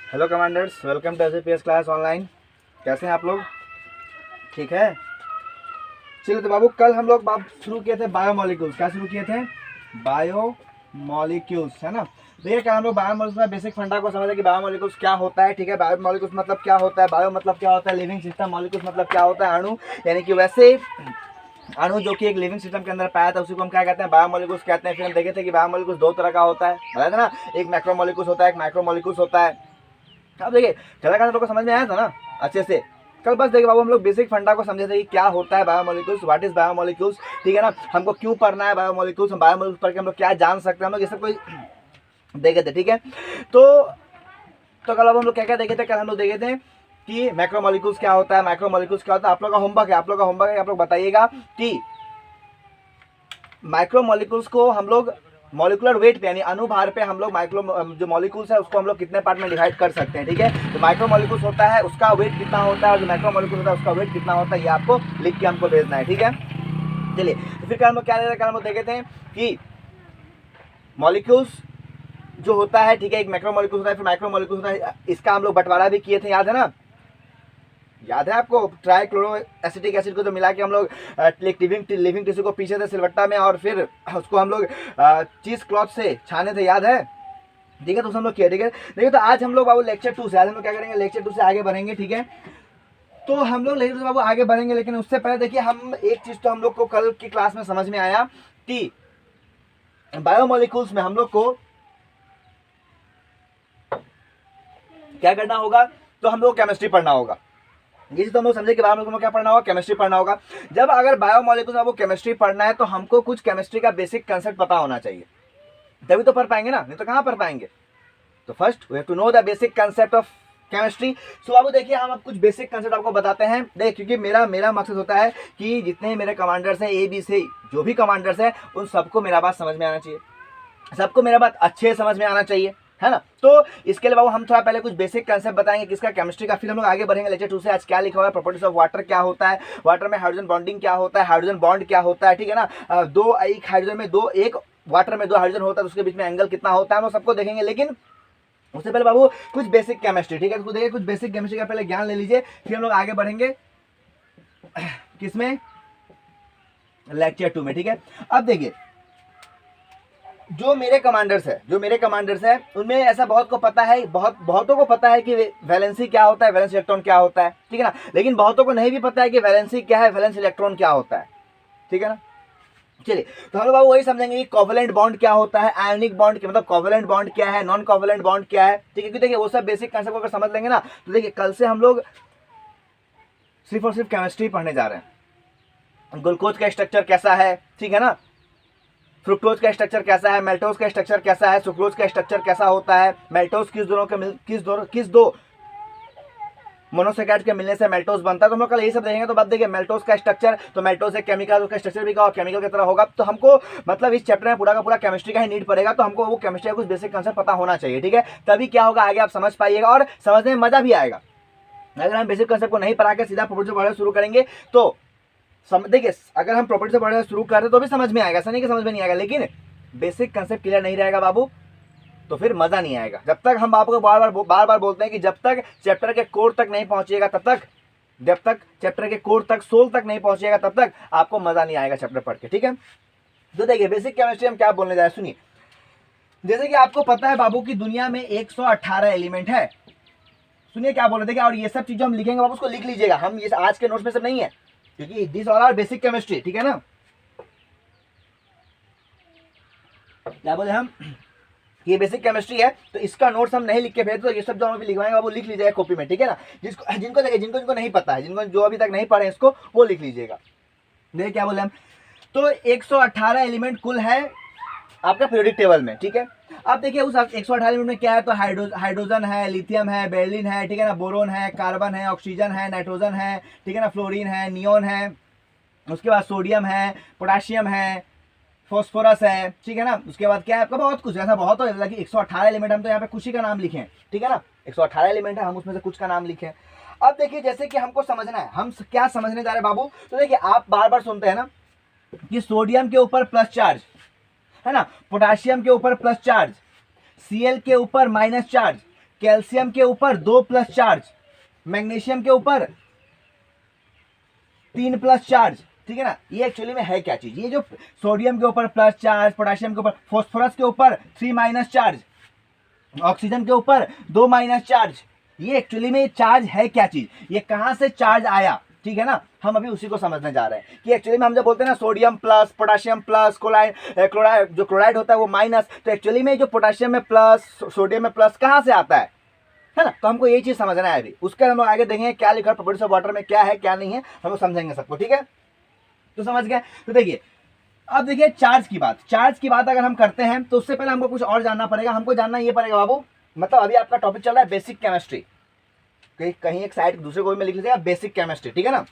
Hello commanders, welcome to SAPS class online. कैसे हैं आप लोग? ठीक है। चलिए तो बाबू, कल हम लोग शुरू किए थे बायोमोलिक्यूल्स। क्या शुरू किए थे? बायोमोलिक्यूल्स, है ना। देखिए कल हम लोग बायोमोलिक्यूल्स का बेसिक फंडा को समझे कि बायोमोलिक्यूल्स क्या होता है। ठीक है, बायोमोलिक्यूल्स मतलब क्या होता है, बायो मतलब क्या होता है, लिविंग सिस्टम। मॉलिक्यूल्स मतलब क्या होता है, अणु। यानी कि वैसे अणु जो कि एक लिविंग सिस्टम के अंदर पाया था उसी को हम क्या कहते हैं, बायोमोलिक्यूल्स कहते हैं। फिर हम देखे थे कि बायोमोलिक्यूल्स दो तरह का होता है, बताया था ना। एक मैक्रोमोलिक्यूल्स होता है, एक माइक्रोमोलिक्यूल्स होता है। अब देखिए चला का को समझ में आया था ना अच्छे से। कल बस देखिए बाबू, हम लोग बेसिक फंडा को समझे थे कि क्या होता है बायोमोलिक्यूल्स, व्हाट इज बायोमोलिक्यूल्स। ठीक है ना, हमको क्यों पढ़ना है बायोमोलिक्यूल्स, हम बायोमोलिक्यूल्स पढ़ के हम लोग क्या जान सकते हैं, हम लोग ये सब कोई देखे थे। ठीक है, तो कल अब हम लोग क्या क्या देखे थे? कल हम लोग देखे थे कि मैक्रोमोलिक्यूल्स क्या होता है, माइक्रोमोलिक्यूल्स क्या होता है। आप लोग का होमवर्क है, आप लोग का होमवर्क है, आप लोग बताइएगा कि माइक्रोमोलिक्यूल्स को हम लोग मॉलिकुलर वेट पे यानी अनुभार पे हम लोग माइक्रो जो मॉलिक्यूल्स है उसको हम लोग कितने पार्ट में डिवाइड कर सकते हैं। ठीक है, तो माइक्रोमोलिक्यूल्स होता है उसका वेट कितना होता है और जो मैक्रोमोलिक्यूल्स होता है उसका वेट कितना होता है, ये आपको लिख के हमको भेजना है। ठीक है, चलिए तो फिर कल हम लोग क्या कल हम लोग देखे थे कि मॉलिक्यूल्स जो होता है, ठीक है, एक मैक्रोमोलिक्यूल्स होता है, फिर माइक्रोमोलिक्यूल्स होता है। इसका हम लोग बंटवारा भी किए थे, याद है ना? याद है आपको? ट्राइक्लोरो एसिटिक एसिड को तो मिला के हम लोग लिविंग टिश्यू को पीछे थे सिलवट्टा में और फिर उसको हम लोग चीज क्लॉथ से छाने थे, याद है? ठीक है, तो हम लोग किया। ठीक है, देखिए तो आज हम लोग बाबू लेक्चर 2 से, आज हम लोग क्या करेंगे, लेक्चर 2 से आगे बढ़ेंगे। ठीक है, तो हम लोग लेक्चर 2 से बाबू आगे बढ़ेंगे, लेकिन उससे पहले देखिए हम एक चीज तो हम लोग को कल की क्लास में समझ में आया कि बायोमोलिक्यूल्स में हम लोग को क्या करना होगा, तो हम लोग केमिस्ट्री पढ़ना होगा। ये तो हम लोग समझे कि बायोमोलिक्यूल्स में क्या पढ़ना होगा, केमिस्ट्री पढ़ना होगा। जब अगर बायोमोलिक्यूल्स में आपको केमिस्ट्री पढ़ना है तो हमको कुछ केमिस्ट्री का बेसिक कंसेप्ट पता होना चाहिए, तभी तो पढ़ पाएंगे ना, नहीं तो कहां पढ़ पाएंगे। तो first we have to know the basic concept of chemistry. So बाबू देखिए हम अब कुछ बेसिक कंसेप्ट आपको बताते हैं। देख, क्योंकि मेरा मकसद होता है कि जितने मेरे कमांडर्स हैं, ए बी से जो भी कमांडर्स हैं, उन सबको मेरा बात समझ में आना चाहिए, सबको मेरा बात अच्छे समझ में आना चाहिए, है ना। तो इसके लिए बाबू हम थोड़ा पहले कुछ बेसिक कंसेप्ट बताएंगे किसका, केमिस्ट्री का। फिर हम लोग आगे बढ़ेंगे लेक्चर 2 से। आज क्या लिखा हुआ है, प्रॉपर्टीज ऑफ वाटर क्या होता है, वाटर में हाइड्रोजन बॉन्डिंग क्या होता है, हाइड्रोजन बॉन्ड क्या होता है। ठीक है ना, एक हाइड्रोजन में दो, एक वाटर में दो हाइड्रोजन होता है, उसके बीच में एंगल कितना होता है, हम लोग सबको देखेंगे। लेकिन उससे पहले बाबू कुछ बेसिक केमिस्ट्री, ठीक है, तो देखिए कुछ बेसिक केमिस्ट्री का पहले ज्ञान ले लीजिए, फिर हम लोग आगे बढ़ेंगे किसमें, लेक्चर 2 में। ठीक है, अब देखिए जो मेरे कमांडर्स है उनमें ऐसा बहुत को पता है, बहुतों को पता है कि वैलेंसी क्या होता है, वैलेंस इलेक्ट्रॉन क्या होता है। ठीक है ना, लेकिन बहुतों को नहीं भी पता है कि वैलेंसी क्या है, वैलेंस इलेक्ट्रॉन क्या होता है। ठीक है ना, चलिए तो हम लोग वही समझेंगे कि कोवेलेंट बॉन्ड क्या होता है, आयनिक बॉन्ड मतलब कोवेलेंट बॉन्ड क्या है, नॉन कोवेलेंट बॉन्ड क्या है। ठीक है, क्योंकि देखिए वो सब बेसिक कंसेप्ट अगर समझ लेंगे ना, तो देखिए कल से हम लोग सिर्फ और सिर्फ केमिस्ट्री पढ़ने जा रहे हैं। ग्लूकोज का स्ट्रक्चर कैसा है, ठीक है ना, फ्रुक्टोज का स्ट्रक्चर कैसा है, मेल्टोज का स्ट्रक्चर कैसा है, सुक्रोज का स्ट्रक्चर कैसा होता है, मेल्टोज किस दो मोनोसेकेट के मिलने से मेल्टोज बनता है। तो हम लोग कल यही सब देखेंगे। तो बात देखिए मेल्टोज का स्ट्रक्चर, तो मेल्टोज एक केमिकल, उसका स्ट्रक्चर भी का केमिकल की तरह होगा। तो हमको मतलब इस चैप्टर में पूरा का पूरा केमिस्ट्री का ही नीड पड़ेगा, तो हमको वो केमिस्ट्री का कुछ बेसिक कंसेप्ट पता होना चाहिए। ठीक है, तभी क्या होगा, आगे आप समझ पाइएगा और समझने में मजा भी आएगा। अगर हम बेसिक कंसेप्ट को नहीं पढ़ा के सीधा प्रॉपर्टी से पढ़ना शुरू करेंगे तो देखिए अगर हम प्रॉपर्टी से पढ़ना शुरू करते तो भी समझ में आएगा, ऐसा नहीं कि समझ में नहीं आएगा, लेकिन बेसिक कंसेप्ट क्लियर नहीं रहेगा बाबू तो फिर मजा नहीं आएगा। जब तक हम आपको बार बार बोलते हैं कि जब तक चैप्टर के कोर तक नहीं पहुंचिएगा तब तक, जब तक चैप्टर के कोर तक, सोल तक नहीं पहुंचिएगा तब तक आपको मजा नहीं आएगा चैप्टर पढ़ के। ठीक है, तो देखिए बेसिक केमिस्ट्री हम क्या बोलने जा रहे हैं, सुनिए। जैसे कि आपको पता है बाबू की दुनिया में 118 एलिमेंट है। सुनिए क्या बोल रहे थे, और ये सब चीजें हम लिखेंगे बाबू, उसको लिख लीजिएगा। हम ये आज के नोट्स में सब नहीं है, क्योंकि this all are basic chemistry. ठीक है ना, क्या बोले हम, ये बेसिक केमिस्ट्री है, तो इसका नोट्स हम नहीं लिख के भेज, तो ये सब जो हम अभी लिखवाएंगे वो लिख लीजिएगा कॉपी में। ठीक है ना, जिनको देखिए जिनको नहीं पता है, जिनको जो अभी तक नहीं पढ़े इसको, वो लिख लीजिएगा। देखिए क्या बोले हम, तो 118 एलिमेंट कुल है आपका पीरियोडिक टेबल में। ठीक है, अब देखिए उस 118 एलिमेंट में क्या है, तो हाइड्रोजन है, लिथियम है, बेरिलिन है, ठीक है ना, बोरोन है, कार्बन है, ऑक्सीजन है, नाइट्रोजन है, ठीक है ना, फ्लोरीन है, नियोन है, उसके बाद सोडियम है, पोटाशियम है, फॉस्फोरस है। ठीक है ना, उसके बाद क्या है आपका, बहुत कुछ ऐसा बहुत हो, 118 एलिमेंट हम तो यहाँ पे कुछ ही का नाम लिखे हैं। ठीक है ना, 118 एलिमेंट है, हम उसमें से कुछ का नाम लिखे। अब देखिए जैसे कि हमको समझना है, हम क्या समझने जा रहे हैं बाबू, तो देखिए आप बार बार सुनते हैं ना कि सोडियम के ऊपर प्लस चार्ज है ना, पोटाशियम के ऊपर प्लस चार्ज, Cl के ऊपर माइनस चार्ज, कैल्शियम के ऊपर 2 प्लस चार्ज, मैग्नीशियम के ऊपर 3 प्लस चार्ज, ठीक है ना। ये एक्चुअली में है क्या चीज, ये जो सोडियम के ऊपर प्लस चार्ज, पोटेशियम के ऊपर, फास्फोरस के ऊपर 3 माइनस चार्ज, ऑक्सीजन के ऊपर 2 माइनस चार्ज, ये एक्चुअली में चार्ज है क्या चीज, ये कहां से चार्ज आया, ठीक है ना। हम अभी उसी को समझने जा रहे हैं कि एक्चुअली में हम जब बोलते हैं ना sodium plus, potassium plus, chloride, जो क्लोराइड होता है वो माइनस, तो एक्चुअली में जो पोटेशियम में प्लस, सोडियम में प्लस कहां से आता है ना। तो हमको ये चीज समझना है अभी, उसके हम आगे देखेंगे क्या लिखा है प्रॉपर्टीज ऑफ वाटर में, क्या है क्या नहीं है, हम लोग समझेंगे सबको, ठीक है। तो समझ गए। तो देखिए अब देखिए चार्ज की बात अगर हम करते हैं तो उससे पहले हमको कुछ और जानना पड़ेगा। हमको जानना ये पड़ेगा बाबू, मतलब अभी आपका टॉपिक चल रहा है बेसिक केमिस्ट्री, कहीं एक साइड दूसरे को भी में लिख लीजिएगा बेसिक केमिस्ट्री, ठीक है ना,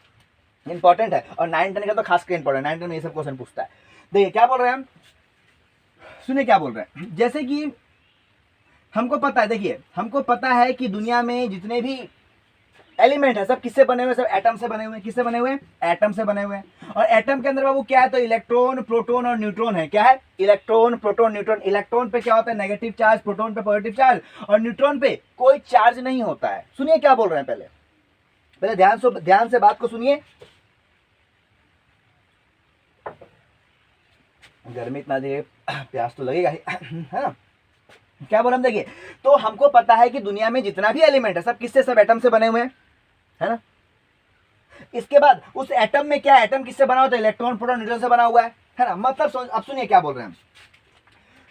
इंपॉर्टेंट है। और 9 10 का तो खास कर इंपॉर्टेंट, 9 10 में ये सब क्वेश्चन पूछता है। देखिए क्या बोल रहे हैं हम, सुनिए क्या बोल रहे हैं। जैसे कि हमको पता है, देखिए हमको पता है कि दुनिया में जितने भी एलिमेंट है सब किससे बने हुए, सब एटम से बने हुए हैं। किससे बने हुए हैं, एटम से बने हुए हैं। और एटम के अंदर बाबू क्या है, तो इलेक्ट्रॉन, प्रोटॉन और न्यूट्रॉन है। क्या है, इलेक्ट्रॉन, प्रोटॉन, न्यूट्रॉन। इलेक्ट्रॉन पे क्या होता है, नेगेटिव चार्ज, प्रोटॉन पे पॉजिटिव चार्ज, और न्यूट्रॉन पे कोई चार्ज नहीं होता है। सुनिए क्या बोल रहे हैं, पहले ध्यान से बात को सुनिए। गर्मी इतना देर, प्यास तो लगेगा ही, है ना। क्या बोला हम, देखिए तो हमको पता है कि दुनिया में जितना भी एलिमेंट है सब किससे, सब एटम से बने हुए हैं, है ना। इसके बाद उस एटम में क्या, एटम किससे बना होता है, इलेक्ट्रॉन, प्रोटॉन, न्यूट्रॉन से बना हुआ है ना। मतलब अब सुनिए क्या बोल रहे हैं।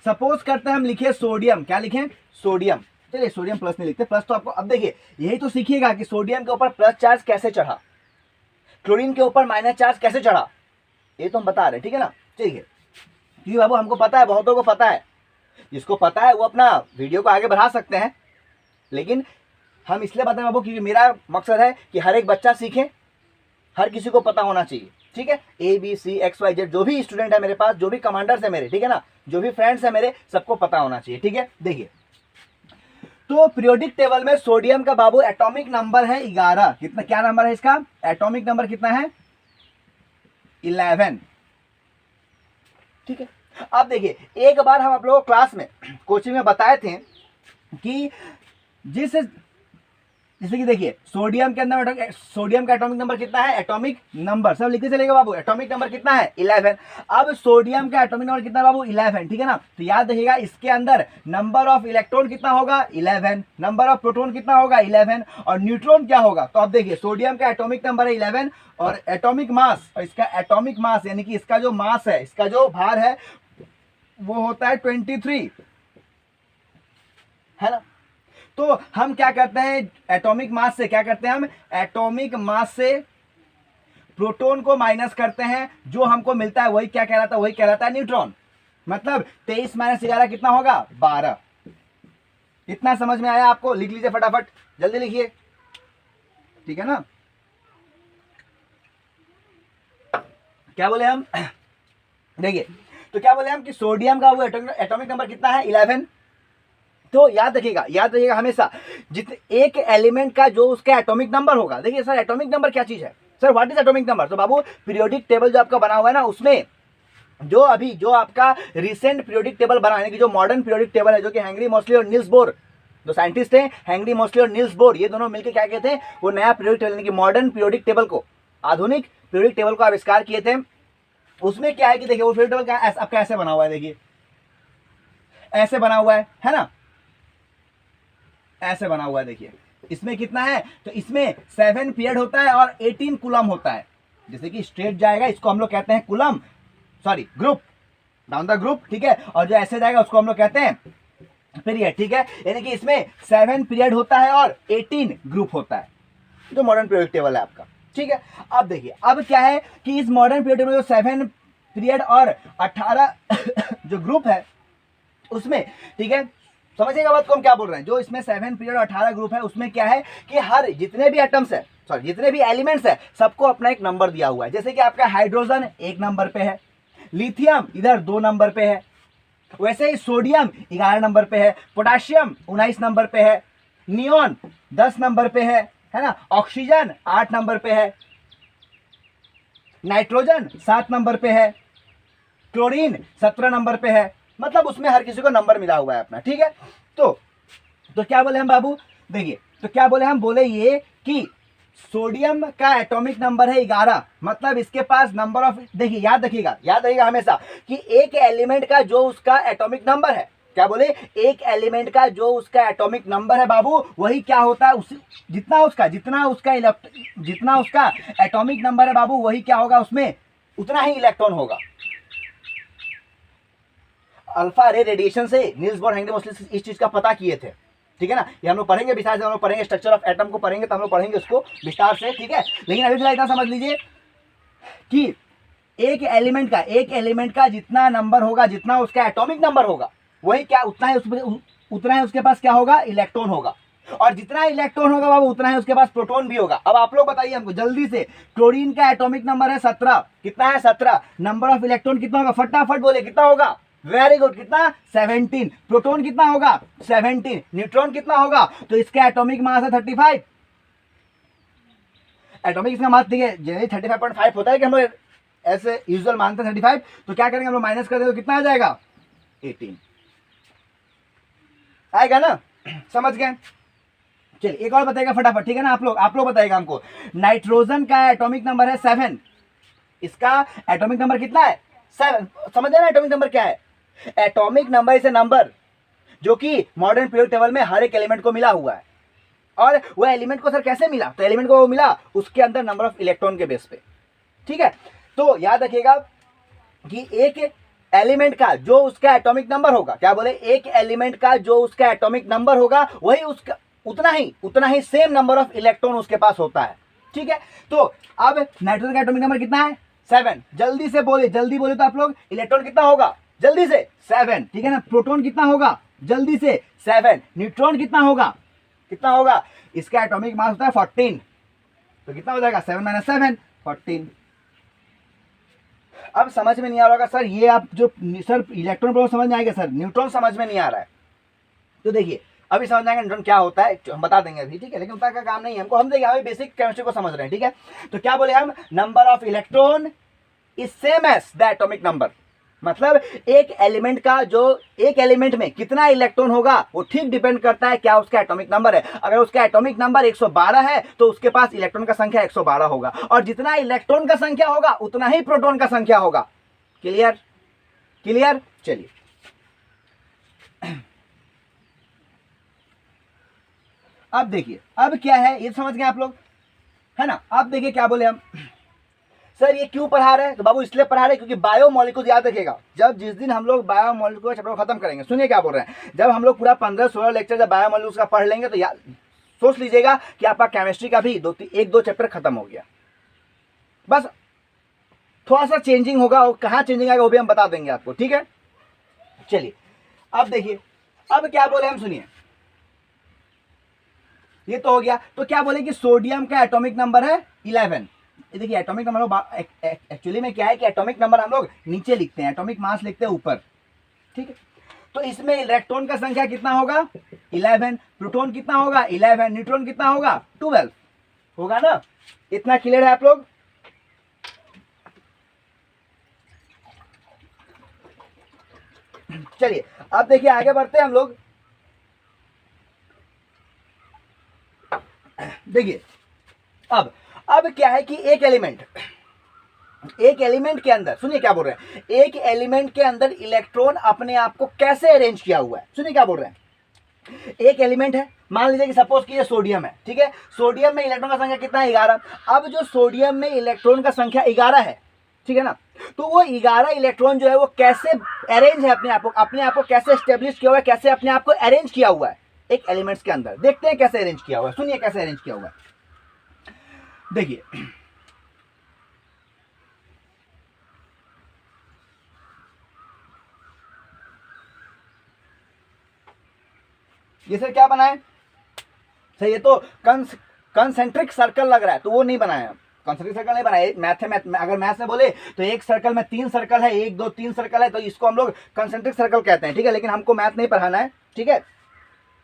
सपोज करते हैं हम लिखे सोडियम, क्या लिखें, सोडियम। चलिए सोडियम प्लस नहीं लिखते, प्लस तो आपको अब देखिए यही तो सीखिएगा कि सोडियम के ऊपर प्लस चार्ज कैसे चढ़ा, क्लोरीन के ऊपर माइनस चार्ज कैसे चढ़ा, ये तो हम बता रहे हैं, ठीक है ना। चलिए क्योंकि बाबू हमको पता है, बहुतों को पता है, जिसको पता है वो अपना वीडियो को आगे बढ़ा सकते हैं, लेकिन हम इसलिए बताएं बाबू क्योंकि मेरा मकसद है कि हर एक बच्चा सीखे, हर किसी को पता होना चाहिए, ठीक है। ABCXYZ जो भी स्टूडेंट है मेरे पास, जो भी कमांडर्स है मेरे, ठीक है ना, जो भी फ्रेंड्स है मेरे, सबको पता होना चाहिए, ठीक है। देखिए तो पीरियोडिक टेबल में सोडियम का बाबू एटॉमिक नंबर है 11। कितना, क्या नंबर है इसका, एटॉमिक नंबर कितना है, 11, ठीक है। अब देखिए एक बार हम आप लोगों को क्लास में, कोचिंग में बताए थे कि जैसे कि देखिए सोडियम के अंदर, सोडियम का एटॉमिक नंबर कितना है, एटॉमिक नंबर सब लिखते चलेगा बाबू, एटॉमिक नंबर कितना है, 11। अब सोडियम का एटॉमिक नंबर कितना है बाबू, 11, ठीक है ना। तो याद रखिएगा इसके अंदर नंबर ऑफ इलेक्ट्रॉन कितना होगा, 11, नंबर ऑफ प्रोटॉन कितना होगा, 11, और न्यूट्रॉन क्या होगा। तो अब देखिए सोडियम का एटॉमिक नंबर है 11, और एटॉमिक मास, और इसका एटॉमिक मास यानी कि इसका जो मास है, इसका जो भार है वो होता है 23, है ना। तो हम क्या करते हैं, एटॉमिक मास से क्या करते हैं, हम एटॉमिक मास से प्रोटॉन को माइनस करते हैं, जो हमको मिलता है वही क्या कहलाता है, वही कहलाता है न्यूट्रॉन। मतलब 23 माइनस 11 कितना होगा, 12। इतना समझ में आया आपको, लिख लीजिए फटाफट, जल्दी लिखिए, ठीक है ना। क्या बोले हम, देखिए तो क्या बोले हम कि सोडियम का वो एटॉमिक नंबर कितना है, 11। तो याद रखिएगा हमेशा एक एलिमेंट का जो उसका एटॉमिक नंबर होगा। देखिए सर एटॉमिक नंबर क्या चीज है, sir what is atomic number. तो बाबू पीरियोडिक टेबल जो आपका बना हुआ है ना, उसमें जो आपका रिसेंट पीरियोडिक टेबल बना है, कि जो मॉडर्न पीरियोडिक टेबल है, जो कि हेनरी मोस्ले और नील्स बोर, जो साइंटिस्ट हैं हेनरी मोस्ले और नील्स बोर, ये दोनों मिलकर क्या कहते हैं, वो नया पीरियोडिक टेबल यानी कि मॉडर्न पीरियोडिक टेबल को, आधुनिक पीरियोडिक टेबल को आविष्कार किए थे। उसमें क्या है कि देखिए वो पीरियोडिक टेबल आपका ऐसे बना हुआ है, देखिए ऐसे बना हुआ है ना, ऐसे बना हुआ है। देखिए इसमें कितना है, तो इसमें 7 पीरियड होता है और 18 कूलम होता है। जैसे कि स्ट्रेट जाएगा इसको हम लोग कहते हैं coulomb, sorry group, down the group, ठीक है। और जो ऐसे जाएगा उसको हम लोग कहते हैं पीरियड, ठीक है। यानी कि इसमें 7 पीरियड होता है और 18 ग्रुप होता है, जो मॉडर्न पीरियड टेबल है आपका, ठीक है। अब देखिए अब क्या है कि इस मॉडर्न पीरियड टेबल में जो 7 पीरियड और 18 जो ग्रुप है उसमें, ठीक है, समझिएगा बात को हम क्या बोल रहे हैं। जो इसमें 7 पीरियड 18 ग्रुप है, उसमें क्या है कि हर जितने भी एटम्स है, सॉरी जितने भी एलिमेंट्स है, सबको अपना एक नंबर दिया हुआ है। जैसे कि आपका हाइड्रोजन 1 नंबर पे है, लिथियम इधर 2 नंबर पे है, वैसे ही सोडियम 11 नंबर पे है, पोटेशियम 19 नंबर पे है, नियोन 10 नंबर पे है ना, ऑक्सीजन 8 नंबर पे है, नाइट्रोजन 7 नंबर पे है, क्लोरीन 17 नंबर पे है। मतलब उसमें हर किसी को नंबर मिला हुआ है अपना, ठीक है। तो तो क्या बोले हम बाबू, देखिए तो क्या बोले हम, बोले ये कि सोडियम का एटॉमिक नंबर है 11, मतलब इसके पास नंबर ऑफ, देखिए याद रखिएगा हमेशा कि एक एलिमेंट का जो उसका एटॉमिक नंबर है, क्या बोले, एक एलिमेंट का जो उसका एटॉमिक नंबर है बाबू, वही क्या होता है, उसी जितना उसका एटॉमिक नंबर है बाबू, वही क्या होगा उसमें, उतना ही इलेक्ट्रॉन होगा। अल्फा रे रेडिएशन से नील्स बोर हेनरी मोसले इस चीज का पता किए थे, ठीक है ना। ये हम लोग पढ़ेंगे विस्तार से, हम लोग पढ़ेंगे स्ट्रक्चर ऑफ एटम को पढ़ेंगे, तो हम लोग पढ़ेंगे उसको विस्तार से, ठीक है। लेकिन अभी फिलहाल इतना समझ लीजिए कि एक एलिमेंट का जितना नंबर होगा, जितना उसका एटॉमिक नंबर होगा, वही क्या, उतना ही उसके पास क्या होगा, इलेक्ट्रॉन होगा। और जितना इलेक्ट्रॉन होगा बाबू, उतना ही उसके पास प्रोटॉन भी होगा। अब आप लोग बताइए हमको जल्दी से, क्लोरीन का एटॉमिक नंबर है 17, कितना है 17, नंबर ऑफ इलेक्ट्रॉन कितना होगा, फटाफट बोले कितना होगा, वेरी गुड, कितना 17, प्रोटॉन कितना होगा 17, न्यूट्रॉन कितना होगा, तो इसका एटॉमिक मास है 35, एटॉमिक इसका मास, ठीक है, जनरली 35.5 होता है कि हम लोग ऐसे यूजुअल मानते हैं 35, तो क्या करेंगे हम लोग, माइनस कर देंगे तो कितना आ जाएगा 18 आएगा ना, समझ गए। चलिए एक और बताएगा फटाफट, ठीक है ना, आप लोग बताएगा हमको, नाइट्रोजन का एटॉमिक नंबर है 7, इसका एटॉमिक नंबर कितना है 7, समझ ना एटॉमिक नंबर क्या है, atomic number is a number जो कि मॉडर्न पीरियोडिक टेबल में हर एक एलिमेंट को मिला हुआ है। और वह एलिमेंट को सर कैसे मिला, तो एलिमेंट को वो मिला उसके अंदर नंबर ऑफ इलेक्ट्रॉन के बेस पे, ठीक है। तो याद रखिएगा कि एक एलिमेंट का जो उसका एटॉमिक नंबर होगा, क्या बोले, एक एलिमेंट का जो उसका एटॉमिक नंबर होगा, वही उसका उतना ही सेम नंबर ऑफ इलेक्ट्रॉन उसके पास होता है, ठीक है। तो अब नाइट्रोजन का एटॉमिक नंबर कितना है 7, जल्दी बोले तो आप लोग, इलेक्ट्रॉन कितना होगा, जल्दी से 7, ठीक है ना। प्रोटॉन कितना होगा, जल्दी से 7, न्यूट्रॉन कितना होगा, इसका एटॉमिक मास होता है 14, तो कितना हो जाएगा 7 - 7 14। अब समझ में नहीं आ रहा होगा सर, ये आप जो सर इलेक्ट्रॉन प्रोटॉन समझ में आएगा सर, न्यूट्रॉन समझ में नहीं आ रहा है, तो देखिए अभी समझ जाएंगे न्यूट्रॉन क्या होता है, हम बता देंगे अभी, ठीक है, लेकिन उतना का काम नहीं है हमको, हम देखिए अभी बेसिक केमिस्ट्री को समझ रहे हैं, ठीक है। तो क्या बोले हम, number of electron is same as the atomic number, मतलब एक एलिमेंट में कितना इलेक्ट्रॉन होगा वो ठीक डिपेंड करता है क्या उसका एटॉमिक नंबर है। अगर उसका एटॉमिक नंबर 112 है तो उसके पास इलेक्ट्रॉन का संख्या 112 होगा, और जितना इलेक्ट्रॉन का संख्या होगा उतना ही प्रोटॉन का संख्या होगा। क्लियर, चलिए अब देखिए, अब क्या है ये समझ गए आप लोग, है ना। अब देखिए क्या बोले हम, सर ये क्यों पढ़ा रहे हैं, तो बाबू इसलिए पढ़ा रहे हैं क्योंकि बायोमोलिक्यूल्स, याद रखिएगा जिस दिन हम लोग बायोमोलिक्यूल चैप्टर खत्म करेंगे, सुनिए क्या बोल रहे हैं, जब हम लोग पूरा 15-16 लेक्चर जब बायोमोलिक्यूल्स का पढ़ लेंगे, तो याद सोच लीजिएगा कि आपका केमिस्ट्री का भी 1-2 चैप्टर खत्म हो गया, बस थोड़ा सा चेंजिंग होगा, और कहाँ चेंजिंग आएगा वो भी हम बता देंगे आपको, ठीक है। चलिए अब देखिए, अब क्या बोले हम, सुनिए, ये तो हो गया। तो क्या बोले कि सोडियम का एटॉमिक नंबर है 11, देखिए एटॉमिक नंबर एक्चुअली में क्या है कि एटॉमिक नंबर हम लोग नीचे लिखते हैं, एटॉमिक मास लिखते हैं ऊपर, ठीक है। तो इसमें इलेक्ट्रॉन का संख्या कितना होगा 11, प्रोटॉन कितना होगा 11, न्यूट्रॉन कितना होगा 12 होगा ना, इतना क्लियर है आप लोग। चलिए अब देखिए आगे बढ़ते हैं हम लोग, देखिए अब क्या है कि एक एलिमेंट के अंदर, सुनिए क्या बोल रहे हैं, एक एलिमेंट के अंदर इलेक्ट्रॉन अपने आप को कैसे अरेंज किया हुआ है, सुनिए क्या बोल रहे हैं। एक एलिमेंट है, मान लीजिए कि सपोज कि ये सोडियम है, ठीक है, सोडियम में इलेक्ट्रॉन का संख्या कितना है 11। अब जो सोडियम में इलेक्ट्रॉन का संख्या 11 है, ठीक है ना, तो वो 11 इलेक्ट्रॉन जो है वो कैसे अरेंज है, अपने आप को कैसे स्टेब्लिश किया हुआ है, कैसे अपने आप को अरेंज किया हुआ है एक एलिमेंट्स के अंदर, देखते हैं कैसे अरेंज किया हुआ है, सुनिए कैसे अरेंज किया हुआ है। देखिए ये सर क्या बनाए, सर ये तो कंसेंट्रिक सर्कल लग रहा है, तो वो नहीं बनाया, कंसेंट्रिक सर्कल नहीं बनाया। अगर मैथ में बोले तो एक सर्कल में 3 सर्कल है, 1 2 3 सर्कल है, तो इसको हम लोग कंसेंट्रिक सर्कल कहते हैं, ठीक है, लेकिन हमको मैथ नहीं पढ़ाना है, ठीक है।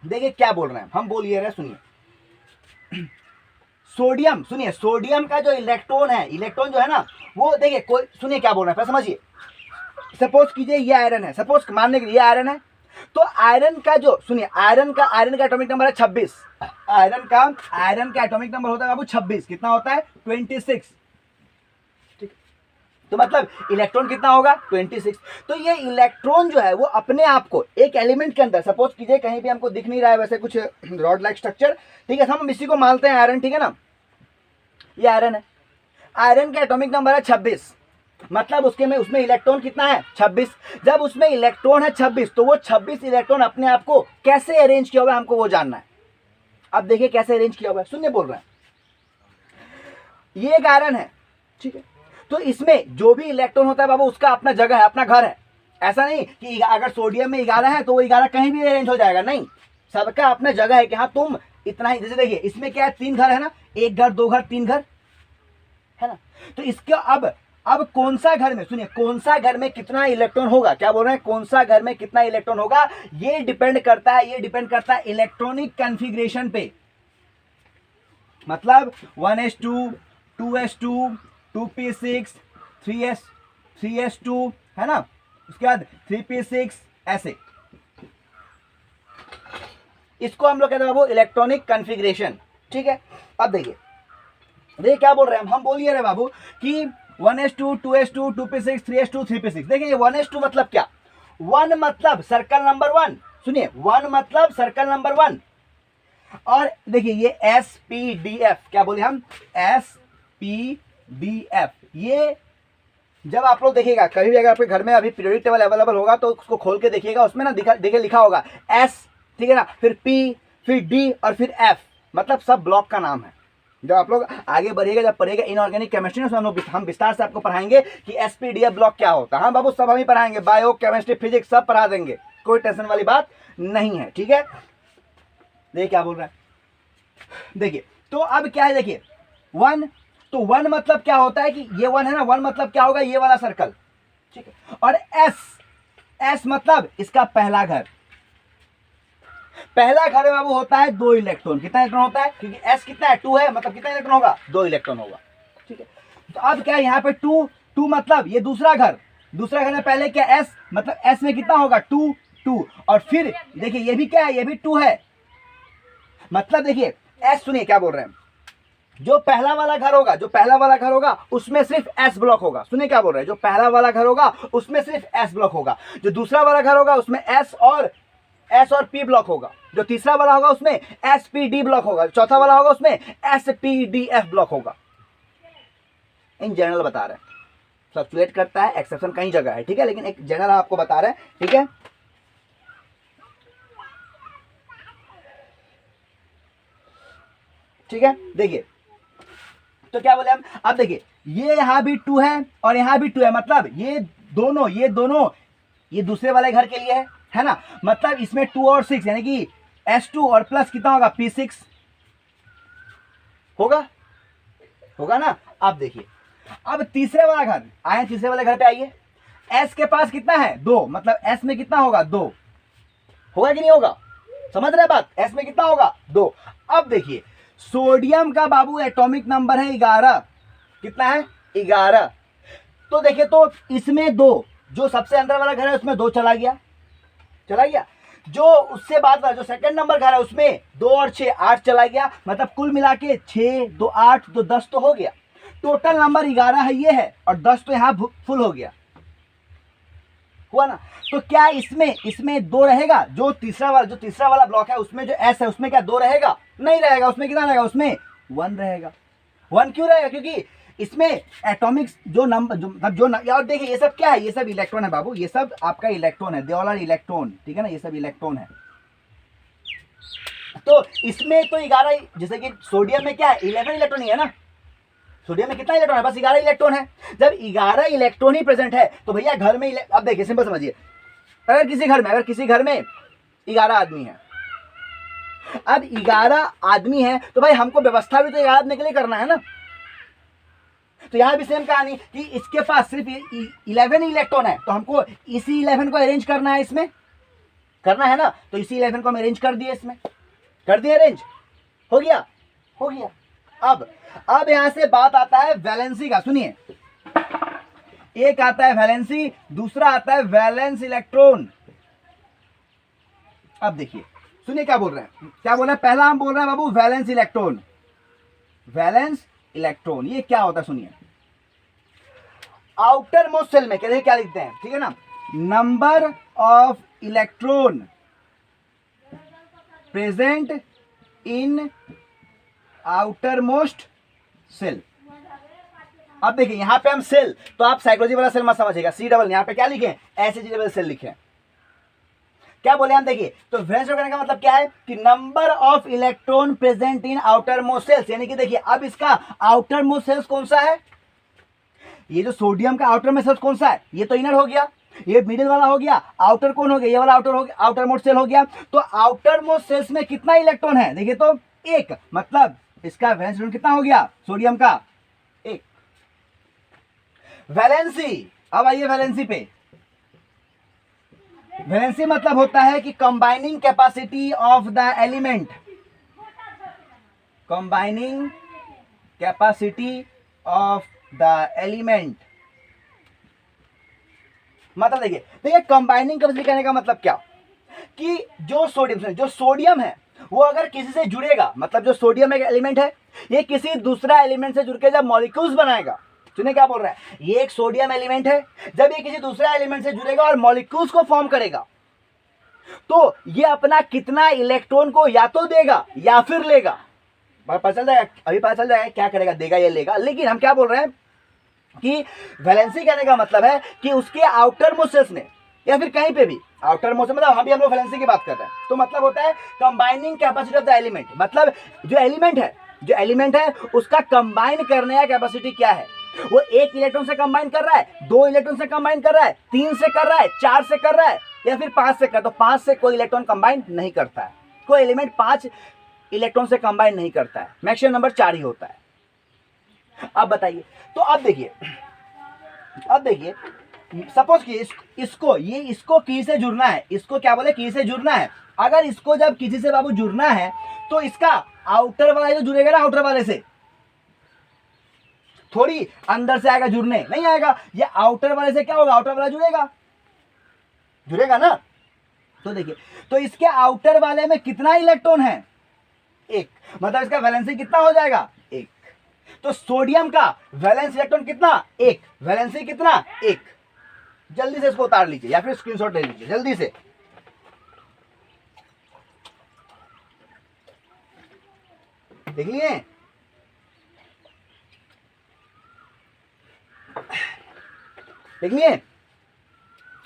देखिए क्या बोल रहे हैं हम, बोलिए रहे, सुनिए। सोडियम, सुनिए सोडियम का जो इलेक्ट्रॉन जो है ना वो, देखिए कोई, सुनिए क्या बोल रहे हैं फिर समझिए। सपोज कीजिए ये आयरन है, सपोज मानने के लिए ये आयरन है, तो आयरन का जो सुनिए, आयरन का एटॉमिक नंबर है 26। आयरन का एटॉमिक नंबर होता है बाबू 26। कितना होता है? 26। ठीक, तो मतलब इलेक्ट्रॉन कितना होगा? 26। तो ये इलेक्ट्रॉन जो है वो अपने आप को एक एलिमेंट के अंदर, सपोज कीजिए कहीं भी हमको दिख नहीं रहा है वैसे कुछ रॉड लाइक स्ट्रक्चर, ठीक है, हम इसी को मानते हैं आयरन, ठीक है ना, ये आयरन है, आयरन का एटॉमिक नंबर है 26, मतलब उसमें इलेक्ट्रॉन कितना है? 26। जब उसमें इलेक्ट्रॉन है 26, तो वो 26 इलेक्ट्रॉन अपने आप को कैसे अरेंज किया हुआ है हमको वो जानना है। अब देखिए कैसे अरेंज किया हुआ है, सुनिए बोल रहे हैं, ये एक आयरन है, ठीक है, तो इसमें जो भी इलेक्ट्रॉन होता है बाबू उसका अपना जगह है, अपना घर है। ऐसा नहीं कि अगर सोडियम में 11 है तो वो 11 कहीं भी अरेंज हो जाएगा, नहीं, सबका अपना जगह है कि हाँ तुम इतना ही। जैसे देखिए इसमें क्या है, 3 घर है ना, 1 घर 2 घर 3 घर है ना, तो इसका अब कौन सा घर में, सुनिए कौन सा घर में कितना इलेक्ट्रॉन होगा, क्या बोल रहे हैं, कौन सा घर में कितना इलेक्ट्रॉन होगा, ये डिपेंड करता है इलेक्ट्रॉनिक कॉन्फ़िगरेशन पे। मतलब 1s2 2s2 2p6 3s2 है ना, उसके बाद 3p6 ऐसे, इसको हम लोग कहते हैं बाबू इलेक्ट्रॉनिक कॉन्फ़िगरेशन, ठीक है। अब देखिए क्या बोल रहे हैं हम बोल रहे बाबू कि 1s2 2s2 2p6 3s2 3p6। देखिए ये 1s2 मतलब क्या, 1 मतलब सर्कल नंबर 1, सुनिए 1 मतलब सर्कल नंबर 1, और देखिए ये SPDF, क्या बोले हम, SPDF। ये जब आप लोग देखिएगा कभी भी, अगर आपके घर में अभी पीरियोडिक टेबल अवेलेबल होगा तो उसको खोल के देखिएगा, उसमें ना देखिए लिखा होगा S, ठीक है ना, फिर P, फिर D और फिर F, मतलब सब ब्लॉक का नाम है। जब आप लोग आगे बढ़िएगा, जब पढ़ेगा इनऑर्गेनिक केमिस्ट्री में, हम विस्तार से आपको पढ़ाएंगे कि SPDF ब्लॉक क्या होता है। हाँ बाबू सब हम ही पढ़ाएंगे, बायो केमिस्ट्री फिजिक्स सब पढ़ा देंगे, कोई टेंशन वाली बात नहीं है, ठीक है। देखिए क्या बोल रहा है, देखिए तो अब क्या है, देखिए 1, तो 1 मतलब क्या होता है कि ये 1 है ना, 1 मतलब क्या होगा, ये वाला सर्कल, ठीक है। और S मतलब इसका पहला घर में बाबू होता है 2 इलेक्ट्रॉन। कितना इलेक्ट्रॉन होता है, क्योंकि S कितना है, 2 है, मतलब कितना इलेक्ट्रॉन होगा, 2 इलेक्ट्रॉन होगा, ठीक है। तो अब क्या है यहाँ पे 2 मतलब ये दूसरा घर में पहले क्या S, मतलब S में कितना होगा 2, और फिर देखिए ये भी क्या है, ये भी 2 है, मतलब देखिए S, सुनिए क्या बोल रहे हैं, जो पहला वाला घर होगा उसमें सिर्फ S ब्लॉक होगा। सुनिए क्या बोल रहे हैं, जो पहला वाला घर होगा उसमें सिर्फ S ब्लॉक होगा, जो दूसरा वाला घर होगा उसमें S और P ब्लॉक होगा, जो तीसरा वाला होगा उसमें SPD ब्लॉक होगा, चौथा वाला होगा उसमें SPDF ब्लॉक होगा। इन जनरल बता रहे हैं, फ्लक्चुएट करता है, एक्सेप्शन कई जगह है, ठीक है, लेकिन एक जनरल आपको बता रहे हैं, ठीक है। ठीक है, देखिए तो क्या बोले हम, अब देखिए ये यहां भी 2 है और यहां भी 2 है, मतलब ये दोनों ये दूसरे वाले घर के लिए है ना, मतलब इसमें 2 और 6 यानी कि S2 और प्लस कितना होगा, P6 होगा ना। अब देखिए अब तीसरे वाला घर आए, तीसरे वाले घर पे आइए, S के पास कितना है 2, मतलब S में कितना होगा 2, होगा कि नहीं होगा, समझ रहे बात, S में कितना होगा 2। अब देखिए सोडियम का बाबू एटॉमिक नंबर है 11, कितना है 11, तो देखिए तो इसमें 2, जो सबसे अंदर वाला घर है उसमें 2 चला गया, जो उससे बाद वाला जो सेकंड नंबर घर है उसमें 2 और 6 8 चला गया, मतलब कुल मिला के 6 2 8 तो 10 तो हो गया, टोटल नंबर 11 है ये है, और 10 तो यहाँ फुल हो गया, हुआ ना। तो क्या इसमें 2 रहेगा, जो तीसरा वाला ब्लॉक है उसमें जो S है उसमें क्या 2 रहेगा, नहीं रहेगा, उसमें कितना रहेगा, उसमें 1 रहेगा। 1 क्यों रहेगा, क्योंकि इसमें एटॉमिक्स और देखिए ये सब क्या है, ये सब इलेक्ट्रॉन है बाबू, ये सब आपका इलेक्ट्रॉन है, दे ऑल आर इलेक्ट्रॉन, ठीक है ना, ये सब इलेक्ट्रॉन है। तो इसमें तो 11, जैसे कि सोडियम में क्या है 11 इलेक्ट्रॉन ही है ना, सोडियम में कितना इलेक्ट्रॉन है, बस 11 इलेक्ट्रॉन है। जब 11 इलेक्ट्रॉन ही प्रेजेंट है तो भैया घर में अब देखिए सिंपल समझिए, अगर किसी घर में 11 आदमी है, अब 11 आदमी है तो भाई हमको व्यवस्था भी तो 11 आदमी के लिए करना है ना, तो यहां भी सेम कहानी कि इसके पास सिर्फ 11 इलेक्ट्रॉन है, तो हमको इसी 11 को अरेंज करना है, इसमें करना है ना, तो इसी 11 को हम अरेंज कर दिए, इसमें कर दिए अरेंज, हो गया। अब यहां से बात आता है वैलेंसी का, सुनिए एक आता है वैलेंसी, दूसरा आता है वैलेंस इलेक्ट्रॉन, अब देखिए, सुनिए क्या बोल रहे हैं, क्या बोल रहे हैं। पहला हम बोल रहे हैं बाबू वैलेंस इलेक्ट्रॉन। वैलेंस इलेक्ट्रॉन ये क्या होता है सुनिए। आउटर मोस्ट सेल में क्या लिखते हैं, ठीक है ना, number of electron present in outermost shell. अब देखिए यहां पे हम सेल, तो आप साइकोलॉजी वाला सेल मत समझिएगा, सी डबल, यहां पे क्या लिखे, एसएजी सेल लिखे। क्या बोले हम, देखिए तो वैलेंस करने का मतलब क्या है कि number of electron present in outermost shells, यानी कि देखिए अब इसका आउटर मोस्ट सेल्स कौन सा है, ये जो सोडियम का आउटर मोस्ट सेल्स कौन सा है, ये तो इनर हो गया, ये मिडिल वाला हो गया, आउटर कौन हो गया, ये वाला आउटर हो गया, आउटर मोस्ट सेल हो गया। तो आउटर मोस्ट सेल्स में कितना इलेक्ट्रॉन है, देखिए तो एक, मतलब इसका वैलेंस कितना हो गया सोडियम का, एक। वैलेंसी, अब आइए वैलेंसी पे। वैलेंसी मतलब होता है कि combining capacity of the element, combining capacity of the element. मतलब देखिए कंबाइनिंग कैपेसिटी कहने का मतलब क्या, कि जो सोडियम है वो अगर किसी से जुड़ेगा, मतलब जो सोडियम एक एलिमेंट है, ये किसी दूसरा एलिमेंट से जुड़ के जब मॉलिक्यूल्स बनाएगा, सुनिए क्या बोल रहा है, ये एक सोडियम एलिमेंट है, जब ये किसी दूसरा एलिमेंट से जुड़ेगा और मॉलिक्यूल्स को फॉर्म करेगा, तो ये अपना कितना इलेक्ट्रॉन को या तो देगा या फिर लेगा। पता चल जाएगा, अभी पता चल जाएगा क्या करेगा, देगा या लेगा। लेकिन हम क्या बोल रहे हैं कि वैलेंसी कहने का मतलब है कि उसके आउटर मोस्ट सेल्स में या फिर कहीं पे भी, आउटर मोस्ट मतलब हम लोग वैलेंसी की बात कर रहे हैं, तो मतलब होता है combining capacity of the element, मतलब जो एलिमेंट है उसका कंबाइन करने का कैपेसिटी क्या है, वो एक इलेक्ट्रॉन से कंबाइन कर रहा है, दो इलेक्ट्रॉन से कंबाइन कर रहा है, तीन से कर रहा है, चार से कर रहा है, या फिर पांच से कर, तो पांच से कोई इलेक्ट्रॉन कंबाइन नहीं करता है, कोई एलिमेंट पांच इलेक्ट्रॉन से कंबाइन नहीं करता है, मैक्सिमम नंबर 4 ही होता है। अब बताइए, तो अब देखिए सपोज कि इसको की से जुड़ना है, इसको क्या बोले, की से जुड़ना है। अगर इसको जब किसी से बाबू जुड़ना है तो इसका आउटर वाला जो जुड़ेगा ना, आउटर वाले से थोड़ी अंदर से आएगा जुड़ने, नहीं आएगा, ये आउटर वाले से क्या होगा, आउटर वाला जुड़ेगा ना। तो देखिए, तो इसके आउटर वाले में कितना इलेक्ट्रॉन है, एक, मतलब इसका वैलेंसी कितना हो जाएगा, एक। तो सोडियम का वैलेंस इलेक्ट्रॉन कितना, एक, वैलेंसी कितना, एक। जल्दी से इसको उतार लीजिए या फिर स्क्रीनशॉट ले लीजिए जल्दी से। देख लिए,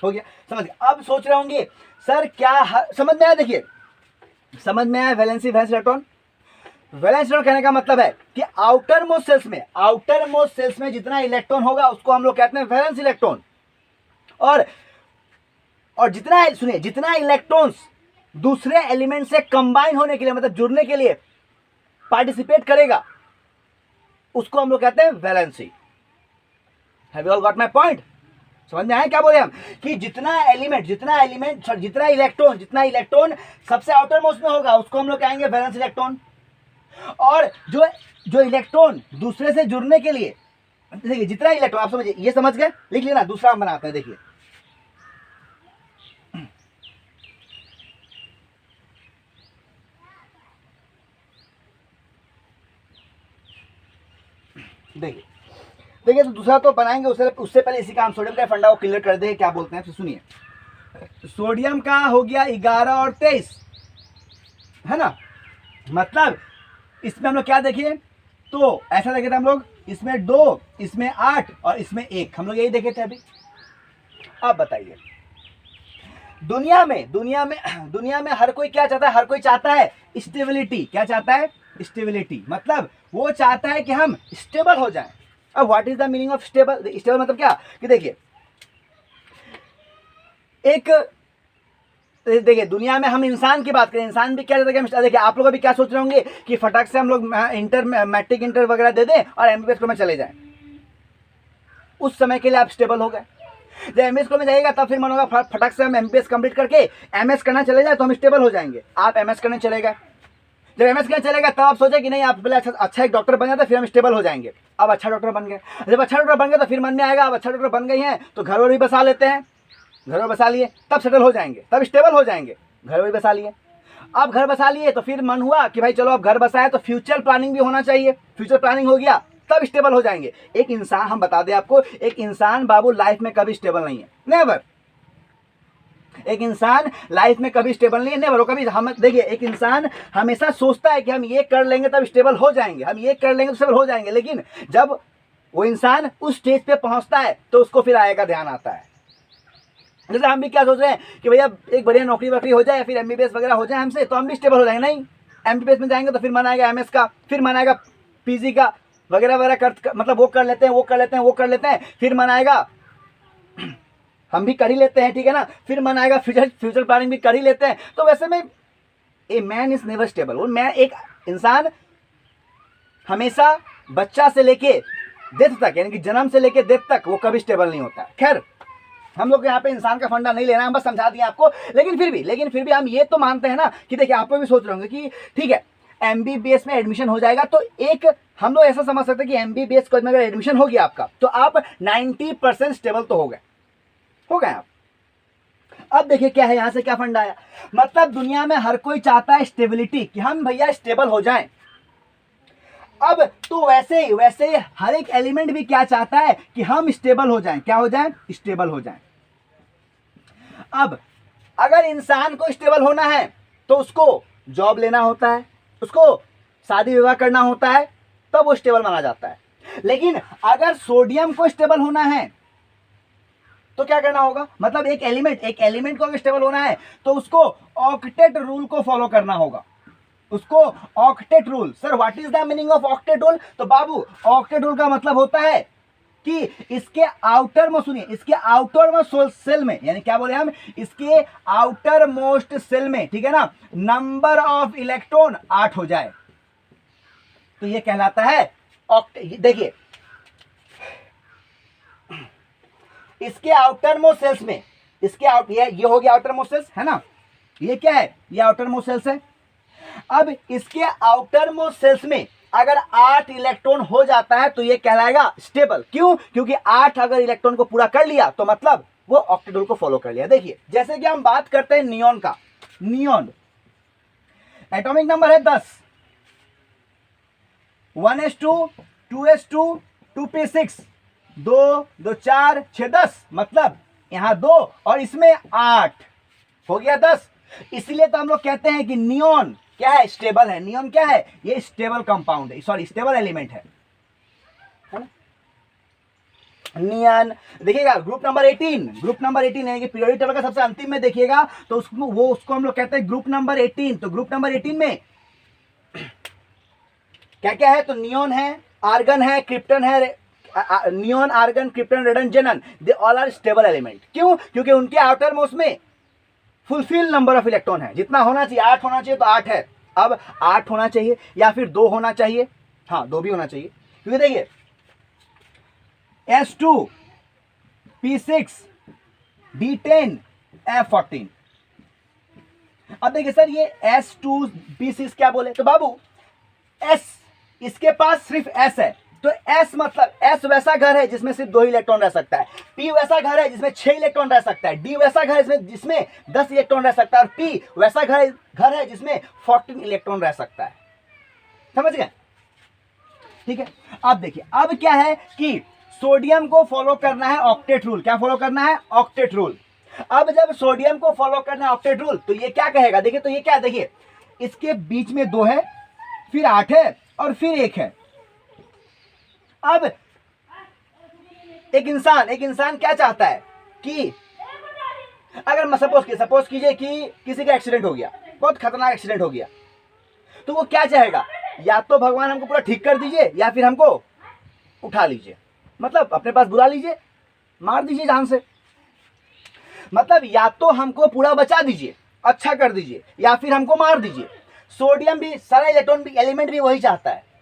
हो गया, समझ गया। अब सोच रहे होंगे सर क्या समझ में आया, देखिए समझ में आया valency valence electron. Valence electron कहने का मतलब है कि आउटर मोस्ट सेल्स में जितना इलेक्ट्रॉन होगा उसको हम लोग कहते हैं वैलेंस इलेक्ट्रॉन। और जितना इलेक्ट्रॉन्स दूसरे एलिमेंट से कंबाइन होने के लिए, मतलब जुड़ने के लिए पार्टिसिपेट करेगा, उसको हम लोग कहते हैं valency. Have you all got my point? समझ में आया क्या बोले हम, कि जितना इलेक्ट्रॉन सबसे आउटर मोस्ट में होगा उसको हम लोग कहेंगे वैलेंस इलेक्ट्रॉन। और जो इलेक्ट्रॉन दूसरे से जुड़ने के लिए, देखिए जितना इलेक्ट्रॉन, आप समझिए, ये समझ गए, लिख लेना, दूसरा हम बनाते हैं। देखिए देखिए तो दूसरा तो बनाएंगे, उससे पहले इसी का हम सोडियम का फंडा को क्लियर कर देंगे, क्या बोलते हैं। सुनिए, सोडियम का हो गया 11 और 23, है ना, मतलब इसमें हम लोग क्या देखिए, तो ऐसा देखे थे हम लोग, इसमें 2, इसमें 8 और इसमें 1, हम लोग यही देखे थे अभी। अब बताइए, दुनिया में हर कोई क्या चाहता है, हर कोई चाहता है स्टेबिलिटी। क्या चाहता है, स्टेबिलिटी, मतलब वो चाहता है कि हम स्टेबल हो जाएं। अब what is the meaning of stable मतलब क्या, कि देखिए देखिए दुनिया में हम इंसान की बात करें, इंसान भी क्या चाहता है, देखिए आप लोग अभी क्या सोच रहे होंगे कि फटाक से हम लोग मैट्रिक इंटर वगैरह दे दें और एमबीबीएस में चले जाएं। उस समय के लिए आप स्टेबल हो गए। जब एमएस में जाइएगा तब फिर मन होगा फटाक से हम एमबीबीएस कंप्लीट करके एमएस करना चले जाए तो हम स्टेबल हो जाएंगे। आप एमएस करने चले गए, जब एमएस करने चलेगा तब आप सोचे कि नहीं, आप पहले अच्छा एक डॉक्टर बन जाते फिर हम स्टेबल हो जाएंगे। अब अच्छा डॉक्टर बन गए, जब अच्छा डॉक्टर बन गए तो फिर मन में आएगा अब अच्छा डॉक्टर बन गए हैं तो घर और भी बसा लेते हैं, घर और बसा लिए, तब सेटल हो जाएंगे, तब स्टेबल हो जाएंगे। घर भी बसा लिए। अब घर बसा लिए तो फिर मन हुआ कि भाई चलो अब घर बसाए तो फ्यूचर प्लानिंग भी होना चाहिए। फ्यूचर प्लानिंग हो गया तब स्टेबल हो जाएंगे। एक इंसान, हम बता दें आपको, एक इंसान बाबू लाइफ में कभी स्टेबल नहीं है, नेवर। एक इंसान लाइफ में कभी स्टेबल नहीं है, नेवर। वो कभी, हम देखिए, एक इंसान हमेशा सोचता है कि हम ये कर लेंगे तब स्टेबल हो जाएंगे, हम ये कर लेंगे तो स्टेबल हो जाएंगे, लेकिन जब वो इंसान उस स्टेज पे पहुंचता है तो उसको फिर आगे का ध्यान आता है। जैसे हम भी क्या सोच रहे हैं कि भैया एक बढ़िया नौकरी वोकरी हो जाए, फिर एमबीबीएस वगैरह हो जाए हमसे तो हम भी स्टेबल हो जाएंगे। नहीं, एमबीबीएस में जाएंगे तो फिर मन आएगा एमएस का, फिर मन आएगा पीजी का वगैरह वगैरह मतलब वो कर लेते हैं, वो कर लेते हैं, वो कर लेते हैं, फिर मन आएगा हम भी कर ही लेते हैं, ठीक है ना, फिर मन आएगा फ्यूचर प्लानिंग भी कर ही लेते हैं। तो वैसे में a man is never stable. वो मैं, एक इंसान हमेशा बच्चा से लेके डेथ तक, यानी कि जन्म से लेके डेथ तक वो कभी स्टेबल नहीं होता। खैर, हम लोग यहाँ पे इंसान का फंडा नहीं लेना, हम बस समझा दिए आपको। लेकिन फिर भी हम ये तो मानते हैं ना कि देखिए, आप भी सोच रहे होंगे कि ठीक है एमबीबीएस में एडमिशन हो जाएगा तो एक हम लोग ऐसा समझ सकते हैं कि एमबीबीएस कॉलेज में अगर एडमिशन हो गया आपका तो आप 90% स्टेबल तो हो गए आप। अब देखिए क्या है, यहां से क्या फंडा आया, मतलब दुनिया में हर कोई चाहता है स्टेबिलिटी, कि हम भैया स्टेबल हो जाएं। अब तो वैसे ही हर एक एलिमेंट भी क्या चाहता है कि हम स्टेबल हो जाएं। क्या हो जाएं? स्टेबल हो जाएं। अब अगर इंसान को स्टेबल होना है तो उसको जॉब लेना होता है, उसको शादी विवाह करना होता है, तब वो स्टेबल माना जाता है। लेकिन अगर सोडियम को स्टेबल होना है तो क्या करना होगा, मतलब एक एलिमेंट को अगर स्टेबल होना है तो उसको ऑक्टेट रूल को फॉलो करना होगा। उसको octet rule, sir what is the meaning of octet rule? तो बाबू ऑक्टेट रूल का मतलब होता है कि इसके आउटर मोस्ट, सुनिए, इसके आउटर मोस्ट सेल में, यानी क्या बोले हम, इसके आउटर मोस्ट सेल में, ठीक है ना, नंबर ऑफ इलेक्ट्रॉन 8 हो जाए तो ये कहलाता है ऑक्टेट। देखिए इसके आउटर मोस्ट सेल्स में, इसके ये हो गया आउटर मोस्ट सेल्स, है ना, ये क्या है, ये आउटर मोस्ट सेल्स है। अब इसके आउटर मोस्ट सेल्स में अगर 8 इलेक्ट्रॉन हो जाता है तो ये कहलाएगा स्टेबल। क्यों? क्योंकि 8 अगर इलेक्ट्रॉन को पूरा कर लिया तो मतलब वो ऑक्टेट रूल को फॉलो कर लिया। देखिए जैसे कि हम बात करते हैं नियॉन का, नियॉन एटॉमिक नंबर है 10, 1s2 2s2 2p6, 2 2 4 6 10, मतलब यहां 2 और इसमें 8 हो गया 10। इसलिए तो हम लोग कहते हैं कि नियॉन क्या है, स्टेबल है। नियॉन क्या है, ये स्टेबल कंपाउंड है, सॉरी स्टेबल एलिमेंट है ना? नियॉन देखिएगा ग्रुप नंबर 18 यानी कि पीरियोडिक टेबल का सबसे अंतिम में देखिएगा तो उसको हम लोग कहते हैं ग्रुप नंबर 18। तो ग्रुप नंबर 18 में क्या क्या है, तो नियॉन है, आर्गन है, क्रिप्टन है, neon, argon, krypton, radon, xenon, they all are stable element. क्यों? क्योंकि उनके आउटर मोस्ट में फुलफिल नंबर ऑफ इलेक्ट्रॉन है, जितना होना चाहिए 8 होना चाहिए तो 8 है। अब 8 होना चाहिए या फिर 2 होना चाहिए, हाँ 2 भी होना चाहिए, क्योंकि देखिए S2 P6 D10 F14। अब देखिए सर ये S2 P6 क्या बोले, तो बाबू S, इसके पास सिर्फ S है तो S मतलब S वैसा घर है जिसमें सिर्फ 2 इलेक्ट्रॉन रह सकता है, P वैसा घर है जिसमें 6 इलेक्ट्रॉन रह सकता है, D वैसा घर है जिसमें 10 इलेक्ट्रॉन रह सकता है और P वैसा घर है जिसमें 14 इलेक्ट्रॉन रह सकता है। समझ गए? ठीक है। अब देखिए अब क्या है कि सोडियम को फॉलो करना है ऑक्टेट रूल। क्या फॉलो करना है? Octet rule. अब जब सोडियम को फॉलो करना है ऑक्टेट रूल तो ये क्या कहेगा, देखिए तो ये क्या, देखिए इसके बीच में 2 है, फिर 8 है और फिर 1 है। अब एक इंसान क्या चाहता है कि अगर सपोज कीजिए कि किसी का एक्सीडेंट हो गया, बहुत खतरनाक एक्सीडेंट हो गया, तो वो क्या चाहेगा, या तो भगवान हमको पूरा ठीक कर दीजिए या फिर हमको उठा लीजिए, मतलब अपने पास बुला लीजिए, मार दीजिए जान से, मतलब या तो हमको पूरा बचा दीजिए, अच्छा कर दीजिए, या फिर हमको मार दीजिए। सोडियम भी, सारा इलेक्ट्रॉन भी, एलिमेंट भी वही चाहता है।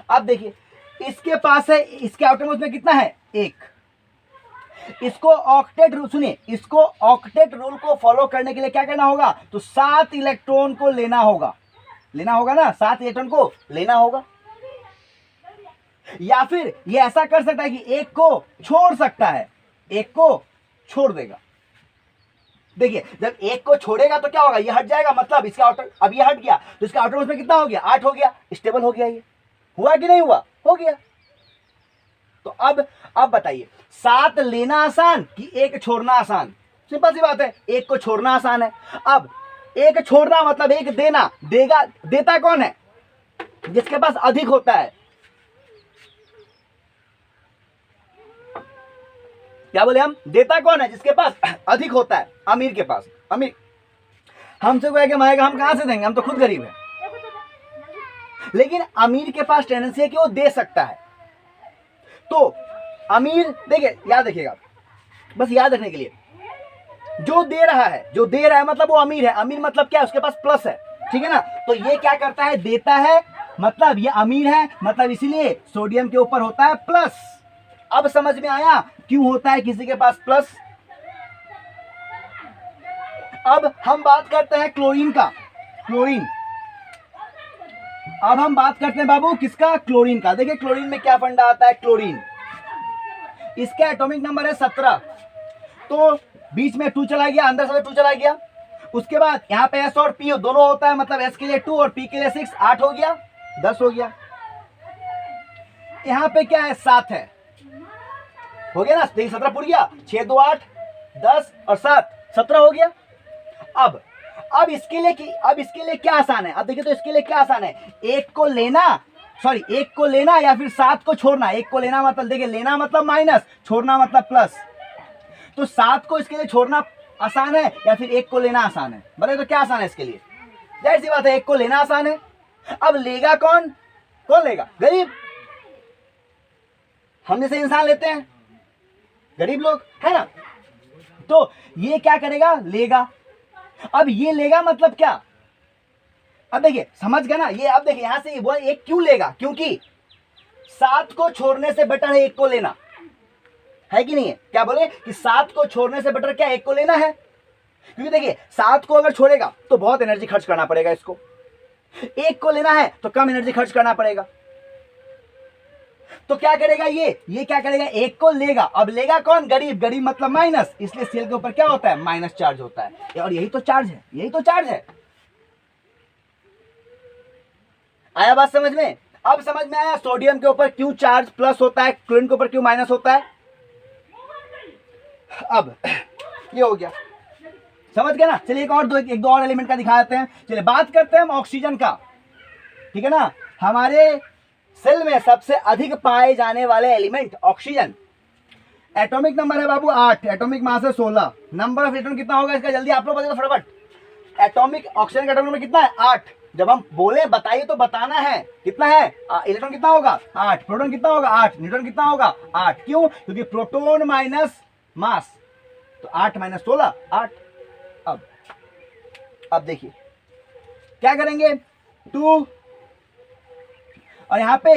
अब देखिए इसके पास है, इसके आउटर मोस्ट में कितना है, 1। इसको ऑक्टेट रूल, सुनिए इसको ऑक्टेट रूल को फॉलो करने के लिए क्या करना होगा, तो 7 इलेक्ट्रॉन को लेना होगा ना, 7 इलेक्ट्रॉन को लेना होगा। या फिर ये ऐसा कर सकता है कि 1 को छोड़ सकता है, 1 को छोड़ देगा। देखिए जब एक को छोड़ेगा तो क्या होगा, ये हट जाएगा, मतलब इसका आउटर, अब ये हट गया तो इसका आउटर में कितना हो गया, 8 हो गया, स्टेबल हो गया। ये हुआ कि नहीं हुआ, हो गया। तो अब बताइए 7 लेना आसान कि एक छोड़ना आसान, सिंपल सी बात है, एक को छोड़ना आसान है। अब एक छोड़ना मतलब एक देना, देगा, देता कौन है, जिसके पास अधिक होता है। क्या बोले हम, देता कौन है, जिसके पास अधिक होता है, अमीर के पास। अमीर हमसे कोई आगे मांगेगा, हम कहां से देंगे, हम तो खुद गरीब हैं। लेकिन अमीर के पास टेंडेंसी है कि वो दे सकता है। तो अमीर, देखिए याद रखिएगा, बस याद रखने के लिए, जो दे रहा है, जो दे रहा है मतलब वो अमीर है। अमीर मतलब क्या है, उसके पास प्लस है, ठीक है ना। तो ये क्या करता है, देता है, मतलब ये अमीर है, मतलब इसीलिए सोडियम के ऊपर होता है प्लस। अब समझ में आया क्यों होता है किसी के पास प्लस। अब हम बात करते हैं क्लोरीन का, क्लोरीन। अब हम बात करते हैं बाबू किसका, क्लोरीन का। देखिए क्लोरीन में क्या फंडा आता है, क्लोरीन, इसका एटॉमिक नंबर है 17, तो बीच में 2 चला गया, अंदर से 2 चला गया। उसके बाद यहाँ पे S और P दोनों होता है, मतलब S के लिए 2 और P के लिए 6, 8 हो गया, 10 हो गया। यहाँ पे क्या है, 7 है, हो गया ना, 17 पुर गया, 6 2 8 10 और 7 17 हो गया। अब इसके लिए क्या आसान है, अब देखिए तो इसके लिए क्या आसान है, एक को लेना या फिर 7 को छोड़ना। एक को लेना मतलब, देखिए लेना मतलब माइनस, छोड़ना मतलब प्लस। तो 7 को इसके लिए छोड़ना आसान है या फिर एक को लेना आसान है, बताइए तो क्या आसान है इसके लिए। जाहिर सी बात है, एक को लेना आसान है। अब लेगा कौन लेगा, गरीब। हम जैसे इंसान लेते हैं, गरीब लोग, है ना। तो ये क्या करेगा, लेगा। अब ये लेगा मतलब क्या, अब देखिए समझ गया ना ये। अब देखिए यहां से वो एक क्यों लेगा, क्योंकि 7 को छोड़ने से बेटर है एक को लेना, है कि नहीं है। क्या बोले कि 7 को छोड़ने से बेटर क्या, एक को लेना है। क्योंकि देखिए 7 को अगर छोड़ेगा तो बहुत एनर्जी खर्च करना पड़ेगा इसको, एक को लेना है तो कम एनर्जी खर्च करना पड़ेगा। तो क्या करेगा ये क्या करेगा, एक को लेगा। अब लेगा कौन, गरीब, गरीब मतलब माइनस, इसलिए सेल के ऊपर क्या होता है, माइनस चार्ज होता है। और यही तो चार्ज है, आया बात समझ में। अब समझ में आया सोडियम के ऊपर क्यों चार्ज प्लस होता है, क्लोरीन के ऊपर क्यों माइनस होता है। अब ये हो गया, समझ गया ना। चलिए एक दो और एलिमेंट का दिखा देते हैं। चलिए बात करते हैं हम ऑक्सीजन का, ठीक है ना। हमारे सेल में सबसे अधिक पाए जाने वाले एलिमेंट ऑक्सीजन। एटॉमिक नंबर है बाबू 8, एटॉमिक मास है 16। नंबर ऑफ इलेक्ट्रॉन कितना होगा इसका, जल्दी आप लोग बताइए फटाफट। एटॉमिक ऑक्सीजन का एटॉमिक नंबर कितना है, 8। जब हम बोले बताइए तो बताना है कितना है, इलेक्ट्रॉन कितना होगा 8, प्रोटॉन कितना होगा 8, न्यूट्रॉन कितना होगा 8। क्यों, क्योंकि प्रोटॉन माइनस मास, तो 8 माइनस 16 8। अब देखिए क्या करेंगे, 2 और यहां पे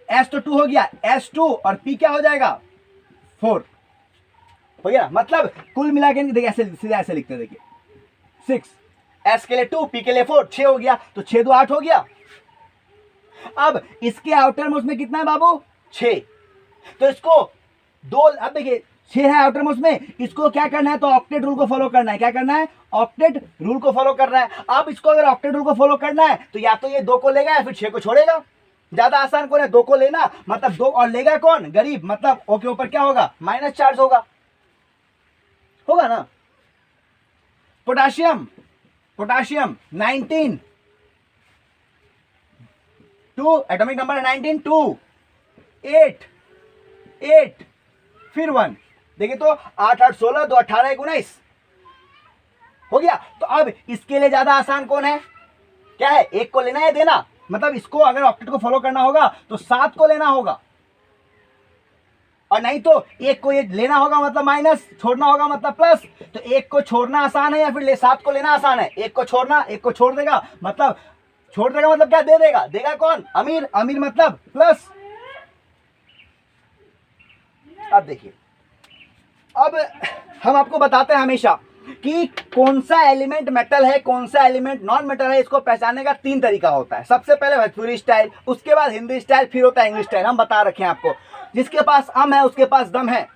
S तो 2 हो गया, S2 और P क्या हो जाएगा 4 हो गया। मतलब कुल मिला के देखिए ऐसे सीधा ऐसे लिखते हैं, देखिए 6, S के लिए 2, P के लिए 4, 6 हो गया। तो 6 2 8 हो गया। अब इसके आउटर मोस्ट में कितना है बाबू 6, तो इसको 2, अब देखिए 6 है आउटर मोस्ट में, इसको क्या करना है, तो ऑक्टेट रूल को फॉलो करना है। क्या करना है, ऑक्टेट रूल को फॉलो करना है। अब इसको अगर ऑक्टेट रूल को फॉलो करना है तो या तो ये 2 को लेगा या फिर 6 को छोड़ेगा। ज्यादा आसान कौन है, 2 को लेना, मतलब 2 और लेगा कौन, गरीब, मतलब O के ऊपर क्या होगा, माइनस चार्ज होगा ना। पोटाशियम 19, 2 एटॉमिक नंबर है 19, 2 8 फिर 1, देखिए तो 8 8 16, 2 18 19 हो गया। तो अब इसके लिए ज्यादा आसान कौन है, क्या है, एक को लेना है देना। मतलब इसको अगर ऑक्टेट को फॉलो करना होगा तो 7 को लेना होगा, और नहीं तो एक को ये लेना होगा मतलब माइनस, छोड़ना होगा मतलब प्लस। तो एक को छोड़ना आसान है या फिर 7 को लेना आसान है, एक को छोड़ना, एक को छोड़ देगा मतलब क्या, दे देगा कौन, अमीर, अमीर मतलब प्लस। अब देखिए, अब हम आपको बताते हैं हमेशा कि कौन सा एलिमेंट मेटल है, कौन सा एलिमेंट नॉन मेटल है। इसको पहचानने का 3 तरीका होता है। सबसे पहले भोजपुरी स्टाइल, उसके बाद हिंदी स्टाइल, फिर होता है इंग्लिश स्टाइल। हम बता रखे हैं आपको, जिसके पास अम है उसके पास दम है।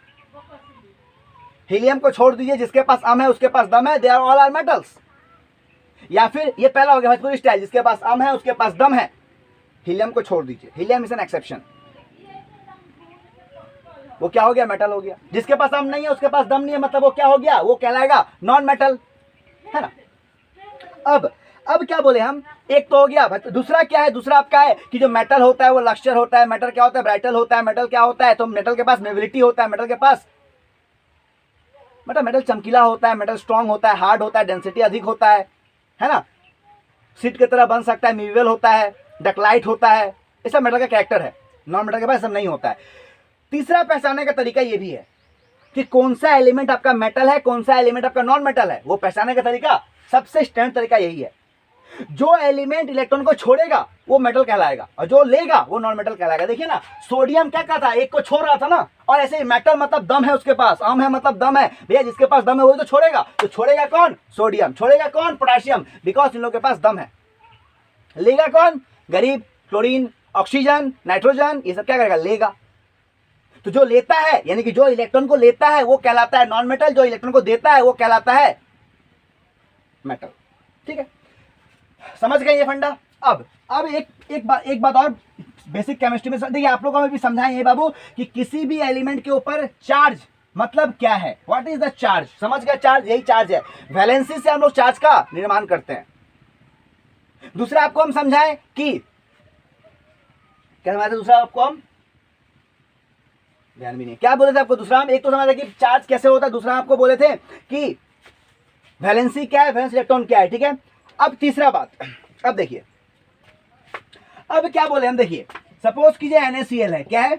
हीलियम को छोड़ दीजिए, जिसके पास अम है उसके पास दम है, they are all are metals. या फिर ये पहला हो गया भोजपुरी स्टाइल, जिसके पास अम है उसके पास दम है, हीलियम को छोड़ दीजिए, हीलियम इज एन एक्सेप्शन, वो क्या हो गया, मेटल हो गया। जिसके पास अम नहीं है उसके पास दम नहीं है, मतलब वो क्या हो गया, वो कहलाएगा नॉन मेटल, है ना। अब क्या बोले हम, एक तो हो गया, दूसरा क्या है, दूसरा आपका है कि जो मेटल होता है वो लक्ष्चर होता है, मेटल क्या होता है, ब्राइटल होता है, मेटल क्या होता है, तो मेटल के पास मेबिलिटी होता है, मेटल के पास मतलब मेटल चमकीला होता है, मेटल स्ट्रांग होता है, हार्ड होता है, डेंसिटी अधिक होता है ना, सीट की तरह बन सकता है, म्यूवेल होता है, डकलाइट होता है, ये सब मेटल का कैरेक्टर है। नॉन मेटल के पास सब नहीं होता है। तीसरा पहचानने का तरीका ये भी है कि कौन सा एलिमेंट आपका मेटल है, कौन सा एलिमेंट आपका नॉन मेटल है, वो पहचानने का तरीका, सबसे स्टैंडर्ड तरीका यही है। जो एलिमेंट इलेक्ट्रॉन को छोड़ेगा वो मेटल कहलाएगा, और जो लेगा वो नॉन मेटल कहलाएगा। देखिए ना, सोडियम क्या कहता है, एक को छोड़ रहा था ना, और ऐसे ही मेटल मतलब दम है उसके पास, अम है मतलब दम है, भैया जिसके पास दम है वही तो छोड़ेगा। तो छोड़ेगा कौन, सोडियम, छोड़ेगा कौन, पोटेशियम, बिकॉज इन लोगों के पास दम है। लेगा कौन, गरीब, क्लोरीन, ऑक्सीजन, नाइट्रोजन, ये सब क्या करेगा, लेगा। तो जो लेता है यानी कि जो इलेक्ट्रॉन को लेता है वो कहलाता है नॉन मेटल, जो इलेक्ट्रॉन को देता है वो कहलाता है मेटल। ठीक है, समझ गए ये फंडा। अब एक बात और बेसिक केमिस्ट्री में देखिए, आप लोगों में भी समझाएं ये बाबू कि किसी भी एलिमेंट के ऊपर चार्ज मतलब क्या है, व्हाट इज द चार्ज, समझ गया, चार्ज यही चार्ज है, वैलेंसी से हम लोग चार्ज का निर्माण करते हैं। दूसरा आपको हम समझाएं कि क्या समझाते, दूसरा आपको हम ध्यान भी नहीं, क्या बोले थे आपको, दूसरा हम एक तो समझा कि चार्ज कैसे होता है, दूसरा आपको बोले थे कि वैलेंसी क्या है, वैलेंस इलेक्ट्रॉन क्या है। ठीक है, अब तीसरा बात, अब देखिए, अब क्या बोले हम, देखिए सपोज कीजिए NaCl है, क्या है,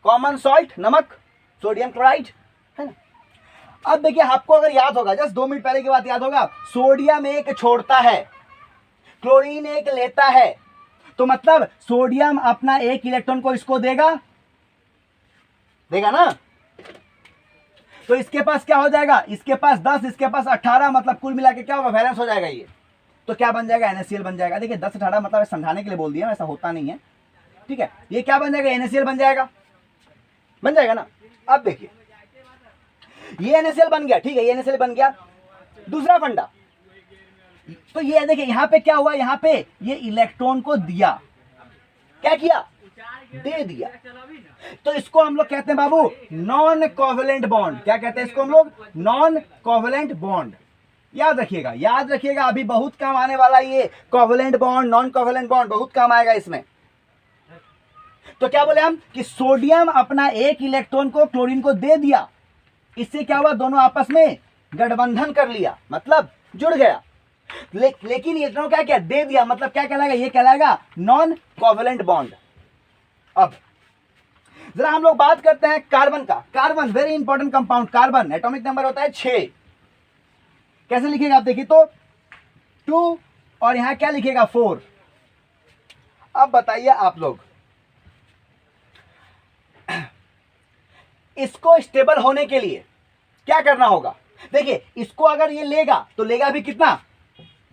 कॉमन सॉल्ट, नमक, सोडियम क्लोराइड, है ना। अब देखिए आपको अगर याद होगा, जस्ट 2 मिनट पहले की बात याद होगा, सोडियम एक छोड़ता है, क्लोरीन एक लेता है, तो मतलब सोडियम अपना एक इलेक्ट्रॉन को इसको देगा ना, तो इसके पास क्या हो जाएगा, इसके पास 10, इसके पास 18, मतलब कुल मिला के क्या होगा, वैलेंस हो जाएगा ये, तो क्या बन जाएगा, NaCl बन जाएगा। देखिए 10 18 मतलब समझाने के लिए बोल दिया, ऐसा होता नहीं है। ठीक है, ये क्या बन जाएगा, NaCl बन जाएगा ना। अब देखिए ये NaCl बन गया, ठीक है, ये NaCl बन गया। दूसरा फंडा, तो ये देखिए यहां पे क्या हुआ, यहां पे ये इलेक्ट्रॉन को दिया, क्या किया, दे दिया, तो इसको हम लोग कहते हैं बाबू नॉन कोवेलेंट बॉन्ड। क्या कहते हैं इसको हम लोग, नॉन कोवेलेंट बॉन्ड। याद रखिएगा, अभी बहुत काम आने वाला ये covalent bond, non covalent bond, बहुत काम आएगा इसमें। तो क्या बोले हम कि सोडियम अपना एक इलेक्ट्रॉन को क्लोरीन को दे दिया, इससे क्या हुआ, दोनों आपस में गठबंधन कर लिया, मतलब जुड़ गया। लेकिन ये दोनों क्या दे दिया, मतलब क्या कहलाएगा, ये कहलाएगा नॉन कोवेलेंट बॉन्ड। अब जरा हम लोग बात करते हैं कार्बन का। Carbon very important compound, carbon atomic number होता है 6। कैसे लिखेगा आप देखिए, तो 2 और यहां क्या लिखेगा, 4। अब बताइए आप लोग, इसको स्टेबल होने के लिए क्या करना होगा। देखिए इसको अगर ये लेगा तो लेगा भी कितना,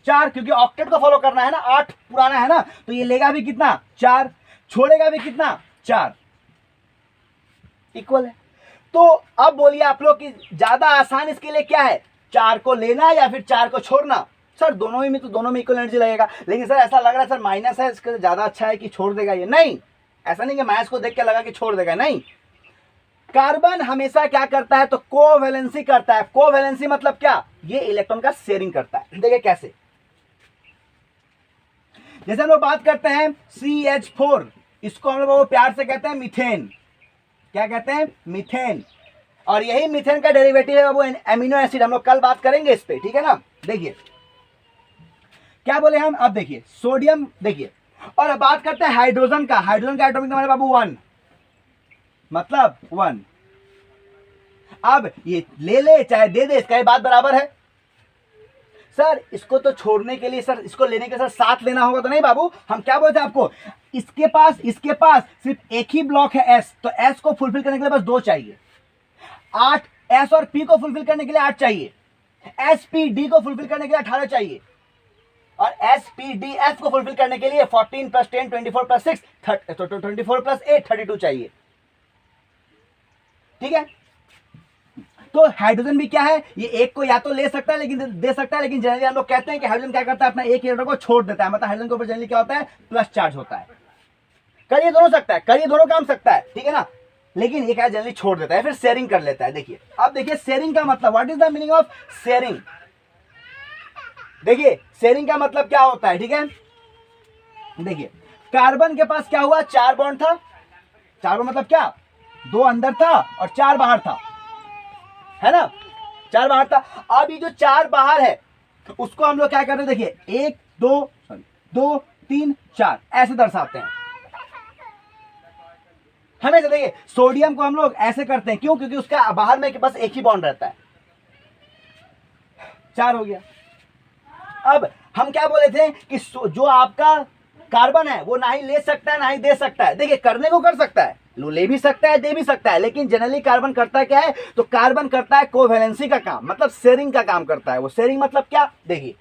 4, क्योंकि ऑक्टेट को फॉलो करना है ना, 8 पुराना है ना, तो ये लेगा भी कितना, 4, छोड़ेगा भी कितना, 4, इक्वल है। तो अब बोलिए आप लोग कि ज्यादा आसान इसके लिए क्या है, 4 को लेना या फिर 4 को छोड़ना। सर दोनों ही में, तो दोनों में इक्वल एनर्जी लगेगा, लेकिन सर ऐसा लग रहा है सर माइनस है, इसके ज्यादा अच्छा है कि छोड़ देगा ये, नहीं, ऐसा नहीं कि माइनस को देख के लगा कि छोड़ देगा, नहीं। कार्बन हमेशा क्या करता है, तो कोवैलेंसी करता है। कोवैलेंसी मतलब क्या, ये इलेक्ट्रॉन का शेयरिंग करता है। देखिए कैसे, जैसे हम लोग बात करते हैं CH4, इसको हम लोग प्यार से कहते हैं मीथेन। क्या कहते हैं, मीथेन। और यही मीथेन का डेरिवेटिव है वो एमिनो एसिड, हम लोग कल बात करेंगे इस पे, ठीक है ना। देखिए क्या बोले हम, अब देखिए सोडियम, देखिए, और अब बात करते हैं हाइड्रोजन का। हाइड्रोजन का एटॉमिक नंबर बाबू 1, मतलब 1। अब ये ले चाहे दे दे, इसका बात बराबर है। सर इसको तो छोड़ने के लिए, सर इसको लेने के साथ 7 लेना होगा, तो नहीं बाबू, हम क्या बोलते हैं आपको, इसके पास सिर्फ एक ही ब्लॉक है S, तो S को फुलफिल करने के लिए बस 2 चाहिए। 8 S और P को फुलफिल करने के लिए 8 चाहिए, S P D को फुलफिल करने के लिए 18 चाहिए, और S P D F को फुलफिल करने के लिए 14 + 10 24 + 6 तो 24 + 8 32 चाहिए। ठीक है, तो हाइड्रोजन भी क्या है, ये एक को या तो ले सकता है लेकिन दे सकता है, लेकिन जनरली हम लोग कहते हैं कि हाइड्रोजन क्या करता है, अपना एक इलेक्ट्रॉन को छोड़ देता है, मतलब हाइड्रोजन के ऊपर जनरली क्या होता है, प्लस चार्ज होता है। कर ये दोनों सकता है, कर ये दोनों काम सकता है, ठीक है ना, लेकिन ये क्या जनरली छोड़ देता है, फिर शेयरिंग कर लेता है। देखिए अब देखिए शेयरिंग का मतलब, what is the meaning of sharing. देखिए शेयरिंग का मतलब क्या होता है, ठीक है। देखिए कार्बन के पास क्या हुआ, 4 बॉन्ड था, 4 बॉन्ड मतलब क्या, 2 अंदर था और 4 बाहर था, है ना, 4 बाहर था। अब ये जो 4 बाहर है उसको हम लोग क्या करते हैं, देखिए 1 2 3 4 ऐसे दर्शाते हैं हमेशा। देखिए सोडियम को हम लोग ऐसे करते हैं, क्यों, क्योंकि उसका बाहर में बस एक ही बॉन्ड रहता है, 4 हो गया। अब हम क्या बोले थे कि जो आपका कार्बन है वो ना ही ले सकता है ना ही दे सकता है। देखिए करने को कर सकता है, ले भी सकता है दे भी सकता है, लेकिन जनरली कार्बन करता है क्या है, तो कार्बन करता है कोवैलेंसी का काम, मतलब शेयरिंग का काम करता है वो। शेयरिंग मतलब क्या, देखिए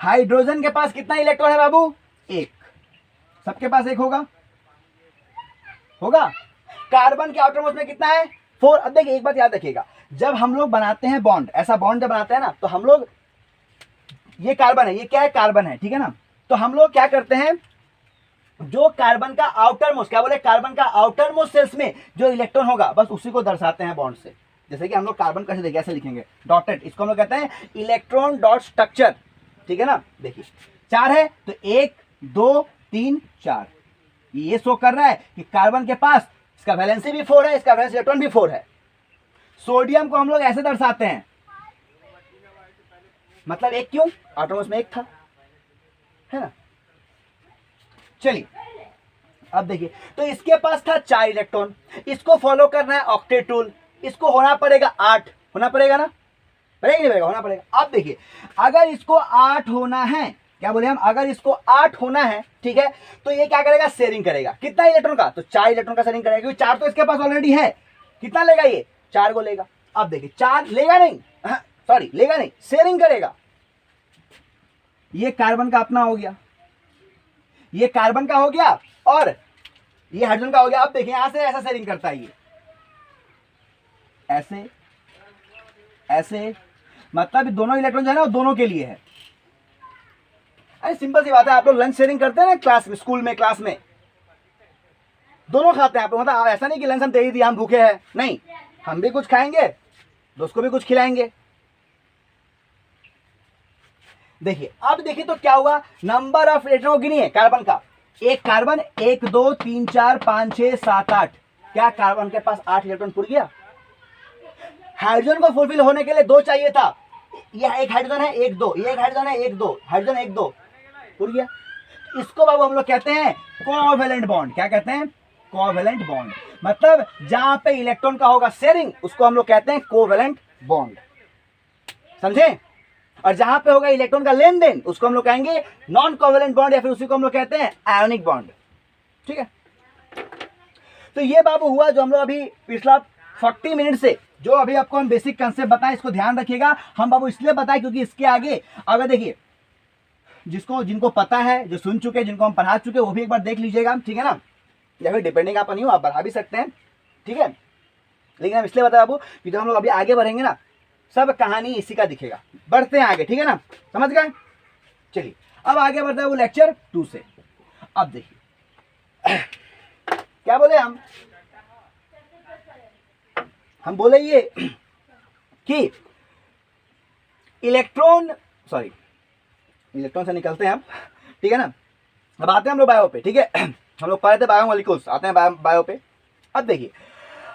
हाइड्रोजन के पास कितना इलेक्ट्रॉन है बाबू, 1, सबके पास 1 होगा, कार्बन के आउटर मोस्ट में कितना है, 4। अब देखिए एक बात याद रखिएगा, जब हम लोग बनाते हैं बॉन्ड, ऐसा बॉन्ड जब बनाते हैं ना, तो हम लोग, ये कार्बन है, ये क्या है, कार्बन है, ठीक है ना, तो हम लोग क्या करते हैं, जो कार्बन का आउटर मोस्ट, क्या बोले, कार्बन का आउटर मोस्ट सेल्स में जो इलेक्ट्रॉन होगा बस उसी को दर्शाते हैं बॉन्ड से। जैसे कि हम लोग कार्बन कैसे देखिए, ऐसे लिखेंगे डॉटेड, इसको हम लोग कहते हैं इलेक्ट्रॉन डॉट स्ट्रक्चर, ठीक है ना। देखिए 4 है तो 1 2 3 4, ये शो कर रहा है कि कार्बन के पास इसका वैलेंसी भी 4 है, इसका वैलेंसी इलेक्ट्रॉन भी 4 है। सोडियम को हम लोग ऐसे दर्शाते हैं, मतलब 1 क्यों, आटोमस में 1 था, है ना। चलिए अब देखिए, तो इसके पास था 4 इलेक्ट्रॉन, इसको फॉलो करना है ऑक्टेट रूल, इसको होना पड़ेगा 8, होना पड़ेगा ना, पड़ेगा नहीं पड़ेगा, होना पड़ेगा। अब देखिए अगर इसको 8 होना है, क्या बोले हम, अगर इसको 8 होना है, ठीक है, तो ये क्या करेगा, शेयरिंग करेगा, कितना इलेक्ट्रॉन का, तो 4 इलेक्ट्रॉन का शेयरिंग करेगा, क्योंकि 4 तो इसके पास ऑलरेडी है, कितना लेगा ये, 4 को लेगा। अब देखिए 4 लेगा नहीं, सॉरी लेगा नहीं, शेयरिंग करेगा, ये कार्बन का अपना हो गया, ये कार्बन का हो गया और ये हाइड्रोजन का हो गया। अब देखिए यहां से ऐसा शेयरिंग करता है, ये ऐसे ऐसे, मतलब दोनों इलेक्ट्रॉन जो है ना वो दोनों के लिए है। अरे सिंपल सी बात है, आप लोग लंच शेयरिंग करते हैं ना क्लास में, स्कूल में, क्लास में दोनों खाते हैं आप लोग, मतलब ऐसा नहीं कि लंच हम दे ही दिया हम भूखे हैं, नहीं, हम भी कुछ खाएंगे दोस्त को भी कुछ खिलाएंगे। देखिए अब देखिए तो क्या हुआ, नंबर ऑफ इलेक्ट्रॉन गिनिए कार्बन का, एक कार्बन 1 2 3 4 5 6 7 8, क्या कार्बन के पास 8 इलेक्ट्रॉन पुर गया। हाइड्रोजन को फुलफिल होने के लिए 2 चाहिए था, यह एक हाइड्रोजन है 1 2, ये एक हाइड्रोजन है 1 2, हाइड्रोजन 1 2 पुर गया। इसको बाबू हम लोग कहते हैं कोवैलेंट बॉन्ड, क्या कहते हैं, कोवैलेंट बॉन्ड, मतलब जहां पे इलेक्ट्रॉन का होगा शेयरिंग उसको हम लोग कहते हैं कोवैलेंट बॉन्ड, समझे, और जहां पे होगा इलेक्ट्रॉन का लेन देन उसको हम लोग कहेंगे नॉन कोवैलेंट बॉन्ड, या फिर उसी को हम लोग कहते हैं आयोनिक बॉन्ड, ठीक है। तो ये बाबू हुआ जो हम लोग अभी पिछला 40 मिनट से जो अभी आपको हम बेसिक कंसेप्ट बताएं, इसको ध्यान रखिएगा। हम बाबू इसलिए बताएं क्योंकि इसके आगे अगर देखिए जिनको पता है, जो सुन चुके, जिनको हम पढ़ा चुके, वो भी एक बार देख लीजिएगा, ठीक है ना, या फिर डिपेंडिंग आप नहीं हो, आप बढ़ा भी सकते हैं, ठीक है। लेकिन हम इसलिए बताए बाबू कि जब हम लोग अभी आगे बढ़ेंगे ना, सब कहानी इसी का दिखेगा, बढ़ते हैं आगे, ठीक है ना, समझ गए। चलिए अब आगे बढ़ते हैं वो लेक्चर 2 से। अब देखिए क्या बोले हम बोले ये कि इलेक्ट्रॉन से निकलते हैं हम, ठीक है ना। अब आते हैं हम लोग बायो पे, ठीक है, हम लोग पढ़े थे बायोमोलिक्यूल्स, आते हैं बायो पे। अब देखिए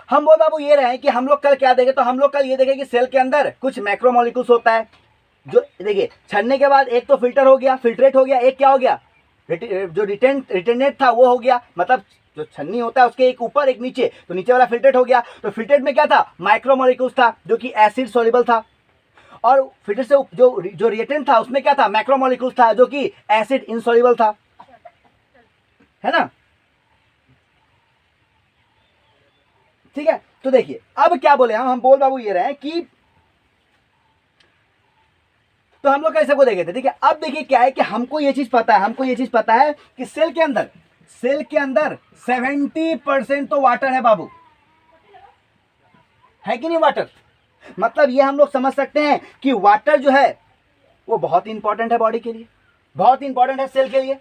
हम बोल बाबू ये रहे कि हम लोग कल क्या देखे, तो हम लोग कल ये देखे कि सेल के अंदर कुछ मैक्रोमोलिक्यूल्स होता है, जो देखिए छन्ने के बाद एक तो फिल्टर हो गया, फिल्ट्रेट हो गया, एक क्या हो गया, जो रिटेनेट था वो हो गया, मतलब जो छन्नी होता है उसके एक ऊपर एक नीचे, तो नीचे वाला फिल्ट्रेट हो गया। तो फिल्ट्रेट में क्या था, माइक्रोमोलिक्यूल्स था जो कि एसिड सॉल्युबल था, और फिल्ट्रेट से जो रिएक्टेंट था उसमें क्या था, मैक्रोमोलिक्यूल्स था जो कि एसिड इनसॉल्युबल था, है ना, ठीक है। तो देखिए अब क्या बोले हम बोल बाबू ये रहे कि तो हम लोग कैसे को देखे थे, ठीक है। अब देखिए क्या है कि हमको ये चीज पता है कि सेल के अंदर सेल के अंदर 70% तो वाटर है बाबू, है कि नहीं वाटर। मतलब ये हम लोग समझ सकते हैं कि वाटर जो है वो बहुत इंपॉर्टेंट है बॉडी के लिए, बहुत इंपॉर्टेंट है सेल के लिए,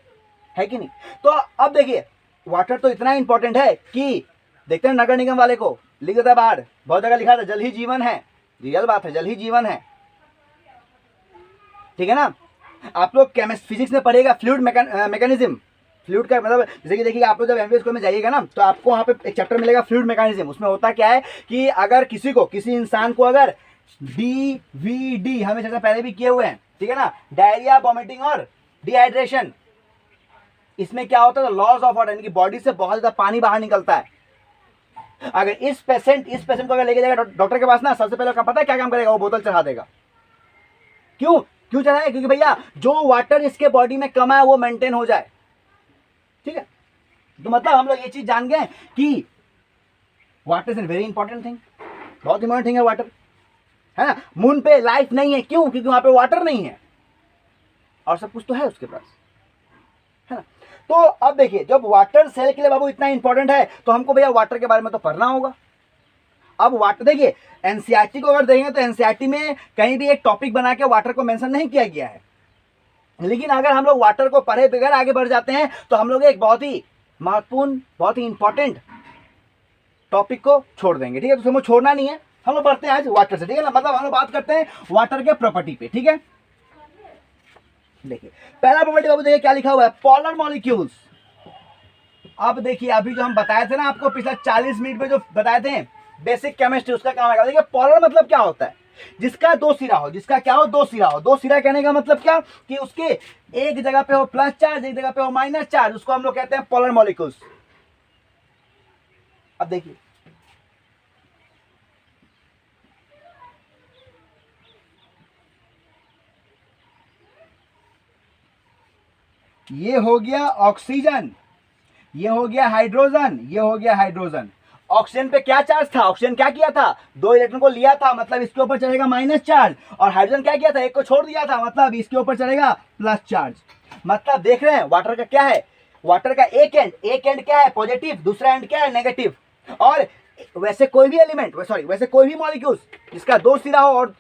है कि नहीं। तो अब देखिए वाटर तो इतना इंपॉर्टेंट है कि देखते हैं नगर निगम वाले को लिख देता है बाहर, बहुत जगह लिखा था जल ही जीवन है, रियल बात है, जल ही जीवन है, ठीक है ना। आप लोग फिजिक्स में पढ़ेगा फ्लूइड मैकेनिज्म, फ्लूइड का मतलब जैसे कि देखिए आप लोग जब एमबीबीएस में जाइएगा ना तो आपको वहाँ पे एक चैप्टर मिलेगा फ्लूइड मैकेनिज्म। उसमें होता क्या है कि अगर किसी इंसान को अगर डीवीडी हमें जैसा पहले भी किए हुए हैं, ठीक है ना, डायरिया, वॉमिटिंग और डिहाइड्रेशन, इसमें क्या होता है लॉस ऑफ वाटर, यानी कि बॉडी से बहुत ज्यादा पानी बाहर निकलता है। अगर इस पेशेंट को अगर लेके जाएगा डॉक्टर के पास ना, सबसे पहले पता है क्या काम करेगा, वो बोतल चढ़ा देगा। क्यों चढ़ाए, क्योंकि भैया जो वाटर इसके बॉडी में कम है वो मेंटेन हो जाए, ठीक है। तो मतलब हम लोग ये चीज जान गए कि water is a very important thing, बहुत इंपॉर्टेंट थिंग है वाटर, है ना। मून पे लाइफ नहीं है, क्यों, क्योंकि वहां पे वाटर नहीं है और सब कुछ तो है उसके पास, है ना। तो अब देखिए जब वाटर सेल के लिए बाबू इतना इंपॉर्टेंट है तो हमको भैया वाटर के बारे में तो पढ़ना होगा। अब वाटर देखिए एनसीईआरटी को अगर देखेंगे तो एनसीईआरटी में कहीं भी एक टॉपिक बना के वाटर को मेंशन नहीं किया गया है, लेकिन अगर हम लोग वाटर को पढ़े बगैर आगे बढ़ जाते हैं तो हम लोग एक बहुत ही महत्वपूर्ण, बहुत ही इंपॉर्टेंट टॉपिक को छोड़ देंगे, ठीक है। तो हमें छोड़ना नहीं है, हम लोग बढ़ते हैं आज वाटर से, ठीक है ना। मतलब हम लोग बात करते हैं वाटर के प्रॉपर्टी पे, ठीक है। देखिए पहला प्रॉपर्टी बाबू देखिए क्या लिखा हुआ है, पोलर मॉलिक्यूल्स। अब देखिए अभी जो हम बताए थे ना आपको पिछला 40 मिनट में जो बताए थे बेसिक केमिस्ट्री, उसका काम है। देखिए पोलर मतलब क्या होता है, जिसका दो सिरा हो, जिसका क्या हो, दो सिरा हो। दो सिरा कहने का मतलब क्या कि उसके एक जगह पे हो प्लस चार्ज, एक जगह पे हो माइनस चार्ज, उसको हम लोग कहते हैं पोलर मॉलिक्यूल्स। अब देखिए ये हो गया ऑक्सीजन, ये हो गया हाइड्रोजन, ये हो गया हाइड्रोजन। ऑक्सीजन पे क्या चार्ज था, ऑक्सीजन क्या किया था, दो इलेक्ट्रॉन को लिया था, मतलब इसके ऊपर चढ़ेगा माइनस चार्ज, और हाइड्रोजन क्या किया था, एक को छोड़ दिया था, मतलब इसके ऊपर चढ़ेगा प्लस चार्ज। मतलब देख रहे हैं वाटर का क्या है, वाटर का एक एंड क्या है पॉजिटिव, दूसरा एंड क्या है नेगेटिव। और वैसे कोई भी एलिमेंट, वैसे कोई भी मॉलिक्यूल्स जिसका दो सिरा हो और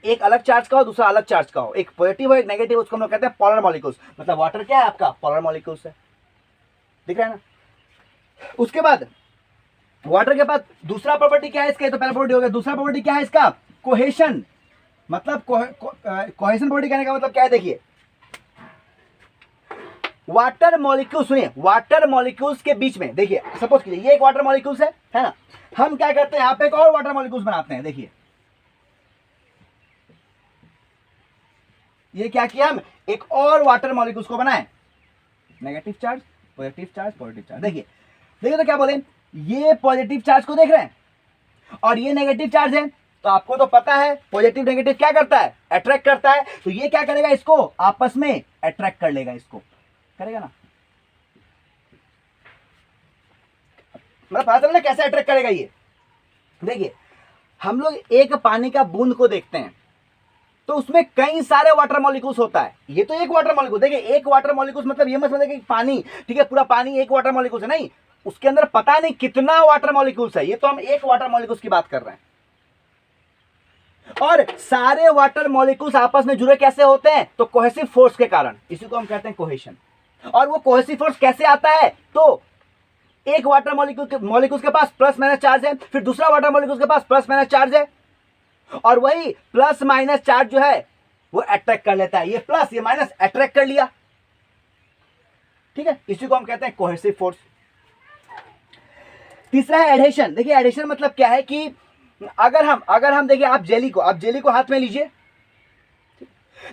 एक अलग चार्ज का हो दूसरा अलग चार्ज का हो, एक पॉजिटिव हो एक नेगेटिव, उसको हम लोग कहते हैं पोलर मॉलिक्यूल्स। मतलब वाटर क्या है आपका, पोलर मॉलिक्यूल्स है, दिख रहा है ना। उसके बाद वाटर के बाद दूसरा प्रॉपर्टी क्या है इसका, तो पहला प्रॉपर्टी हो गया। दूसरा प्रॉपर्टी क्या है इसका, कोहेशन। मतलब कोहेशन प्रॉपर्टी कहने का मतलब क्या है, देखिए वाटर मॉलिक्यूल, सुनिए वाटर मॉलिक्यूल्स के बीच में, देखिए सपोज कीजिए ये एक वाटर मॉलिक्यूल्स है ना, हम क्या करते हैं यहाँ पे एक और वाटर मॉलिक्यूल्स बनाते हैं। देखिए ये क्या किया, हम एक और वाटर मॉलिक्यूल्स को बनाए, negative charge positive charge positive charge. देखिए तो क्या बोले, ये पॉजिटिव चार्ज को देख रहे हैं और ये नेगेटिव चार्ज है, तो आपको तो पता है पॉजिटिव नेगेटिव क्या करता है, अट्रैक्ट करता है। तो ये क्या करेगा, इसको आपस में अट्रैक्ट कर लेगा, इसको करेगा ना, मतलब पता चल रहा है कैसे अट्रैक्ट करेगा ये। देखिए हम लोग एक पानी का बूंद को देखते हैं तो उसमें कई सारे वाटर मॉलिक्यूल्स होता है, ये तो एक वाटर मॉलिक्यूल। देखिए एक वाटर मॉलिक्यूल्स मतलब ये मत समझिए कि पानी, ठीक है पूरा पानी एक वाटर मॉलिक्यूल्स है, नहीं, उसके अंदर पता नहीं कितना वाटर मॉलिक्यूल्स है, ये तो हम एक वाटर मॉलिक्यूल्स की बात कर रहे हैं। और सारे वाटर मॉलिक्यूल्स आपस में जुड़े कैसे होते हैं, तो कोहेसिव फोर्स के कारण, इसी को हम कहते हैं कोहेशन। और वो कोहेसिव फोर्स कैसे आता है, तो एक वाटर मॉलिक्यूल्स के पास प्लस माइनस चार्ज है, फिर दूसरा वाटर मॉलिक्यूल्स के पास प्लस माइनस चार्ज है, और वही प्लस माइनस चार्ज जो है वो अट्रैक्ट कर लेता है, ये प्लस ये माइनस अट्रैक्ट कर लिया, ठीक है, इसी को हम कहते हैं कोहेसिव फोर्स। तीसरा है एडहेशन। देखिए एडहेशन मतलब क्या है कि अगर हम देखिए आप जेली को हाथ में लीजिए,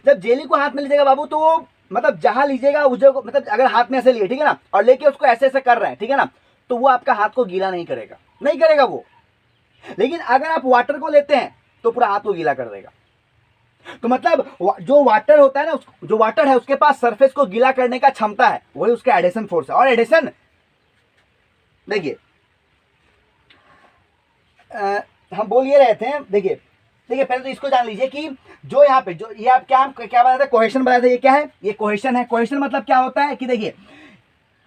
जब जेली को हाथ में लीजिएगा बाबू तो वो मतलब जहां लीजिएगा उस जगह, मतलब अगर हाथ में ऐसे लिए, ठीक है ना, और लेके उसको ऐसे ऐसे कर रहे हैं, ठीक है ना, तो वो आपका हाथ को गीला नहीं करेगा वो। लेकिन अगर आप वाटर को लेते हैं तो पूरा हाथ को गीला कर देगा। तो मतलब जो वाटर होता है ना, जो वाटर है उसके पास सरफेस को गीला करने का क्षमता है, वही उसका एडेशन फोर्स है। और एडेशन देखिए हम बोल ये रहे थे, देखिए पहले तो इसको जान लीजिए कि जो यहाँ पे जो ये आप क्या बताते हैं, कोहेशन बताते हैं, ये क्या है, ये कोहेशन है। कोहेशन मतलब क्या होता है कि देखिए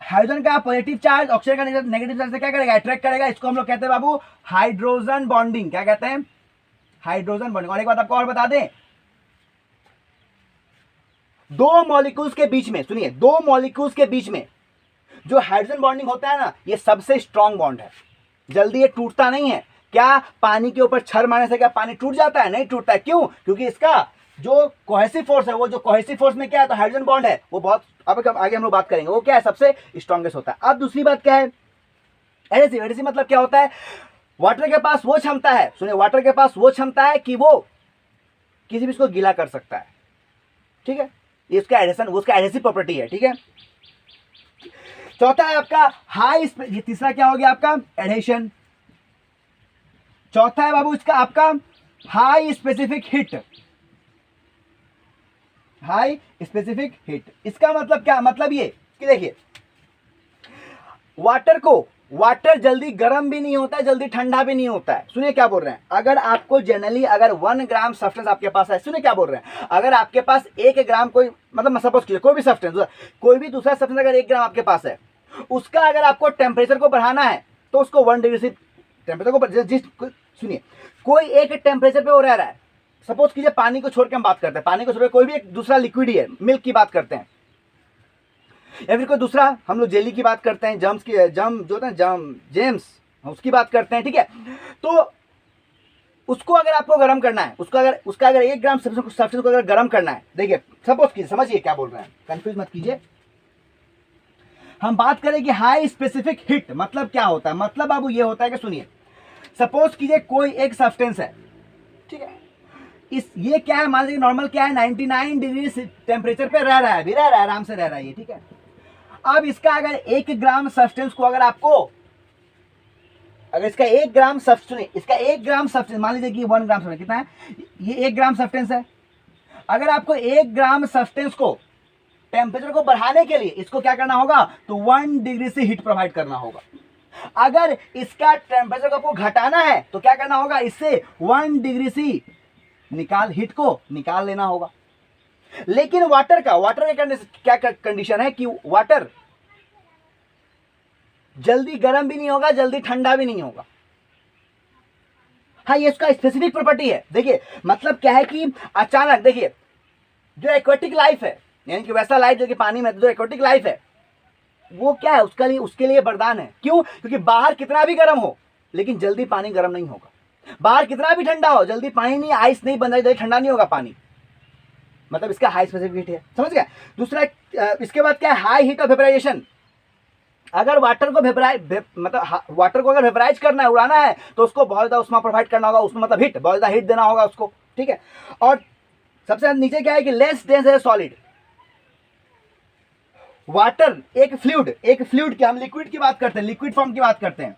हाइड्रोजन का पॉजिटिव चार्ज ऑक्सीजन का नेगेटिव चार्ज से क्या करेगा, अट्रैक्ट करेगा। इसको हम लोग कहते हैं बाबू हाइड्रोजन बॉन्डिंग। क्या कहते हैं, हाइड्रोजन बॉन्डिंग। और एक बात आपको और बता दें, दो मॉलिक्यूल्स के बीच में, सुनिए, दो मॉलिक्यूल्स के बीच में जो हाइड्रोजन बॉन्डिंग होता है ना, ये सबसे स्ट्रॉन्ग बॉन्ड है, जल्दी ये टूटता नहीं है। क्या पानी के ऊपर छर मारने से क्या पानी टूट जाता है, नहीं टूटता है। क्यों, क्योंकि इसका जो कोहेसिव फोर्स है, वो जो कोहेसिव फोर्स में क्या है, तो हाइड्रोजन बॉन्ड है, वो बहुत, अब आगे हम लोग बात करेंगे, वो क्या है, सबसे स्ट्रॉन्गेस्ट होता है। अब दूसरी बात क्या है, एडहेसिव। एडहेसिव मतलब क्या होता है, वाटर के पास वो क्षमता है, सुनिए, वाटर के पास वो क्षमता है कि वो किसी भी इसको गीला कर सकता है, ठीक है, ये उसका एडहेशन, उसका एडहेसिव प्रॉपर्टी है, ठीक है। चौथा है आपका हाई, ये तीसरा क्या हो गया आपका, एडहेशन। चौथा है बाबू इसका आपका high specific heat. High specific heat, इसका मतलब क्या, मतलब ये कि देखिए, वाटर जल्दी गर्म भी नहीं होता है, जल्दी ठंडा भी नहीं होता है। सुनिए क्या बोल रहे हैं, अगर आपको जनरली अगर 1 ग्राम सब्सटेंस आपके पास है, सुनिए क्या बोल रहे हैं, अगर आपके पास 1 ग्राम कोई, मतलब सपोज कीजिए कोई भी सब्सटेंस, कोई भी दूसरा सब्सटेंस अगर 1 ग्राम आपके पास है, उसका अगर आपको टेम्परेचर को बढ़ाना है तो उसको 1 डिग्री से टेम्परेचर को, जिस, सुनिए, कोई एक टेम्परेचर पे वो रह रहा है, सपोज कीजिए पानी को छोड़ के हम बात करते हैं, पानी को छोड़ के कोई भी एक दूसरा लिक्विड ही है, मिल्क की बात करते हैं, या फिर कोई दूसरा हम लोग जेली की बात करते हैं, जम्स की, जम जो होता है जेम्स, उसकी बात करते हैं, ठीक है। तो उसको अगर आपको गर्म करना है, उसका अगर 1 ग्राम सब्सटेंस को अगर गर्म करना है, देखिए सपोज कीजिए, समझिए क्या बोल रहे हैं, कंफ्यूज मत कीजिए। हम बात करें कि हाई स्पेसिफिक हिट मतलब क्या होता है, मतलब बाबू ये होता है कि सुनिए, सपोज कीजिए कोई एक सब्सटेंस है, ठीक है, ये क्या है, मान लीजिए नॉर्मल क्या है, 99 डिग्री टेम्परेचर पे रह रहा है, भी रह रहा है, आराम से रह रहा है ये, ठीक है। अब इसका अगर 1 ग्राम सब्सटेंस को अगर आपको, अगर इसका 1 ग्राम सब्सटेंस, इसका 1 ग्राम सब्सटेंस, मान लीजिए कि 1 ग्राम सब्सटेंस कितना है, ये 1 ग्राम सब्सटेंस है, अगर आपको 1 ग्राम सब्सटेंस को टेम्परेचर को बढ़ाने के लिए इसको क्या करना होगा, तो 1 डिग्री से हीट प्रोवाइड करना होगा। अगर इसका टेम्परेचर को आपको घटाना है तो क्या करना होगा, इससे 1 डिग्री से हीट को निकाल लेना होगा। लेकिन वाटर का क्या कंडीशन है कि वाटर जल्दी गर्म भी नहीं होगा, जल्दी ठंडा भी नहीं होगा। हाँ, ये इसका स्पेसिफिक प्रॉपर्टी है। देखिए मतलब क्या है कि अचानक, देखिए जो एक्वेटिक लाइफ है, यानी कि वैसा लाइफ जो कि पानी में, जो एक्वेटिक लाइफ है वो क्या है, उसके लिए वरदान है। क्यों, क्योंकि बाहर कितना भी गर्म हो लेकिन जल्दी पानी गर्म नहीं होगा, बाहर कितना भी ठंडा हो जल्दी पानी नहीं, आइस नहीं बन रही, जल्दी ठंडा नहीं होगा पानी, मतलब इसका हाई स्पेसिफिक हीट है, समझ गया। दूसरा इसके बाद क्या है, हाई हीट ऑफ वेपराइजेशन। अगर वाटर को मतलब वाटर को अगर वेपराइज करना है, उड़ाना है, तो उसको बहुत ज़्यादा उष्मा प्रोवाइड करना होगा, उसमें मतलब हीट, बहुत ज़्यादा हीट देना होगा उसको, ठीक है। और सबसे नीचे क्या है कि लेस डेंस है सॉलिड। वाटर एक फ्लूइड की, हम लिक्विड की बात करते हैं, लिक्विड फॉर्म की बात करते हैं,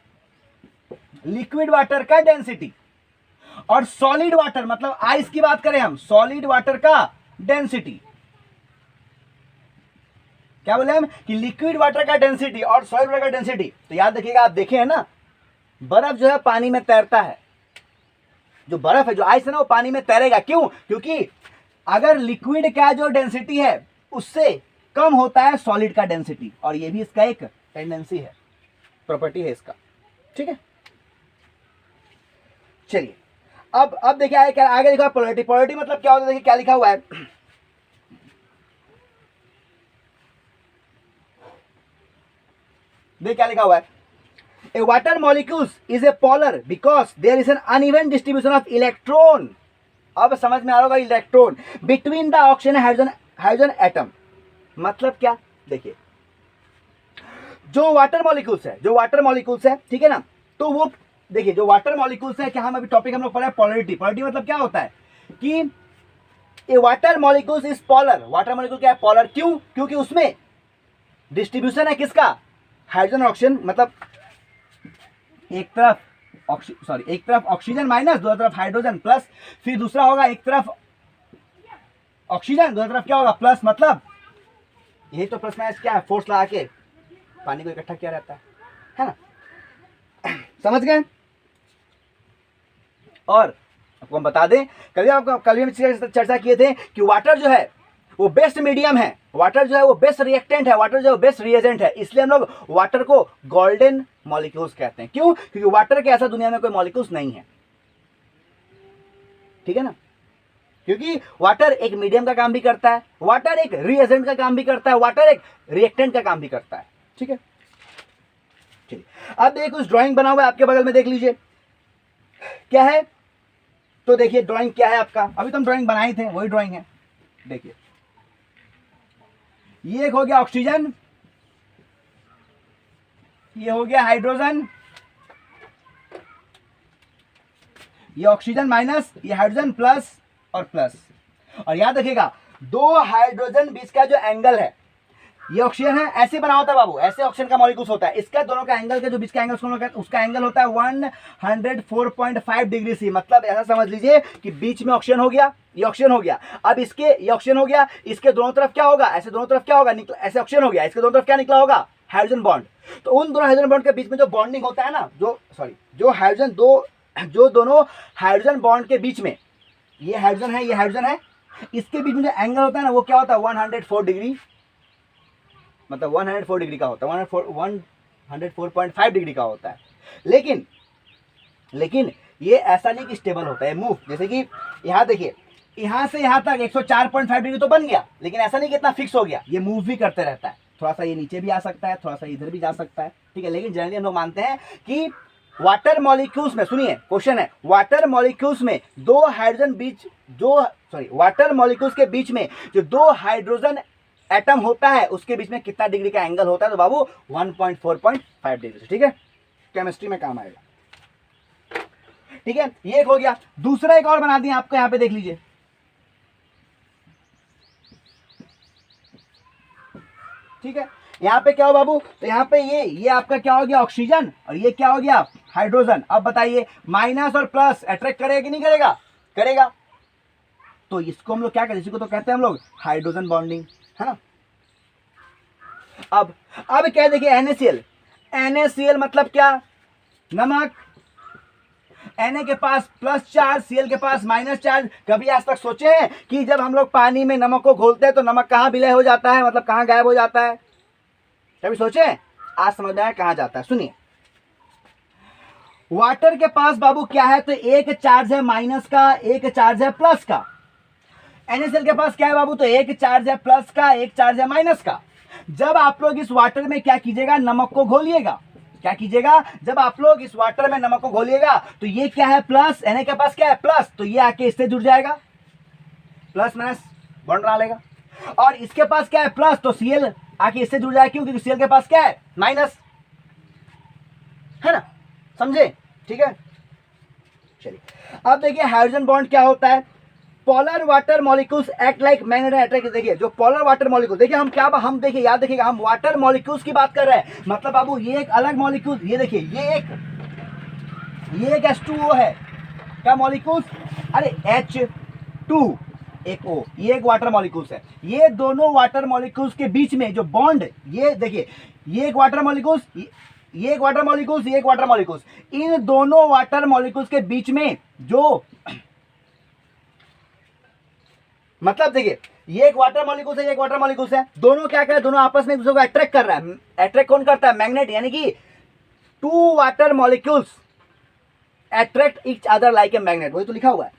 लिक्विड वाटर का डेंसिटी, और सॉलिड वाटर मतलब आइस की बात करें हम, सॉलिड वाटर का डेंसिटी। क्या बोले हम कि लिक्विड वाटर का डेंसिटी और सॉलिड वाटर का डेंसिटी। तो याद रखिएगा, आप देखे हैं ना, बर्फ जो है पानी में तैरता है, जो बर्फ है, जो आइस है ना, वो पानी में तैरेगा। क्यों, क्योंकि अगर लिक्विड का जो डेंसिटी है उससे कम होता है सॉलिड का डेंसिटी, और ये भी इसका एक टेंडेंसी है, प्रॉपर्टी है इसका, ठीक है। चलिए अब देखिए आगे लिखा है पोलैरिटी। पोलैरिटी मतलब क्या होता है, देखिए क्या लिखा हुआ है, देखिए क्या लिखा हुआ है, a water molecules is a polar because there is an uneven distribution of electron. अब समझ में आ रहा होगा, electron between the oxygen hydrogen atom. मतलब क्या, देखिए जो वाटर मॉलिक्यूल्स है, ठीक है ना, तो वो देखिए जो वाटर मॉलिक्यूल्स है, क्या हम अभी टॉपिक हम लोग पढ़ा है पोलैरिटी। पोलैरिटी मतलब क्या होता है कि a water molecules is polar. Water molecule क्या है, पोलर। क्यों, क्योंकि उसमें डिस्ट्रीब्यूशन है किसका, हाइड्रोजन ऑक्सीजन, मतलब एक तरफ ऑक्सीजन माइनस, दूसरी तरफ हाइड्रोजन प्लस, फिर दूसरा होगा एक तरफ ऑक्सीजन, दूसरी तरफ क्या होगा प्लस, मतलब यही तो प्लस माइनस क्या है, फोर्स लगा के पानी को इकट्ठा किया रहता है ना, समझ गए। और आपको हम बता दें, कल भी हम चर्चा किए थे कि वाटर जो है वो बेस्ट मीडियम है, वाटर जो है वो बेस्ट रिएक्टेंट है, वाटर जो है वो बेस्ट रिएजेंट है, इसलिए हम लोग वाटर को गोल्डन मॉलिक्यूल्स कहते हैं। क्यों? क्योंकि वाटर के ऐसा दुनिया में कोई मॉलिक्यूल्स नहीं है, ठीक है ना। क्योंकि वाटर एक मीडियम का काम भी करता है, वाटर एक रिएजेंट का काम भी करता है, वाटर एक रिएक्टेंट का काम भी करता है, ठीक है। चलिए अब देखिए कुछ ड्राइंग बना हुआ है आपके बगल में, देख लीजिए क्या है। तो देखिए ड्राइंग क्या है आपका, अभी तो हम ड्राइंग बनाए थे, वही ड्राइंग है। देखिए ये एक हो गया ऑक्सीजन, ये हो गया हाइड्रोजन, ये ऑक्सीजन माइनस, ये हाइड्रोजन प्लस और प्लस। और याद रखिएगा दो हाइड्रोजन बीच का जो एंगल है, ये ऑक्सीजन है, ऐसे बना होता है बाबू, ऐसे ऑक्सीजन का मॉलिक्यूल्स होता है, इसका दोनों का एंगल, के जो बीच का एंगल उसका एंगल होता है 104.5 डिग्री सी। मतलब ऐसा समझ लीजिए कि बीच में ऑक्सीजन हो गया, ये ऑक्सीजन हो गया, अब इसके ये ऑक्सीजन हो गया, इसके दोनों तरफ क्या होगा, ऐसे दोनों तरफ क्या होगा, ऐसे ऑक्सीजन हो गया, इसके दोनों तरफ क्या निकला होगा, हाइड्रोजन बॉन्ड। तो उन दोनों हाइड्रोजन बॉन्ड के बीच में जो बॉन्डिंग होता है ना, जो दोनों हाइड्रोजन बॉन्ड के बीच में, ये हाइड्रोजन है, ये हाइड्रोजन है, इसके बीच में जो एंगल होता है ना वो क्या होता है 104 डिग्री, मतलब 104 डिग्री का होता है, 104.5 डिग्री का होता है। लेकिन ये ऐसा नहीं कि स्टेबल होता है, मूव। जैसे कि यहाँ देखिए, यहाँ से यहाँ तक 104.5 डिग्री तो बन गया, लेकिन ऐसा नहीं कि इतना फिक्स हो गया, ये मूव भी करते रहता है, थोड़ा सा ये नीचे भी आ सकता है, थोड़ा सा इधर भी जा सकता है, ठीक है। लेकिन जनरली हम लोग मानते हैं कि वाटर मॉलिक्यूल्स में, सुनिए क्वेश्चन है, वाटर मॉलिक्यूल्स में दो हाइड्रोजन वाटर मॉलिक्यूल्स के बीच में जो दो हाइड्रोजन एटम होता है उसके बीच में कितना डिग्री का एंगल होता है, तो बाबू 104.5 डिग्री, ठीक है। केमिस्ट्री में काम आएगा, ठीक है। ये एक हो गया। दूसरा एक और बना दिया आपको, यहां पे देख लीजिए, ठीक है। यहां पे क्या हो बाबू, तो यहां पे ये आपका क्या हो गया ऑक्सीजन, और ये क्या हो गया हाइड्रोजन। अब बताइए माइनस और प्लस अट्रैक्ट करेगा कि नहीं करेगा, करेगा। तो इसको हम लोग क्या कहते हैं, इसको तो कहते हैं हम लोग हाइड्रोजन बॉन्डिंग, है ना। अब क्या देखिए NaCl मतलब क्या, नमक। Na के पास प्लस चार्ज, Cl के पास माइनस चार्ज। कभी आज तक सोचे हैं कि जब हम लोग पानी में नमक को घोलते हैं तो नमक कहाँ विलय हो जाता है, मतलब कहाँ गायब हो जाता है, कभी सोचे हैं? आज समझ में आया कहाँ जाता है। सुनिए, वाटर के पास बाबू क्या है, तो एक चार्ज है माइनस का, एक चार्ज है प्लस का। NaCl के पास क्या है बाबू, तो एक चार्ज है प्लस का, एक चार्ज है माइनस का। जब आप लोग इस वाटर में क्या कीजिएगा, नमक को घोलिएगा, क्या कीजिएगा, जब आप लोग इस वाटर में नमक को घोलिएगा तो ये क्या है प्लस, Na के पास क्या है प्लस, तो ये आके इससे जुड़ जाएगा, प्लस माइनस बॉन्ड बना लेगा। और इसके पास क्या है प्लस, तो Cl आके इससे जुड़ जाएगा, क्यों, क्योंकि Cl के पास क्या है माइनस, है ना, समझे, ठीक है। चलिए अब देखिए हाइड्रोजन बॉन्ड क्या होता है। Polar water molecules act like magnet and attract. देखिए जो पोलर वाटर मॉलिक्यूल, देखिए हम देखिए याद रखिएगा, हम वाटर मॉलिक्यूल्स की बात कर रहे हैं। मतलब बाबू ये एक अलग मॉलिक्यूल, ये देखिए ये एक H2O है, क्या मॉलिक्यूल्स, अरे H2 एक O, ये एक वाटर मॉलिक्यूल्स है। ये दोनों वाटर मॉलिक्यूल्स के बीच में जो बॉन्ड, ये देखिए ये एक वाटर मॉलिक्यूल्स, ये एक वाटर मॉलिक्यूल्स, ये एक वाटर मॉलिक्यूल्स, इन दोनों वाटर मॉलिक्यूल्स के बीच में जो, मतलब देखिए ये एक वाटर मॉलिक्यूल्स है, ये एक वाटर मॉलिक्यूल्स है, दोनों क्या कर रहे हैं, दोनों आपस में एक दूसरे को अट्रैक्ट कर रहा है। अट्रैक्ट कौन करता है, मैग्नेट, यानी कि two water molecules attract each other like a magnet, वही तो लिखा हुआ है।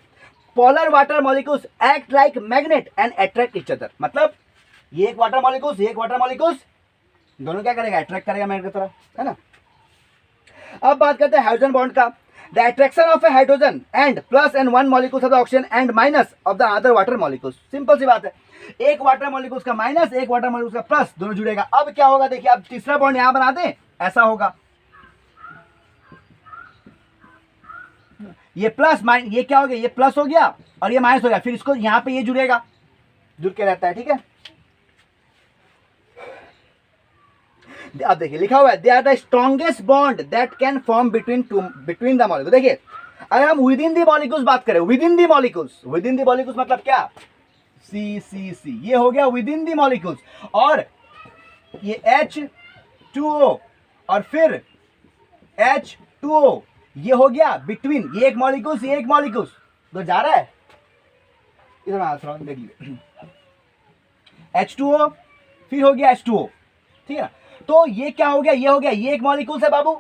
Polar water molecules act like magnet and attract each other. मतलब ये एक वाटर मॉलिक्यूल्स, ये एक वाटर मॉलिक्यूल्स, दोनों क्या करेगा, अट्रैक्ट करेगा मैग्नेट की तरह, है ना। अब बात करते हैं हाइड्रोजन बॉन्ड का। The attraction of a hydrogen and plus and one molecules of the oxygen and minus of the other water molecules। Simple सी बात है, एक वाटर मॉलिक्यूल्स का माइनस, एक वाटर मॉलिक्यूल्स का प्लस, दोनों जुड़ेगा। अब क्या होगा, देखिए अब तीसरा बॉन्ड यहां बना दें, ऐसा होगा, ये प्लस माइनस, ये क्या हो गया, ये प्लस हो गया और ये माइनस हो गया, फिर इसको यहां पे ये जुड़ेगा, जुड़ के रहता है, ठीक है। अब देखिए लिखा हुआ है, they are the strongest bond that can form between the molecule. देखिए अगर हम विद इन दी मॉलिक्यूल्स बात करें, विद इन दी मॉलिक्यूल्स मतलब क्या, C ये हो गया विद इन दी मॉलिक्यूल्स, और ये H2O और फिर H2O ये हो गया बिटवीन, ये एक मॉलिक्यूल्स, ये एक मॉलिक्यूल्स, तो जा रहा है इधर, थोड़ा देख लीजिए, H2O, फिर हो गया H2O, ठीक है ना। तो ये क्या हो गया, ये हो गया, ये एक मॉलिक्यूल्स है बाबू,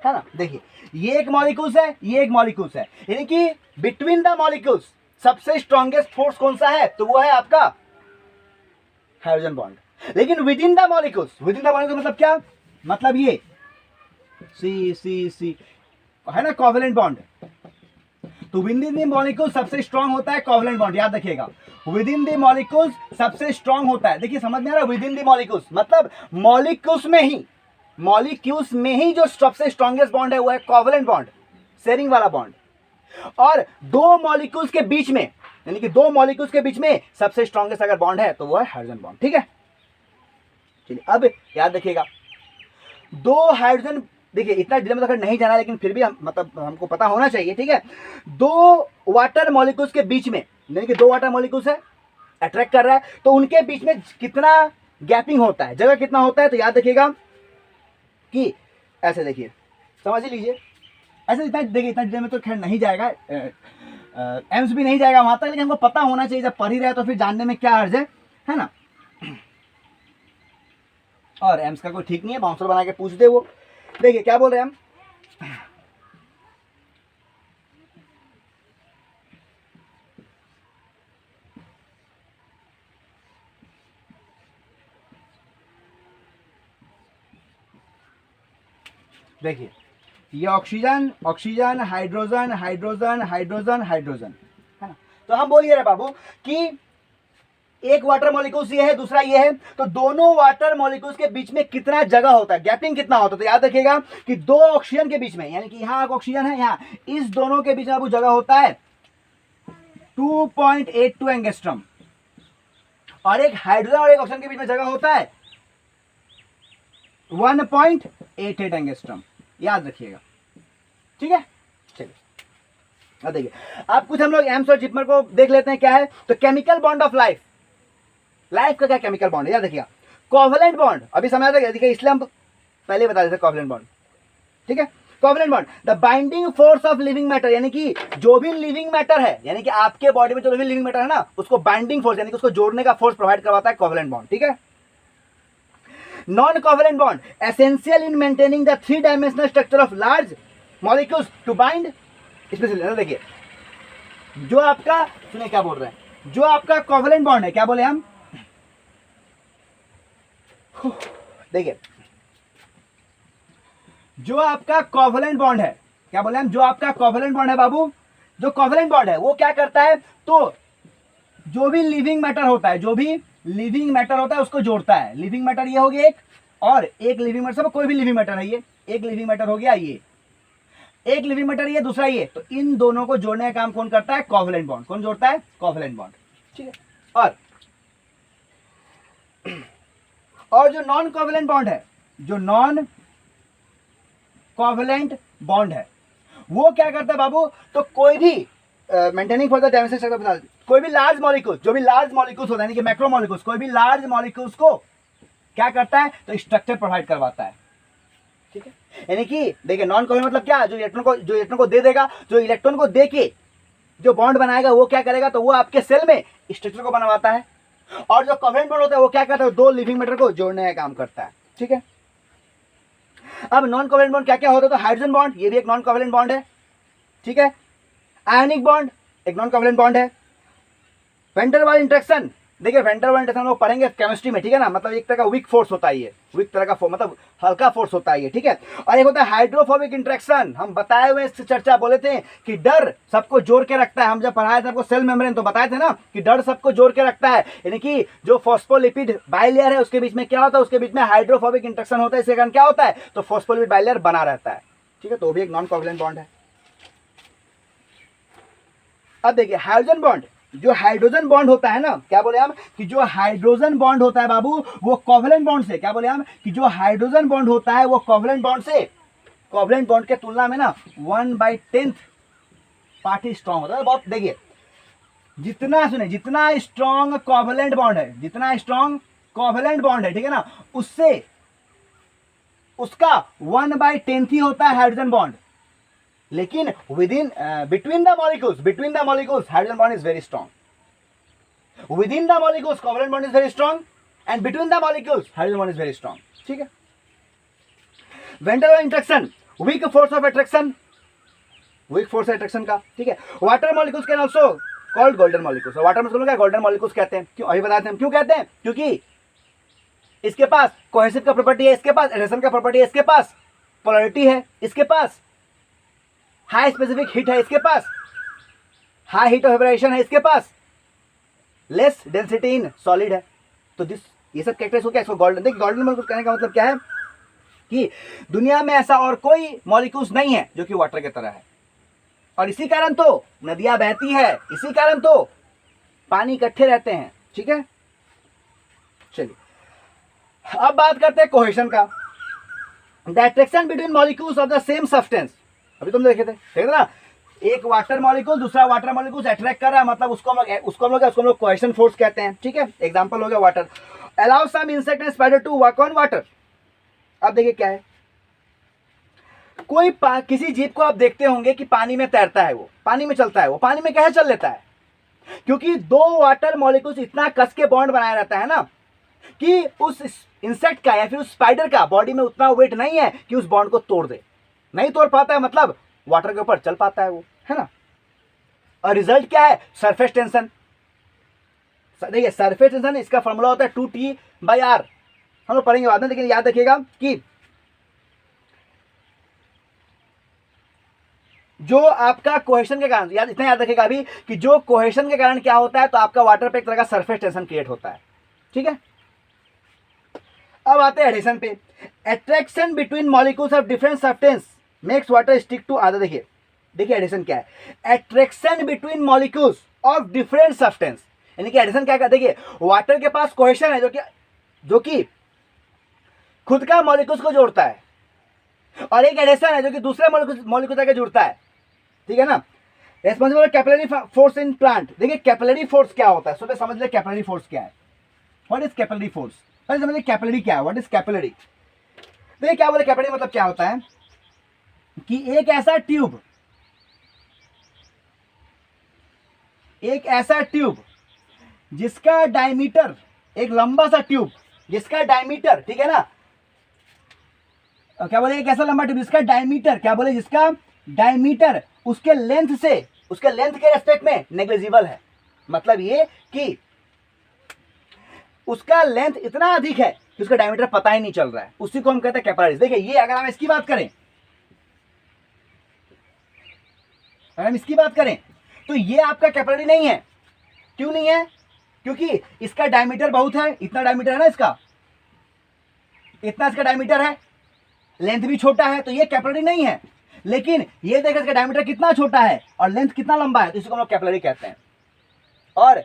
है ना। देखिए ये एक मॉलिक्यूल्स है, ये एक मॉलिक्यूल्स है, यानी कि बिटवीन द मॉलिक्यूल्स सबसे स्ट्रॉन्गेस्ट फोर्स कौन सा है, तो वो है आपका हाइड्रोजन बॉन्ड। लेकिन with in the molecules, with in the molecules मतलब क्या, मतलब ये सी सी सी है ना, कोवेलेंट बॉन्ड। तो विद इन द मॉलिक्यूल सबसे स्ट्रॉन्ग होता है कोवेलेंट बॉन्ड, याद रखिएगा, विद इन द मॉलिक्यूल्स सबसे स्ट्रॉन्ग होता है। देखिए समझ में आ रहा है, विद इन द मॉलिक्यूल्स मतलब मॉलिक्यूल्स में ही, मॉलिक्यूल्स में ही जो सबसे स्ट्रॉन्गेस्ट बॉन्ड है वो है कोवेलेंट बॉन्ड, शेयरिंग वाला बॉन्ड। और दो मॉलिक्यूल्स के बीच में, यानी कि दो मॉलिक्यूल्स के बीच में सबसे स्ट्रॉन्गेस्ट अगर बॉन्ड है तो वो है हाइड्रोजन बॉन्ड, ठीक है। चलिए अब याद रखिएगा, दो हाइड्रोजन, देखिए इतना डिटेल में तो नहीं जाना, लेकिन फिर भी हम मतलब हमको पता होना चाहिए, ठीक है। दो वाटर मॉलिक्यूल्स के बीच में, यानी कि दो वाटर मॉलिक्यूल्स है, अट्रैक्ट कर रहा है, तो उनके बीच में कितना गैपिंग होता है, जगह कितना होता है, तो याद रखिएगा कि ऐसे देखिए, समझ ही लीजिए ऐसे, इतना देखिए इतना डिटेल में तो खैर नहीं जाएगा, एम्स भी नहीं जाएगा वहां तक, लेकिन हमको पता होना चाहिए, जब पढ़ ही रहे तो फिर जानने में क्या अर्ज है ना। और एम्स का कोई ठीक नहीं है, बाउंसर बना के पूछ दे वो। देखिए क्या बोल रहे हैं हम, देखिए ये oxygen, oxygen, hydrogen, hydrogen, hydrogen, hydrogen, है ना। तो हम बोलिए रहे बाबू कि एक वाटर मॉलिक्यूल्स ये है, दूसरा ये है, तो दोनों वाटर मॉलिक्यूल्स के बीच में कितना जगह होता है, गैपिंग कितना होता है, तो याद रखिएगा कि दो ऑक्सीजन के बीच में, यानी कि यहां ऑक्सीजन है, यहां, इस दोनों के बीच में बाबू जगह होता है 2.82 एंगस्ट्रॉम, और एक हाइड्रोजन और एक ऑक्सीजन के बीच में जगह होता है 1.88 एंगस्ट्रॉम, याद रखिएगा, ठीक है। चलिए अब देखिए, अब कुछ हम लोग एम्स और जिपमर को देख लेते हैं क्या है। तो chemical bond of life, life का क्या केमिकल बॉन्ड है, याद रखिएगा, कोवेलेंट बॉन्ड, अभी समझ आ गया, इसलिए हम पहले बता देते कोवेलेंट बॉन्ड, ठीक है। Covalent bond the binding force of living matter, यानी कि जो भी लिविंग मैटर है, यानी कि आपके बॉडी में जो भी लिविंग मैटर है ना, उसको बाइंडिंग फोर्स, यानी कि उसको जोड़ने का फोर्स प्रोवाइड करवाता है कोवेलेंट बॉन्ड, ठीक है। Non covalent bond essential in maintaining the 3 dimensional structure of large molecules to bind specially. देखिए जो आपका, सुनिए क्या बोल रहे हैं, जो आपका कोवेलेंट बॉन्ड है, क्या बोले हम, देखिए जो आपका कोवेलेंट बॉन्ड है, क्या बोले हम, जो आपका कोवेलेंट बॉन्ड है बाबू, जो कोवेलेंट बॉन्ड है वो क्या करता है, तो जो भी लिविंग मैटर होता है, जो भी लिविंग मैटर होता है उसको जोड़ता है। लिविंग मैटर ये हो गया एक, और एक लिविंग मैटर, सब कोई भी लिविंग मैटर है, ये एक लिविंग मैटर हो गया, ये एक लिविंग मैटर, ये दूसरा ये, तो इन दोनों को जोड़ने का काम कौन करता है, कोवेलेंट बॉन्ड, कौन जोड़ता है, कोवेलेंट बॉन्ड, ठीक है। और जो नॉन कोवेलेंट बॉन्ड है, जो नॉन कोवेलेंट बॉन्ड है वो क्या करता है बाबू, तो कोई भी maintaining for the dimension structure, कोई भी लार्ज मॉलिक्यूल, जो भी लार्ज मॉलिक्यूल्स होता है, यानी कि मैक्रो मॉलिक्यूल्स, कोई भी लार्ज मॉलिक्यूल्स को क्या करता है, तो स्ट्रक्चर प्रोवाइड करवाता है, ठीक है। यानी कि देखिए नॉन कोवेलेंट मतलब क्या, जो इलेक्ट्रॉन को दे देगा, जो इलेक्ट्रॉन को दे के जो बॉन्ड बनाएगा वो क्या करेगा, तो वो आपके सेल में स्ट्रक्चर को बनवाता है। और जो कोवेलेंट बॉन्ड होता है वो क्या करता है, दो लिविंग मैटर को जोड़ने का काम करता है, ठीक है। अब नॉन कोवेलेंट बॉन्ड क्या क्या होता है, तो हाइड्रोजन बॉन्ड, ये भी एक नॉन कोवेलेंट बॉन्ड है, ठीक है। आयनिक बॉन्ड एक नॉन कोवेलेंट बॉन्ड है। वैन डर वाल्स इंटरेक्शन, देखिए वैन डर वाल्स इंटरेक्शन लोग पढ़ेंगे केमिस्ट्री में, ठीक है ना, मतलब एक तरह का वीक फोर्स होता है ये, वीक तरह का मतलब हल्का फोर्स होता है ये, ठीक है। और एक होता है हाइड्रोफोबिक इंटरेक्शन, हम बताए हुए इस चर्चा बोले थे कि डर सबको जोड़ के रखता है, हम जब पढ़ाए थे आपको सेल मेम्ब्रेन, तो बताए थे ना कि डर सबको जोड़ के रखता है, यानी कि जो फॉस्फोलिपिड बाइलेयर है उसके बीच में क्या होता है, उसके बीच में हाइड्रोफोबिक इंटरेक्शन होता है, इसके कारण क्या होता है, तो फॉस्फोलिपिड बाइलेयर बना रहता है, ठीक है। तो वो भी एक नॉन कोवेलेंट बॉन्ड है। अब देखिए हाइड्रोजन बॉन्ड, जो हाइड्रोजन बॉन्ड होता है ना, क्या बोले हम कि जो हाइड्रोजन बॉन्ड होता है बाबू वो कोवेलेंट बॉन्ड से, क्या बोले हम कि जो हाइड्रोजन बॉन्ड होता है वो कोवेलेंट बॉन्ड से, कोवेलेंट बॉन्ड के तुलना में ना 1/10 पार्ट ही स्ट्रॉन्ग होता है। बहुत देखिए जितना, सुने, जितना स्ट्रॉन्ग कोवेलेंट बॉन्ड है, जितना स्ट्रॉन्ग कोवेलेंट बॉन्ड है, ठीक है ना, उससे उसका 1/10 ही होता है हाइड्रोजन बॉन्ड। लेकिन with in between the molecules hydrogen bond is very strong, Within the molecules covalent bond is very strong and between the molecules hydrogen bond is very strong. ठीक है. van der Waals interaction, weak force of attraction, weak force attraction का. ठीक है. water molecules can also called golden molecules. Water molecule का golden molecules कहते हैं. क्यों? अभी बताते हैं क्यों कहते हैं. क्योंकि इसके पास कोहेसिव का प्रॉपर्टी है, इसके पास एडेशन का प्रॉपर्टी है, इसके पास पोलैरिटी है, इसके पास हाई स्पेसिफिक हीट है, इसके पास हाई हीट ऑफ वेपराइजेशन है, इसके पास लेस डेंसिटी इन सॉलिड है. तो दिस ये सब कैरेक्टर्स हो क्या इसको गोल्डन. देखिए गोल्डन मॉलिक्यूल कहने का मतलब क्या है कि दुनिया में ऐसा और कोई मॉलिक्यूल्स नहीं है जो कि वाटर की तरह है. और इसी कारण तो नदियां बहती है, इसी कारण तो पानी इकट्ठे रहते हैं. ठीक है. चलिए अब बात करते हैं कोहेशन का. The attraction between molecules of the same substance. अभी तुम देखे थे ना, एक वाटर मॉलिक्यूल दूसरा वाटर मॉलिक्यूल अट्रैक्ट कर रहा है, मतलब उसको हम लोग कोहेशन फोर्स कहते हैं. ठीक है. एग्जांपल हो गया water. Allow some insect and spider to work on water. अब देखिए क्या है, कोई किसी जीव को आप देखते होंगे कि पानी में तैरता है, वो पानी में चलता है. वो पानी में कैसे चल लेता है? क्योंकि दो वाटर मॉलिक्यूल्स इतना कस के बॉन्ड बनाया रहता है ना कि उस इंसेक्ट का या फिर उस स्पाइडर का बॉडी में उतना वेट नहीं है कि उस बॉन्ड को तोड़ दे. नहीं तोड़ पाता है, मतलब वाटर के ऊपर चल पाता है वो, है ना. और रिजल्ट क्या है? Surface tension. देखिए सरफेस टेंशन इसका फॉर्मूला होता है 2T/R. हम लोग पढ़ेंगे बाद में, लेकिन याद रखिएगा कि जो आपका कोहेशन के कारण, याद इतना याद रखिएगा अभी कि जो कोहेशन के कारण क्या होता है, तो आपका वाटर पे एक तरह का सरफेस टेंशन क्रिएट होता है. ठीक है. अब आते हैं एडिशन पे. Attraction between molecules of different substance makes water stick to other. देखिए एडिशन क्या है. Attraction between molecules of different substance, यानी कि एडिशन क्या कहते हैं. देखिए वाटर के पास कोहेशन है जो कि खुद का मॉलिक्यूल्स को जोड़ता है, और एक एडिशन है जो कि दूसरे मॉलिक्यूल जाके जुड़ता है. ठीक है ना. Responsible capillary force in plant. देखिए कैपिलरी फोर्स क्या होता है, सुबह समझ ले कैपिलरी फोर्स क्या है. What is capillary force? पहले समझिए कैपिलरी क्या है. What is capillary? देखिए क्या बोले कैपिलरी मतलब क्या होता है कि एक ऐसा ट्यूब जिसका डायमीटर, एक लंबा सा ट्यूब जिसका डायमीटर, ठीक है ना, क्या बोले, एक ऐसा लंबा ट्यूब जिसका डायमीटर, क्या बोले, जिसका डायमीटर उसके लेंथ के रेस्पेक्ट में नेग्लिजिबल है. मतलब ये कि उसका लेंथ इतना अधिक है कि उसका डायमीटर पता ही नहीं चल रहा है, उसी को हम कहते हैं कैपिलरीज. देखिए ये अगर हम इसकी बात करें, तो ये आपका कैपिलरी नहीं है. क्यों नहीं है? क्योंकि इसका डायमीटर बहुत है, इतना डायमीटर है ना इसका, इतना इसका डायमीटर है, लेंथ भी छोटा है, तो ये कैपिलरी नहीं है. लेकिन ये देखिए इसका डायमीटर कितना छोटा है और लेंथ कितना लंबा है, तो इसको हम लोग कैपिलरी कहते हैं. और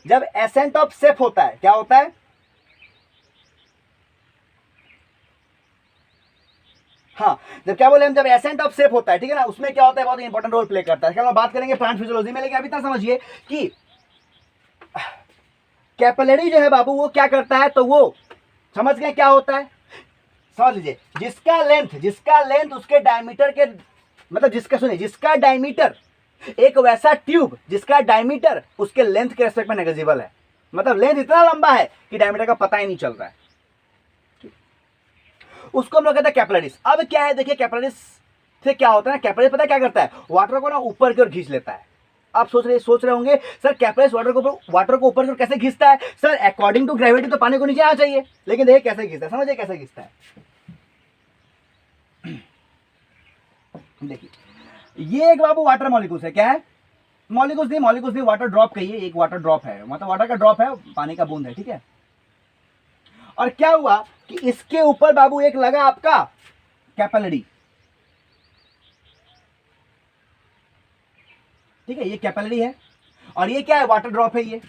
जब एसेंट ऑफ सेप होता है, क्या होता है, हाँ, जब क्या बोले हम, जब एसेंट ऑफ सेप होता है, ठीक है ना, उसमें क्या होता है, बहुत इंपॉर्टेंट रोल प्ले करता है. हम बात करेंगे प्लांट फिजियोलॉजी में, लेकिन अभी तक समझिए कि कैपिलरी जो है बाबू वो क्या करता है, तो वो समझ गए क्या होता है, समझ लीजिए. जिसका लेंथ उसके डायमीटर के, मतलब जिसका डायमीटर, एक वैसा ट्यूब जिसका डायमीटर उसके लेंथ के रेस्पेक्ट में नेग्लिजिबल है, मतलब लेंथ इतना लंबा है कि डायमीटर का पता ही नहीं चल रहा है, उसको हम लोग कहते हैं कैपिलरीज. अब क्या है, देखिए कैपिलरीज से क्या होता है ना, कैपिलरीज पता है क्या करता है, वाटर को ना ऊपर की ओर खींच लेता है. आप सोच रहे होंगे सर कैपिलरीज वाटर को ऊपर की ओर कैसे खींचता है. सर अकॉर्डिंग टू ग्रेविटी तो पानी को नीचे आना चाहिए, लेकिन देखिए कैसे खींचता है, समझिए कैसे खींचता है. देखिए ये एक बाबू वाटर मॉलिक्यूल्स है. क्या है? मॉलिक्यूल्स नहीं, वाटर ड्रॉप कहिए, एक वाटर ड्रॉप है, मतलब वाटर का ड्रॉप है, पानी का बूंद है. ठीक है. और क्या हुआ कि इसके ऊपर बाबू एक लगा आपका कैपिलरी. ठीक है, ये कैपिलरी है, और ये क्या है, वाटर ड्रॉप है. ये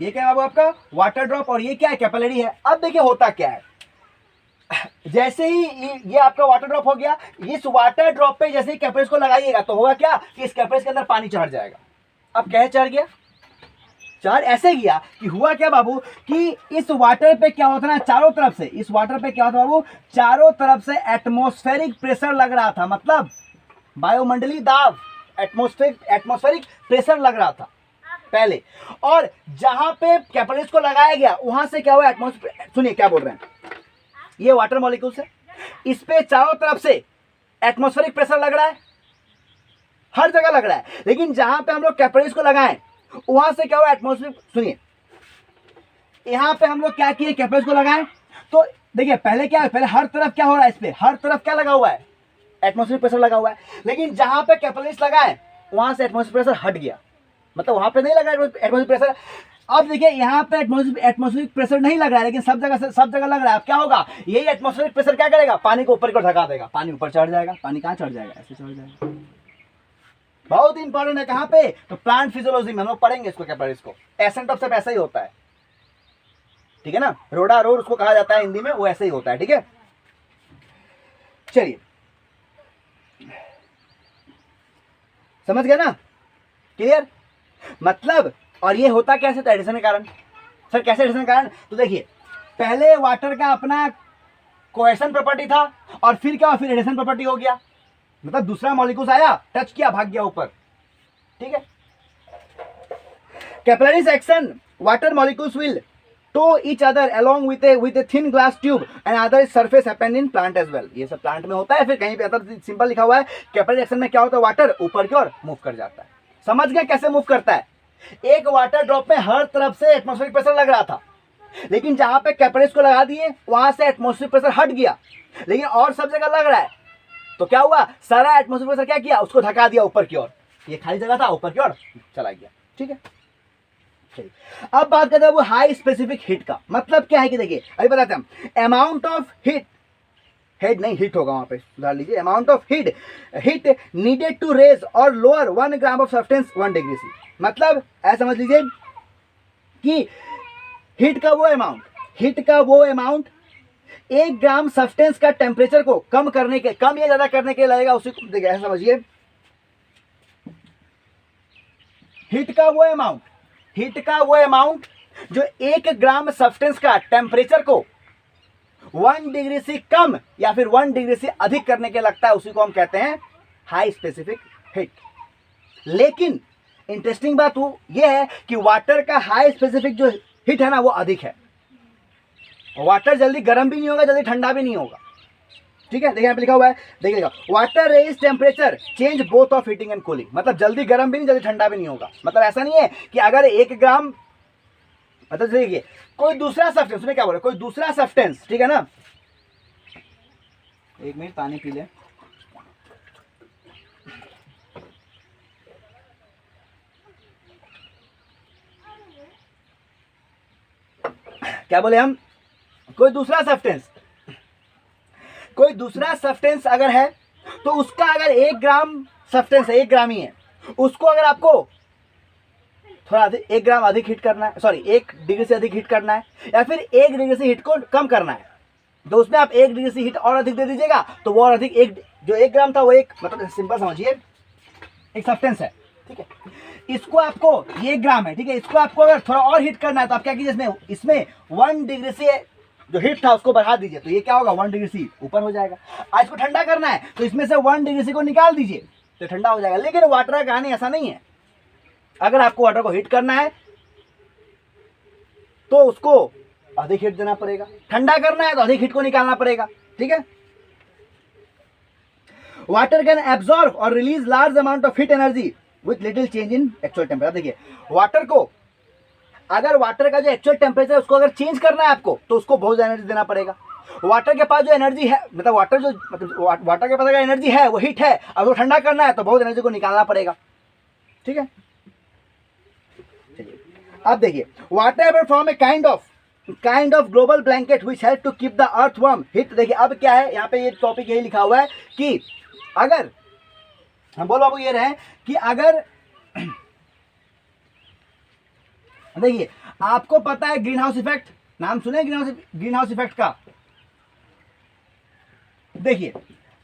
क्या है बाबू, आपका वाटर ड्रॉप, और ये क्या है, कैपिलरी है. अब देखिए होता क्या है, जैसे ही ये आपका वाटर ड्रॉप हो गया, इस वाटर ड्रॉप पे जैसे ही कैपिलरीज को लगाइएगा तो होगा क्या कि इस कैपिलरीज के अंदर पानी चढ़ जाएगा. अब कैसे चढ़ गया, चार्ज ऐसे गया कि हुआ क्या बाबू कि इस वाटर पे क्या होता है ना, चारों तरफ से, इस वाटर पे क्या होता है बाबू, चारों तरफ से एटमॉस्फेरिक प्रेशर लग रहा था, मतलब वायुमंडलीय दाब, एटमॉस्फेरिक प्रेशर लग रहा था. पहले, और जहां पे कैपिलरीज को लगाया गया वहां से क्या हुआ एटमॉस्फेयर, सुनिए क्या बोल रहे हैं, ये वाटर मॉलिक्यूल्स है, इस पे चारों तरफ से एटमॉस्फेरिक प्रेशर लग रहा है, हर जगह लग रहा है, लेकिन जहां पे हम लोग कैपिलरीज को लगाएं वहां से क्या हुआ एटमॉस्फेयर, सुनिए यहां पे हम लोग क्या किए कैपिलरीज को लगाएं, तो देखिए पहले क्या है, पहले हर तरफ क्या हो रहा है, इस पे हर तरफ क्या लगा हुआ है, एटमॉस्फेरिक प्रेशर लगा हुआ है, लेकिन जहां पे कैपिलरीज लगाएं वहां से एटमॉस्फेरिक प्रेशर हट गया, मतलब वहां पे नहीं लगा एटमॉस्फेरिक प्रेशर। अब देखिए यहाँ पे एटमॉस्फेरिक प्रेशर नहीं लग रहा है, लेकिन सब जगह लग रहा है, अब क्या होगा, यही एटमॉस्फेरिक प्रेशर क्या करेगा, पानी को ऊपर की ओर धका देगा, पानी ऊपर चढ़ जाएगा, पानी कहाँ चढ़ जाएगा, ऐसे चढ़ जाएगा। बहुत इंपॉर्टेंट है, कहाँ पे, तो प्लांट फिजियोलॉजी में हम लोग पढ़ेंगे इसको, कैपिलरीज को, एसेंट ऑफ सब ऐसा ही होता है, ठीक है ना, रोडा रोड उसको कहा जाता है हिंदी में, वो ऐसे ही होता है, ठीक है। चलिए समझ गया ना, क्लियर, मतलब, और ये होता कैसे, तो एडिशन के कारण। सर कैसे एडिशन के कारण, तो देखिए पहले वाटर का अपना कोहेशन प्रॉपर्टी था, और फिर क्या, फिर एडिशन प्रॉपर्टी हो गया, मतलब दूसरा मॉलिक्यूल आया, टच किया, भाग गया ऊपर, ठीक है। Capillary section, water molecules will tow each other along with a thin glass tube and other surface happen in plant as well। ये सब प्लांट में होता है, फिर कहीं पे अदर सिंपल लिखा हुआ है, कैपिलरी एक्शन में क्या होता है, वाटर ऊपर की ओर मूव कर जाता है। समझ गए कैसे मूव करता है, एक वाटर ड्रॉप में हर तरफ से एटमॉस्फेरिक प्रेशर लग रहा था, लेकिन जहां पे कैपिलरीज को लगा दिए वहां से एटमॉस्फेरिक प्रेशर हट गया, लेकिन और सब जगह लग रहा है, तो क्या हुआ, सारा एटमॉस्फेरिक प्रेशर क्या किया, उसको धका दिया ऊपर की ओर, ये खाली जगह था ऊपर की ओर चला गया, ठीक है। अब बात करते हैं वो हाई स्पेसिफिक हीट का, मतलब क्या है कि देखिए अभी बताते हैं, अमाउंट ऑफ हीट, हेड नहीं हीट होगा वहां पे, सुधार लीजिए, amount of heat needed to raise और lower 1 gram of substance 1 degree C, मतलब ऐसा समझ लीजिए कि हीट का वो अमाउंट 1 ग्राम सब्सटेंस का टेम्परेचर को कम करने के, कम या ज्यादा करने के लगेगा, उसी को देखिए ऐसा समझिए, हीट का वो अमाउंट जो 1 ग्राम सब्सटेंस का टेम्परेचर को 1 डिग्री से कम या फिर 1 डिग्री से अधिक करने के लगता है, उसी को हम कहते हैं हाई स्पेसिफिक हीट। लेकिन इंटरेस्टिंग बात वो ये है कि वाटर का हाई स्पेसिफिक जो हीट है ना वो अधिक है, वाटर जल्दी गर्म भी नहीं होगा, जल्दी ठंडा भी नहीं होगा, ठीक है। देखिए यहाँ पे लिखा हुआ है, देखिएगा, water resists temperature change both of heating and cooling, मतलब जल्दी गर्म भी नहीं, जल्दी ठंडा भी नहीं होगा, मतलब ऐसा नहीं है कि अगर 1 ग्राम, मतलब देखिए कोई दूसरा सब्सटेंस, उसने क्या बोला, कोई दूसरा सब्सटेंस, ठीक है ना, 1 मिनट पानी पी ले, क्या बोले हम, कोई दूसरा सब्सटेंस अगर है, तो उसका अगर 1 ग्राम सब्सटेंस है, 1 ग्राम ही है, उसको अगर आपको थोड़ा 1 ग्राम अधिक हीट करना है, सॉरी 1 डिग्री से अधिक हीट करना है, या फिर 1 डिग्री से हीट को कम करना है, तो उसमें आप 1 डिग्री से हीट और अधिक दे दीजिएगा, तो वो और अधिक, जो 1 ग्राम था वो एक, मतलब सिंपल समझिए एक सब्सटेंस है, ठीक है, इसको आपको, ये 1 ग्राम है, ठीक है, इसको आपको अगर थोड़ा और हीट करना है, तो आप क्या कीजिए, इसमें 1 डिग्री से जो हीट था उसको बढ़ा दीजिए, तो ये क्या होगा, 1 डिग्री सी ऊपर हो जाएगा। आज को ठंडा करना है तो इसमें से 1 डिग्री सी को निकाल दीजिए, तो ठंडा हो जाएगा। लेकिन वाटर का कहानी ऐसा नहीं है, अगर आपको वाटर को हीट करना है तो उसको अधिक हीट देना पड़ेगा, ठंडा करना है तो अधिक हीट को निकालना पड़ेगा, ठीक है। वाटर कैन एब्जॉर्ब और release large amount of heat energy with little change in actual temperature. देखिए वाटर को, अगर वाटर का जो एक्चुअल टेम्परेचर है उसको अगर चेंज करना है आपको, तो उसको बहुत एनर्जी देना पड़ेगा। वाटर के पास जो एनर्जी है, मतलब वाटर के पास अगर एनर्जी है, वो हीट है, अब वो ठंडा करना है तो बहुत एनर्जी को निकालना पड़ेगा, ठीक है। चलिए अब देखिए, water ever form a kind of global blanket which help to keep the earth warm heat. देखिए अब क्या है, यहाँ पे ये टॉपिक यही लिखा हुआ है कि अगर हम बोलो आपको ये रहे कि अगर देखिए आपको पता है ग्रीन हाउस इफेक्ट, नाम सुने ग्रीन हाउस इफेक्ट का। देखिए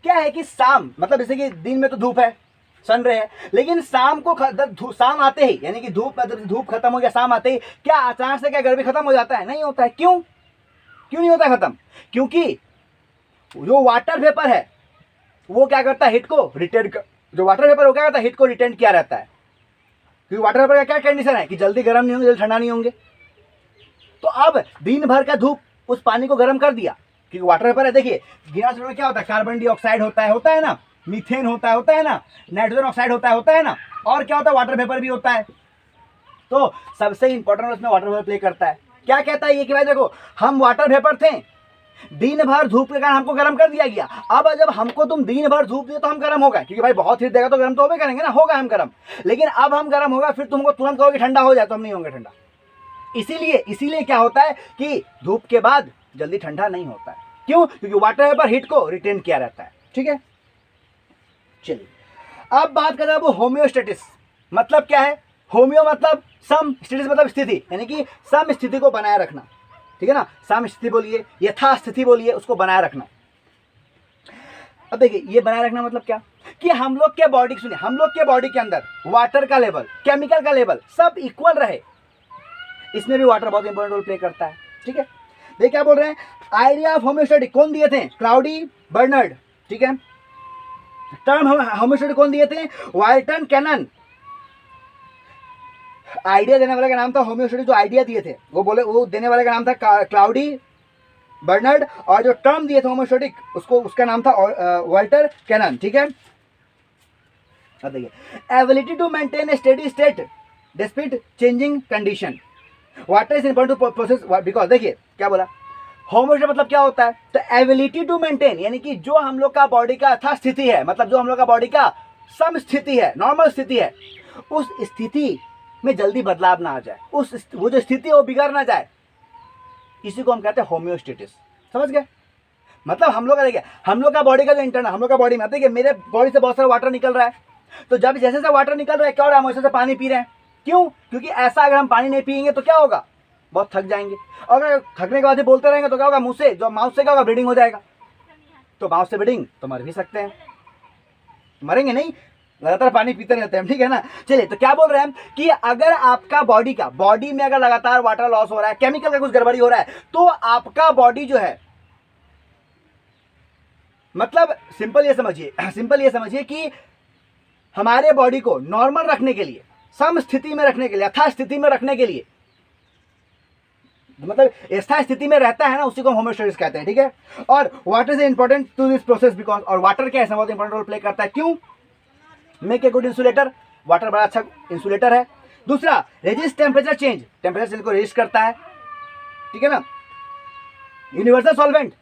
क्या है कि शाम, मतलब जैसे कि दिन में तो धूप है, सन रे है, लेकिन शाम को शाम आते ही, यानी कि धूप खत्म हो गया, शाम आते ही क्या अचानक से क्या गर्मी खत्म हो जाता है? नहीं होता है। क्यों नहीं होता खत्म? क्योंकि जो वाटर वेपर है वो क्या करता है, हिट को रिटेन, जो वाटर वेपर वो क्या करता है, हिट को रिटेन किया रहता है, क्योंकि वाटर वेपर का क्या कंडीशन है कि जल्दी गर्म नहीं होंगे, जल्दी ठंडा नहीं होंगे। तो अब दिन भर का धूप उस पानी को गर्म कर दिया, क्योंकि वाटर वेपर है। देखिए ग्रीन हाउस में क्या होता है, कार्बन डाइऑक्साइड होता है ना, मीथेन होता है ना, नाइट्रोजन ऑक्साइड होता है ना, और क्या होता है, वाटर वेपर भी होता है। तो सबसे इंपॉर्टेंट उसमें वाटर वेपर प्ले करता है। क्या कहता है ये कि भाई देखो हम वाटर वेपर थे, दिन भर धूप के कारण हमको गर्म कर दिया गया। अब जब हमको तुम दिन भर धूप दिए तो हम गर्म हो गए, क्योंकि भाई बहुत हीट देगा तो गर्म तो होगा करेंगे ना, होगा हम गर्म। लेकिन अब हम गर्म होगा, फिर तुमको तुरंत कहोगे ठंडा हो जाए, तो हम नहीं होंगे ठंडा। इसीलिए क्या होता है कि धूप के बाद जल्दी ठंडा नहीं होता है। क्यों? क्योंकि वाटर वेपर हीट को रिटेन किया रहता है। ठीक है, चलिए अब बात करें अब होम्योस्टेटिस मतलब क्या है। होम्यो मतलब सम, स्टेटिस मतलब स्थिति, यानी कि सम स्थिति को बनाए रखना। ठीक है ना, सम स्थिति बोलिए, यथास्थिति बोलिए, उसको बनाए रखना। अब देखिए ये बनाए रखना मतलब क्या कि हम लोग के बॉडी, सुनिए, हम लोग के बॉडी के अंदर वाटर का लेवल, केमिकल का लेवल सब इक्वल रहे। इसमें भी वाटर बहुत इंपॉर्टेंट रोल प्ले करता है। ठीक है, देखिए क्या बोल रहे हैं, आइडिया ऑफ होम्योस्टेटिक कौन दिए थे, क्लाउडी बर्नर्ड। ठीक है, टर्म होम्योस्टेटिक कौन दिए थे, वाल्टन कैनन। आइडिया देने वाले का नाम था होम्योस्टेटिक, जो आइडिया दिए थे वो देने वाले का नाम था क्लाउडी बर्नर्ड, और जो टर्म दिए थे होम्योस्टेटिक उसका नाम था वाल्टर कैनन। ठीक है, अब देखिए ability to maintain a steady state despite changing condition, water is important to process, because देखिए क्या बोला, होम्योस्टेटिक मतलब क्या होता है, तो एबिलिटी टू मेंटेन, यानी कि जो हम लोग का बॉडी का यथा स्थिति है, मतलब जो हम लोग का बॉडी का सम स्थिति है, नॉर्मल स्थिति है, उस स्थिति में जल्दी बदलाव ना आ जाए, वो जो स्थिति है वो बिगड़ ना जाए, इसी को हम कहते हैं होम्योस्टेटिस। समझ गए? मतलब हम लोग का देखिए, हम लोग का बॉडी का जो इंटरनल, हम लोग का बॉडी में देखिए मेरे बॉडी से बहुत सारा वाटर निकल रहा है, तो जब जैसे से वाटर निकल रहा है क्या हो रहा है, हम वैसे से पानी पी रहे हैं। क्यों? क्योंकि ऐसा अगर हम पानी नहीं पियेंगे तो क्या होगा, बहुत थक जाएंगे, और अगर थकने के बाद बोलते रहेंगे तो क्या होगा, मुंह से जो माउथ से क्या होगा, ब्लीडिंग हो जाएगा। तो माउथ से ब्लीडिंग तो मर भी सकते हैं, मरेंगे नहीं, लगातार पानी पीते रहते हैं। ठीक है ना, चलिए तो क्या बोल रहे हैं कि अगर आपका बॉडी में अगर लगातार वाटर लॉस हो रहा है, केमिकल का कुछ गड़बड़ी हो रहा है, तो आपका बॉडी जो है, मतलब सिंपल ये समझिए कि हमारे बॉडी को नॉर्मल रखने के लिए, सम स्थिति में रखने के लिए, यथा स्थिति में रखने के लिए, मतलब यथा स्थिति में रहता है ना, उसी को होम्योस्टेटिस कहते हैं। ठीक है, और water is important to this process because, और वाटर क्या है, बहुत इंपॉर्टेंट रोल प्ले करता है। क्यों? Make a good insulator, water बड़ा अच्छा इंसुलेटर है। दूसरा, रेजिस्ट टेम्परेचर चेंज, टेम्परेचर को रेजिस्ट करता है। ठीक है ना, यूनिवर्सल सॉल्वेंट,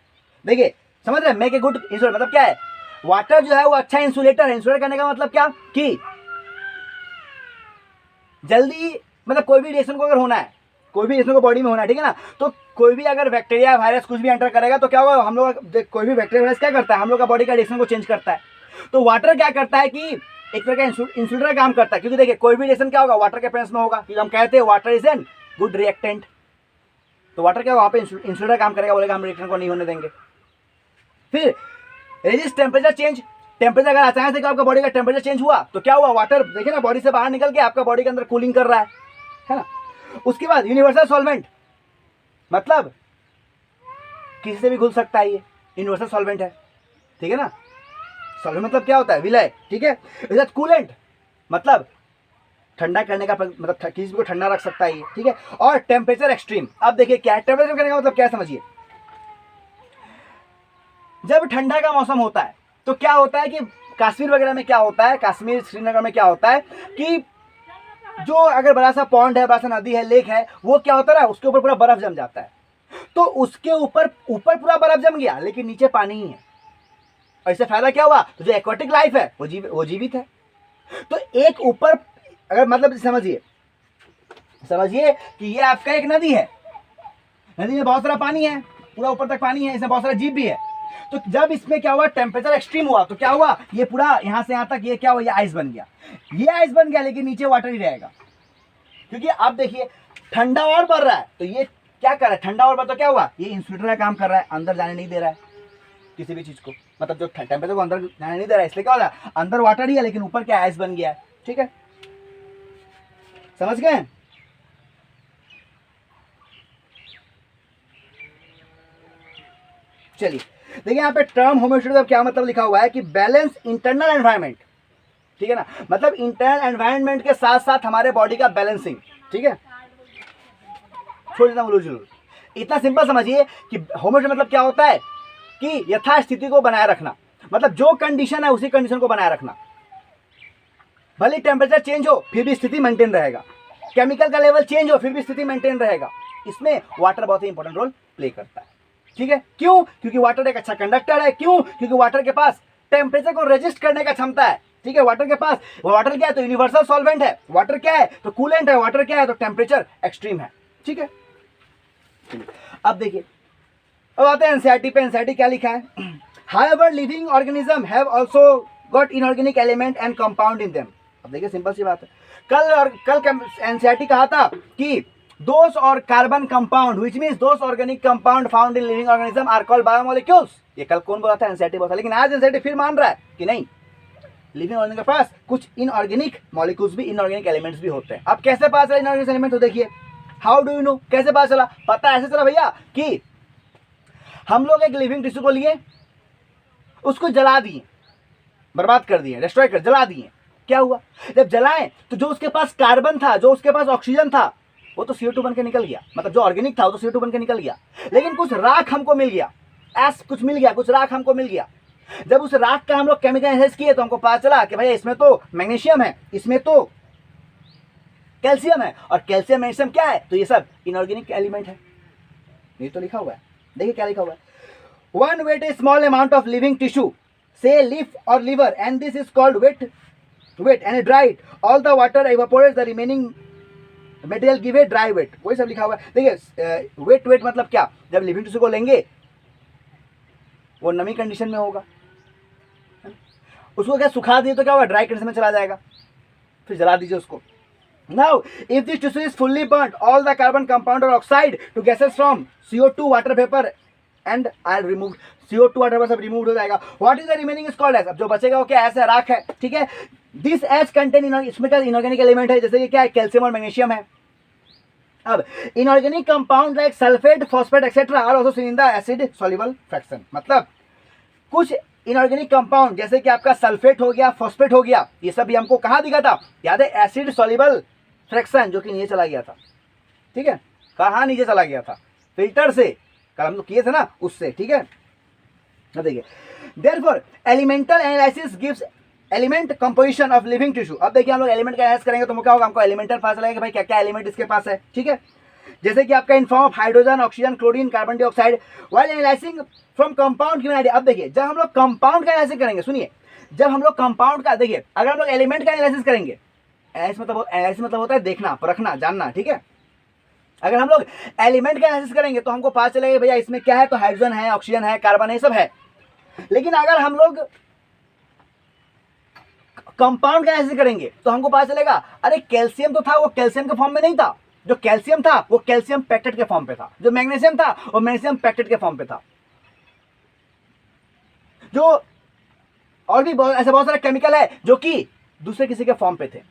देखिए समझ रहे हैं, मेक ए गुड इंसुलेटर मतलब क्या है, वाटर जो है वो अच्छा इंसुलेटर है। इंसुलेट करने का मतलब क्या कि जल्दी, मतलब कोई भी रिएक्शन को अगर होना है, कोई भी रिएक्शन को बॉडी में होना है, ठीक है ना, तो कोई भी अगर बैक्टीरिया वायरस कुछ भी एंटर करेगा तो क्या होगा, हम लोग कोई भी बैक्टीरिया वायरस क्या करता है, हम लोग का बॉडी का रिएक्शन को चेंज करता है। तो वाटर क्या करता है कि एक तरह का इंसुलेटर काम करता है, क्योंकि देखिए कोई भी रिएक्शन क्या होगा, वाटर के प्रेजेंस में होगा, क्योंकि हम कहते हैं water is an good reactant. तो वाटर क्या वहाँ पे इंसुलेटर काम करेगा, बोलेगा हम रिएक्शन को नहीं होने देंगे। फिर रेजिस्ट टेम्परेचर चेंज, टेम्परेचर अगर अचानक से आपका बॉडी का टेम्परेचर चेंज हुआ तो क्या हुआ, वाटर देखिए ना बॉडी से बाहर निकल के आपका बॉडी के अंदर कूलिंग कर रहा है ना। उसके बाद यूनिवर्सल सॉल्वेंट, मतलब किसी से भी घुल सकता है, ये यूनिवर्सल सॉल्वेंट है। ठीक है ना, सॉल्वेंट मतलब क्या होता है, विलय। ठीक है, कूलेंट मतलब ठंडा करने का, मतलब किसी को ठंडा रख सकता है ये। ठीक है, और टेम्परेचर एक्सट्रीम, अब देखिए क्या है टेम्परेचर करने का मतलब क्या, समझिए, जब ठंडा का मौसम होता है तो क्या होता है कि कश्मीर वगैरह में क्या होता है, कश्मीर श्रीनगर में क्या होता है कि जो अगर बड़ा सा पॉन्ड है, बड़ा सा नदी है, लेक है, वो क्या होता है, उसके ऊपर पूरा बर्फ जम जाता है। तो उसके ऊपर पूरा बर्फ जम गया, लेकिन नीचे पानी ही है। ऐसे फायदा क्या हुआ, तो जो एक्वाटिक लाइफ है वो जीवित है। तो एक ऊपर अगर मतलब समझिए कि ये आपका एक नदी है, नदी में बहुत सारा पानी है, पूरा ऊपर तक पानी है, इसमें बहुत सारा जीव भी है। तो जब इसमें क्या हुआ, टेम्परेचर एक्सट्रीम हुआ, तो क्या हुआ, ये पूरा यहाँ से यहाँ तक ये क्या हुआ, ये आइस बन गया, लेकिन नीचे वाटर ही रहेगा। क्योंकि अब देखिए ठंडा और बढ़ रहा है, तो ये क्या कर रहा है, ठंडा और बढ़, तो क्या हुआ, ये इंसुलेटर का काम कर रहा है, अंदर जाने नहीं दे रहा है किसी भी चीज को, मतलब जो टेम्परेचर को अंदर जाने नहीं दे रहा है, इसलिए क्या हो रहा है, अंदर वाटर ही है लेकिन ऊपर क्या आइस बन गया है। ठीक है, समझ गए? चलिए देखिए यहाँ पे टर्म होम्योस्टेटिस का क्या मतलब लिखा हुआ है कि बैलेंस इंटरनल एनवायरनमेंट ठीक है ना, मतलब इंटरनल एनवायरनमेंट के साथ साथ हमारे बॉडी का बैलेंसिंग, ठीक है। छोड़ देता हूँ जरूर, इतना सिंपल समझिए कि होमोस्टेसिस मतलब क्या होता है कि यथास्थिति को बनाए रखना, मतलब जो कंडीशन है उसी कंडीशन को बनाए रखना, भले टेम्परेचर चेंज हो फिर भी स्थिति मेंटेन रहेगा, केमिकल का लेवल चेंज हो फिर भी स्थिति मेंटेन रहेगा। इसमें वाटर बहुत ही इंपॉर्टेंट रोल प्ले करता है, ठीक है। क्यों? क्योंकि वाटर एक अच्छा कंडक्टर है। क्यों? क्योंकि वाटर के पास टेम्परेचर को रेजिस्ट करने का क्षमता है, ठीक है। वाटर के पास, वाटर क्या है तो यूनिवर्सल सॉल्वेंट है, वाटर क्या है तो कूलेंट है, वाटर क्या है तो टेम्परेचर एक्सट्रीम है, ठीक है। अब देखिए, अब आते हैं एनसीईआरटी पे। एनसीईआरटी क्या लिखा है? However living organism have also got inorganic element and compound in them. अब देखिए सिंपल सी बात है, कल एनसीईआरटी कहा था कि दोस और carbon compound which means those organic compound found in living organism are called biomolecules. ये कल कौन बोला था? एनसीईआरटी बोला था। लेकिन आज एनसीईआरटी फिर मान रहा है कि नहीं, लिविंग ऑर्गेनिज्म के पास कुछ इनऑर्गेनिक मॉलिक्यूल्स भी, इनऑर्गेनिक एलिमेंट्स भी होते हैं। अब कैसे पता चला इनऑर्गेनिक एलिमेंट? तो देखिए, हाउ डू यू नो, कैसे पता चला? पता ऐसे चला भैया कि हम लोग एक लिविंग टिश्यू को लिए, उसको जला दिए, बर्बाद कर दिए, डिस्ट्रॉय कर, जला दिए। क्या हुआ? जब जलाएं तो जो उसके पास कार्बन था, जो उसके पास ऑक्सीजन था, वो तो CO2 बन के निकल गया, मतलब जो ऑर्गेनिक था वो तो CO2 बन के निकल गया। लेकिन कुछ राख हमको मिल गया, कुछ मिल गया, कुछ राख हमको मिल गया। जब उस राख का हम लोग केमिकल एनालिसिस किए तो हमको पता चला कि भाई इसमें तो मैग्नीशियम है, इसमें तो कैल्शियम है, और कैल्शियम मैग्नीशियम क्या है तो ये सब इनऑर्गेनिक एलिमेंट है। ये तो लिखा हुआ है, देखिए क्या लिखा हुआ है। One weigh a small amount of living tissue say leaf or liver and this is called wet and dried all the water evaporates the remaining material give a dry wet। वही सब लिखा हुआ है। देखिए वेट मतलब क्या? जब living tissue को लेंगे वो नमी कंडीशन में होगा, उसको क्या सुखा दिए तो क्या होगा? ड्राई कंडीशन में चला जाएगा, फिर जला दीजिए उसको। Now if this tissue is fully burnt all the carbon compound or oxide to gases from CO2 water vapor and are removed। CO2 water vapour सब रिमूव हो जाएगा। What is the remaining is called S. अब जो बचेगा वो क्या? ऐसा राख है, ठीक है। दिस एस कंटेन इसमें क्या इनऑर्गेनिक एलिमेंट है, जैसे कि क्या है? कैल्शियम और मैग्नीशियम है। अब inorganic compound like sulphate, phosphate etcetera are also seen in the acid soluble fraction. मतलब कुछ इनऑर्गेनिक कंपाउंड जैसे कि आपका सल्फेट हो गया, फॉस्फेट हो गया, ये सब भी हमको कहाँ दिखा था? याद है? एसिड सॉल्युबल फ्रैक्शन, जो कि नीचे चला गया था, ठीक है। कहाँ नीचे चला गया था? फिल्टर से, कल हम लोग किए थे ना, उससे, ठीक है। देखिए, therefore elemental analysis gives element composition of living tissue। अब देखिए हम लोग एलिमेंट का एनालिसिस करेंगे तो क्या होगा? हमको एलिमेंटल पता चलेगा कि भाई क्या क्या एलिमेंट इसके पास है, ठीक है। जैसे कि आपका in form of hydrogen, oxygen, chlorine, carbon dioxide while analysing from compound given idea. अब देखिए जब हम लोग कंपाउंड का एनालिसिस करेंगे, सुनिए, जब हम लोग कंपाउंड का, देखिए अगर हम लोग एलिमेंट का एनालिसिस करेंगे, एनालिसिस मतलब होता है देखना, परखना, जानना, ठीक है। अगर हम लोग एलिमेंट का एनालिसिस करेंगे तो हमको पता चलेगा भैया इसमें क्या है, तो हाइड्रोजन है, ऑक्सीजन है, कार्बन है, सब है। लेकिन अगर हम लोग कंपाउंड का एनालिसिस करेंगे तो हमको पता चलेगा अरे कैल्शियम तो था, वो कैल्शियम के फॉर्म में नहीं था, जो कैल्शियम था वो कैल्शियम पैक्टेट के फॉर्म पे था, जो मैग्नीशियम था वो मैग्नीशियम पैक्टेट के फॉर्म पे था, जो और भी ऐसे बहुत सारे केमिकल है जो कि दूसरे किसी के फॉर्म पे थे।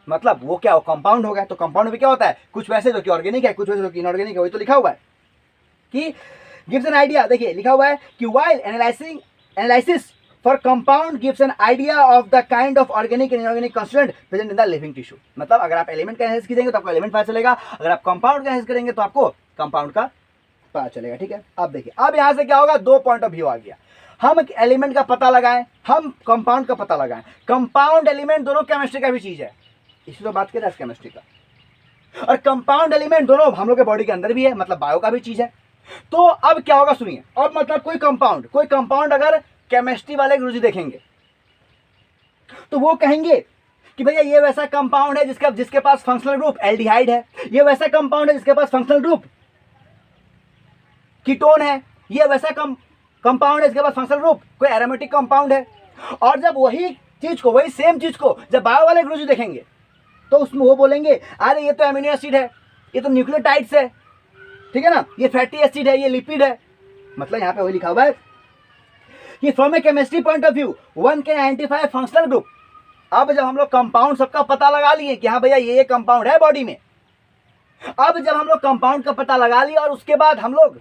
मतलब वो क्या, वो कंपाउंड हो गया। तो कंपाउंड में क्या होता है? कुछ वैसे जो कि ऑर्गेनिक है, कुछ वैसे जो कि इनऑर्गेनिक है। वही तो लिखा हुआ है कि गिव्स एन आइडिया। देखिए लिखा हुआ है कि while analysis for compound gives an idea of the kind of organic and inorganic constituent present in the living tissue. मतलब अगर आप एलिमेंट का एनालिसिस कीजिएंगे तो आपको एलिमेंट पता चलेगा, अगर आप कंपाउंड का एनालिसिस करेंगे तो आपको कंपाउंड का पता चलेगा, ठीक है। अब देखिए, अब यहां से क्या होगा? दो पॉइंट ऑफ व्यू आ गया। हम एलिमेंट का पता लगाएं, हम कंपाउंड का पता लगाएं। कंपाउंड एलिमेंट दोनों केमिस्ट्री का भी चीज है, इसी तो बात कर रहे हैं केमिस्ट्री का। और कंपाउंड एलिमेंट दोनों हम लोग के बॉडी के अंदर भी है, मतलब बायो का भी चीज है। तो अब क्या होगा सुनिए, अब मतलब कोई कंपाउंड अगर केमिस्ट्री वाले गुरुजी देखेंगे तो वो कहेंगे कि भैया ये वैसा कंपाउंड है जिसके पास फंक्शनल ग्रुप एल्डिहाइड है, ये वैसा कंपाउंड है जिसके पास फंक्शनल ग्रुप कीटोन है, ये वैसा कंपाउंड है जिसके पास फंक्शनल ग्रुप कोई एरोमेटिक कंपाउंड है। और जब वही सेम चीज को जब बायो वाले गुरुजी देखेंगे तो उसमें वो बोलेंगे अरे ये तो एमिनो एसिड है, ये तो न्यूक्लियोटाइड्स है, ठीक है ना, ये फैटी एसिड है, ये लिपिड है। मतलब यहाँ पे वही लिखा हुआ है कि from A chemistry point of view one can identify functional group. अब जब हम लोग कंपाउंड सबका पता लगा लिए कि हाँ भैया ये कंपाउंड है बॉडी में, अब जब हम लोग कंपाउंड का पता लगा लिया और उसके बाद हम लोग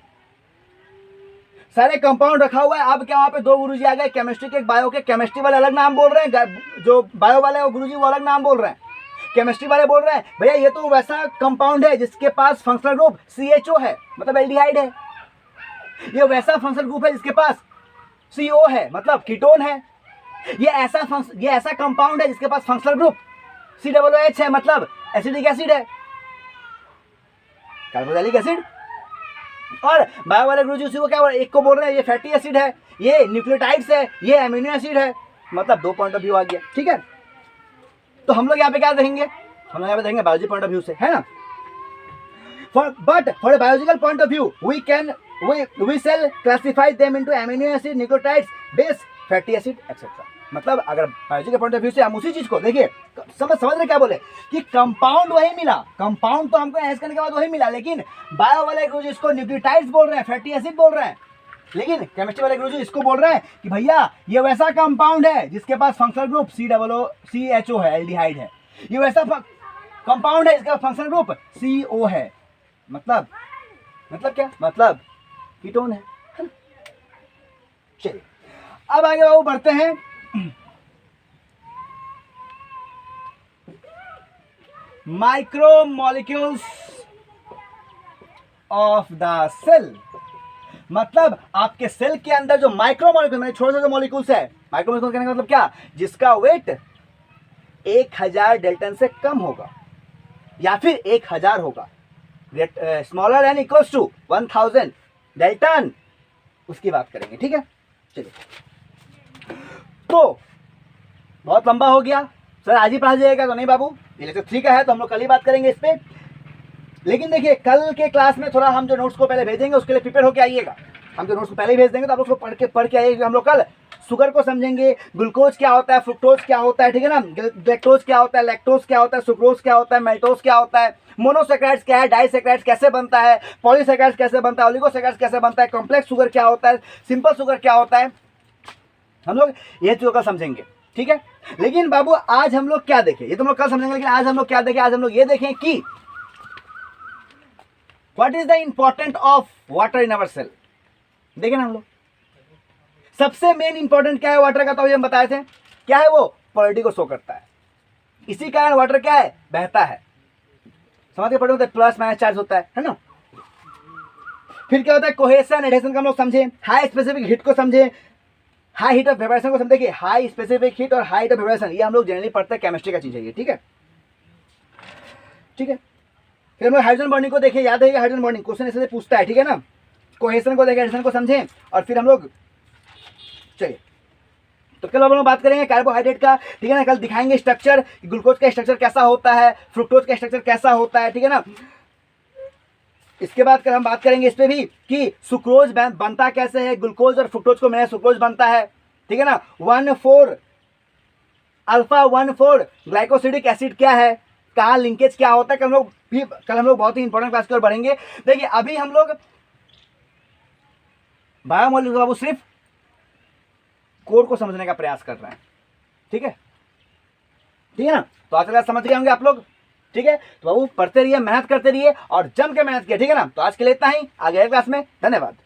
सारे कंपाउंड रखा हुआ है। अब क्या वहाँ पे दो गुरुजी आ गए, केमिस्ट्री के एक बायो के। केमिस्ट्री वाले अलग नाम बोल रहे हैं, जो बायो वाले हैं गुरुजी वो अलग नाम बोल रहे हैं। केमिस्ट्री वाले बोल रहे हैं भैया ये तो वैसा कंपाउंड है जिसके पास फंक्शनल ग्रुप CHO है, मतलब एल्डिहाइड है। ये वैसा फंक्शनल ग्रुप है जिसके पास CO है, मतलब कीटोन है। ये ऐसा कंपाउंड है जिसके पास फंक्शनल ग्रुप COOH है, मतलब एसिडिक एसिड है, कार्बोक्सिलिक एसिड। और बायो वाले गुरुजी उसी को क्या बोल, एक को बोल रहे हैं ये फैटी एसिड है, ये न्यूक्लियोटाइड्स है, ये अमीनो एसिड है, मतलब दो पॉइंट ऑफ व्यू आ गया। ठीक है, तो हम लोग यहाँ पे क्या देखेंगे, हम लोग यहाँ पे देखेंगे बायोलॉजी पॉइंट ऑफ व्यू से, है ना। But for a biological point of view, we shall classify them into amino acid, nucleotides, base, fatty acid, etc. मतलब अगर बायोलॉजी के पॉइंट ऑफ व्यू से हम उसी चीज को देखिए, समझ रहे क्या बोले कि कंपाउंड वही मिला, कंपाउंड तो हमको एनालाइज करने के बाद वही मिला, लेकिन बायो वाले गुरुजी इसको न्यूक्लियोटाइड्स बोल रहे हैं, फैटी एसिड बोल रहे हैं। लेकिन केमिस्ट्री वाले गुरुजी इसको बोल रहे हैं कि भैया ये वैसा कंपाउंड है जिसके पास फंक्शनल ग्रुप CHO है, एल्डिहाइड है। ये वैसा कंपाउंड है जिसका फंक्शनल ग्रुप CO है, मतलब क्या, मतलब कीटोन है। चलिए अब आगे बाबू बढ़ते हैं। Micro molecules of the cell, मतलब आपके सेल के अंदर जो माइक्रो मॉलिक्यूल, मैंने छोटे छोटे मॉलिक्यूल्स है, माइक्रो मॉलिक्यूल कहने का मतलब क्या, जिसका वेट 1000 डेल्टन से कम होगा या फिर 1000 होगा, smaller than equals to 1000 dalton, उसकी बात करेंगे। ठीक है, चलिए। तो बहुत लंबा हो गया सर, आज ही पढ़ा जाएगा तो नहीं बाबू, ये लेक्चर 3 का है तो हम लोग कल ही बात करेंगे इस पे। लेकिन देखिए कल के क्लास में थोड़ा हम जो नोट्स को पहले भेजेंगे उसके लिए प्रिपेयर होकर आइएगा। हम जो नोट्स को पहले ही भेज देंगे तो आप लोग पढ़ के आइएगा। हम लोग कल शुगर को समझेंगे, ग्लूकोज क्या होता है, फ्रुक्टोज क्या होता है, ठीक है ना, ग्लैक्टोज क्या होता है, लैक्टोज क्या होता है, सुक्रोज क्या होता है, मेल्टोज क्या होता है, मोनोसैकेराइड्स क्या है, डाइसैकेराइड्स कैसे बनता है, पॉलीसैकेराइड्स कैसे बनता है, ओलिगोसैकेराइड्स कैसे बनता है, कॉम्प्लेक्स शुगर क्या होता है, सिंपल शुगर क्या होता है, हम लोग ये चीज़ों का समझेंगे। ठीक है, लेकिन बाबू आज हम लोग क्या देखें, ये तो हम लोग कल समझेंगे, लेकिन आज हम लोग क्या देखें, आज हम लोग ये देखें कि what is the important of water in our cell. देखें ना हम लोग, सबसे मेन इंपॉर्टेंट क्या है वाटर का, तो अभी हम बताए थे क्या है, वो पोलैरिटी को शो करता है। इसी कारण वाटर क्या है, बहता है। समझ के पढ़े होते, प्लस माइनस चार्ज होता है ना। फिर क्या होता है, कोहेशन एडहेशन का हम लोग समझे, हाई स्पेसिफिक हीट को समझे, हाई हीट ऑफ वेपराइजेशन को समझे कि हाई स्पेसिफिक हीट और हाई हीट ऑफ वेपराइजेशन, ये हम लोग जनरली पढ़ते हैं, केमिस्ट्री का चीज है ये। ठीक है, ठीक है। फिर हम लोग हाइड्रोजन बॉन्डिंग को देखें, याद है हाइड्रोजन बॉन्डिंग क्वेश्चन ऐसे पूछता है, ठीक है ना। कोहेशन को देखें, एडहेशन को समझें, और फिर हम लोग चलिए तो कल हम लोग बात करेंगे कार्बोहाइड्रेट का, ठीक है ना। कल दिखाएंगे स्ट्रक्चर, ग्लूकोज का स्ट्रक्चर कैसा होता है, फ्रुक्टोज का स्ट्रक्चर कैसा होता है, ठीक है ना। इसके बाद कल हम बात करेंगे इस पे भी कि सुक्रोज बनता कैसे है, ग्लूकोज और फ्रुक्टोज को मिलाकर सुक्रोज बनता है, ठीक है ना। 1,4 अल्फा 1,4 ग्लाइकोसिडिक एसिड क्या है, कहाँ लिंकेज क्या होता है, कल हम लोग बहुत ही इंपॉर्टेंट क्लास की ओर बढ़ेंगे। देखिए अभी हम लोग बायोमोलिक्यूल बाबू सिर्फ कोर को समझने का प्रयास कर रहे हैं। ठीक है, ठीक है ना। तो आज क्लास समझ गए होंगे आप लोग, ठीक है। तो बाबू पढ़ते रहिए, मेहनत करते रहिए और जम के मेहनत किए, ठीक है ना। तो आज के लिए इतना ही, आगे क्लास में धन्यवाद।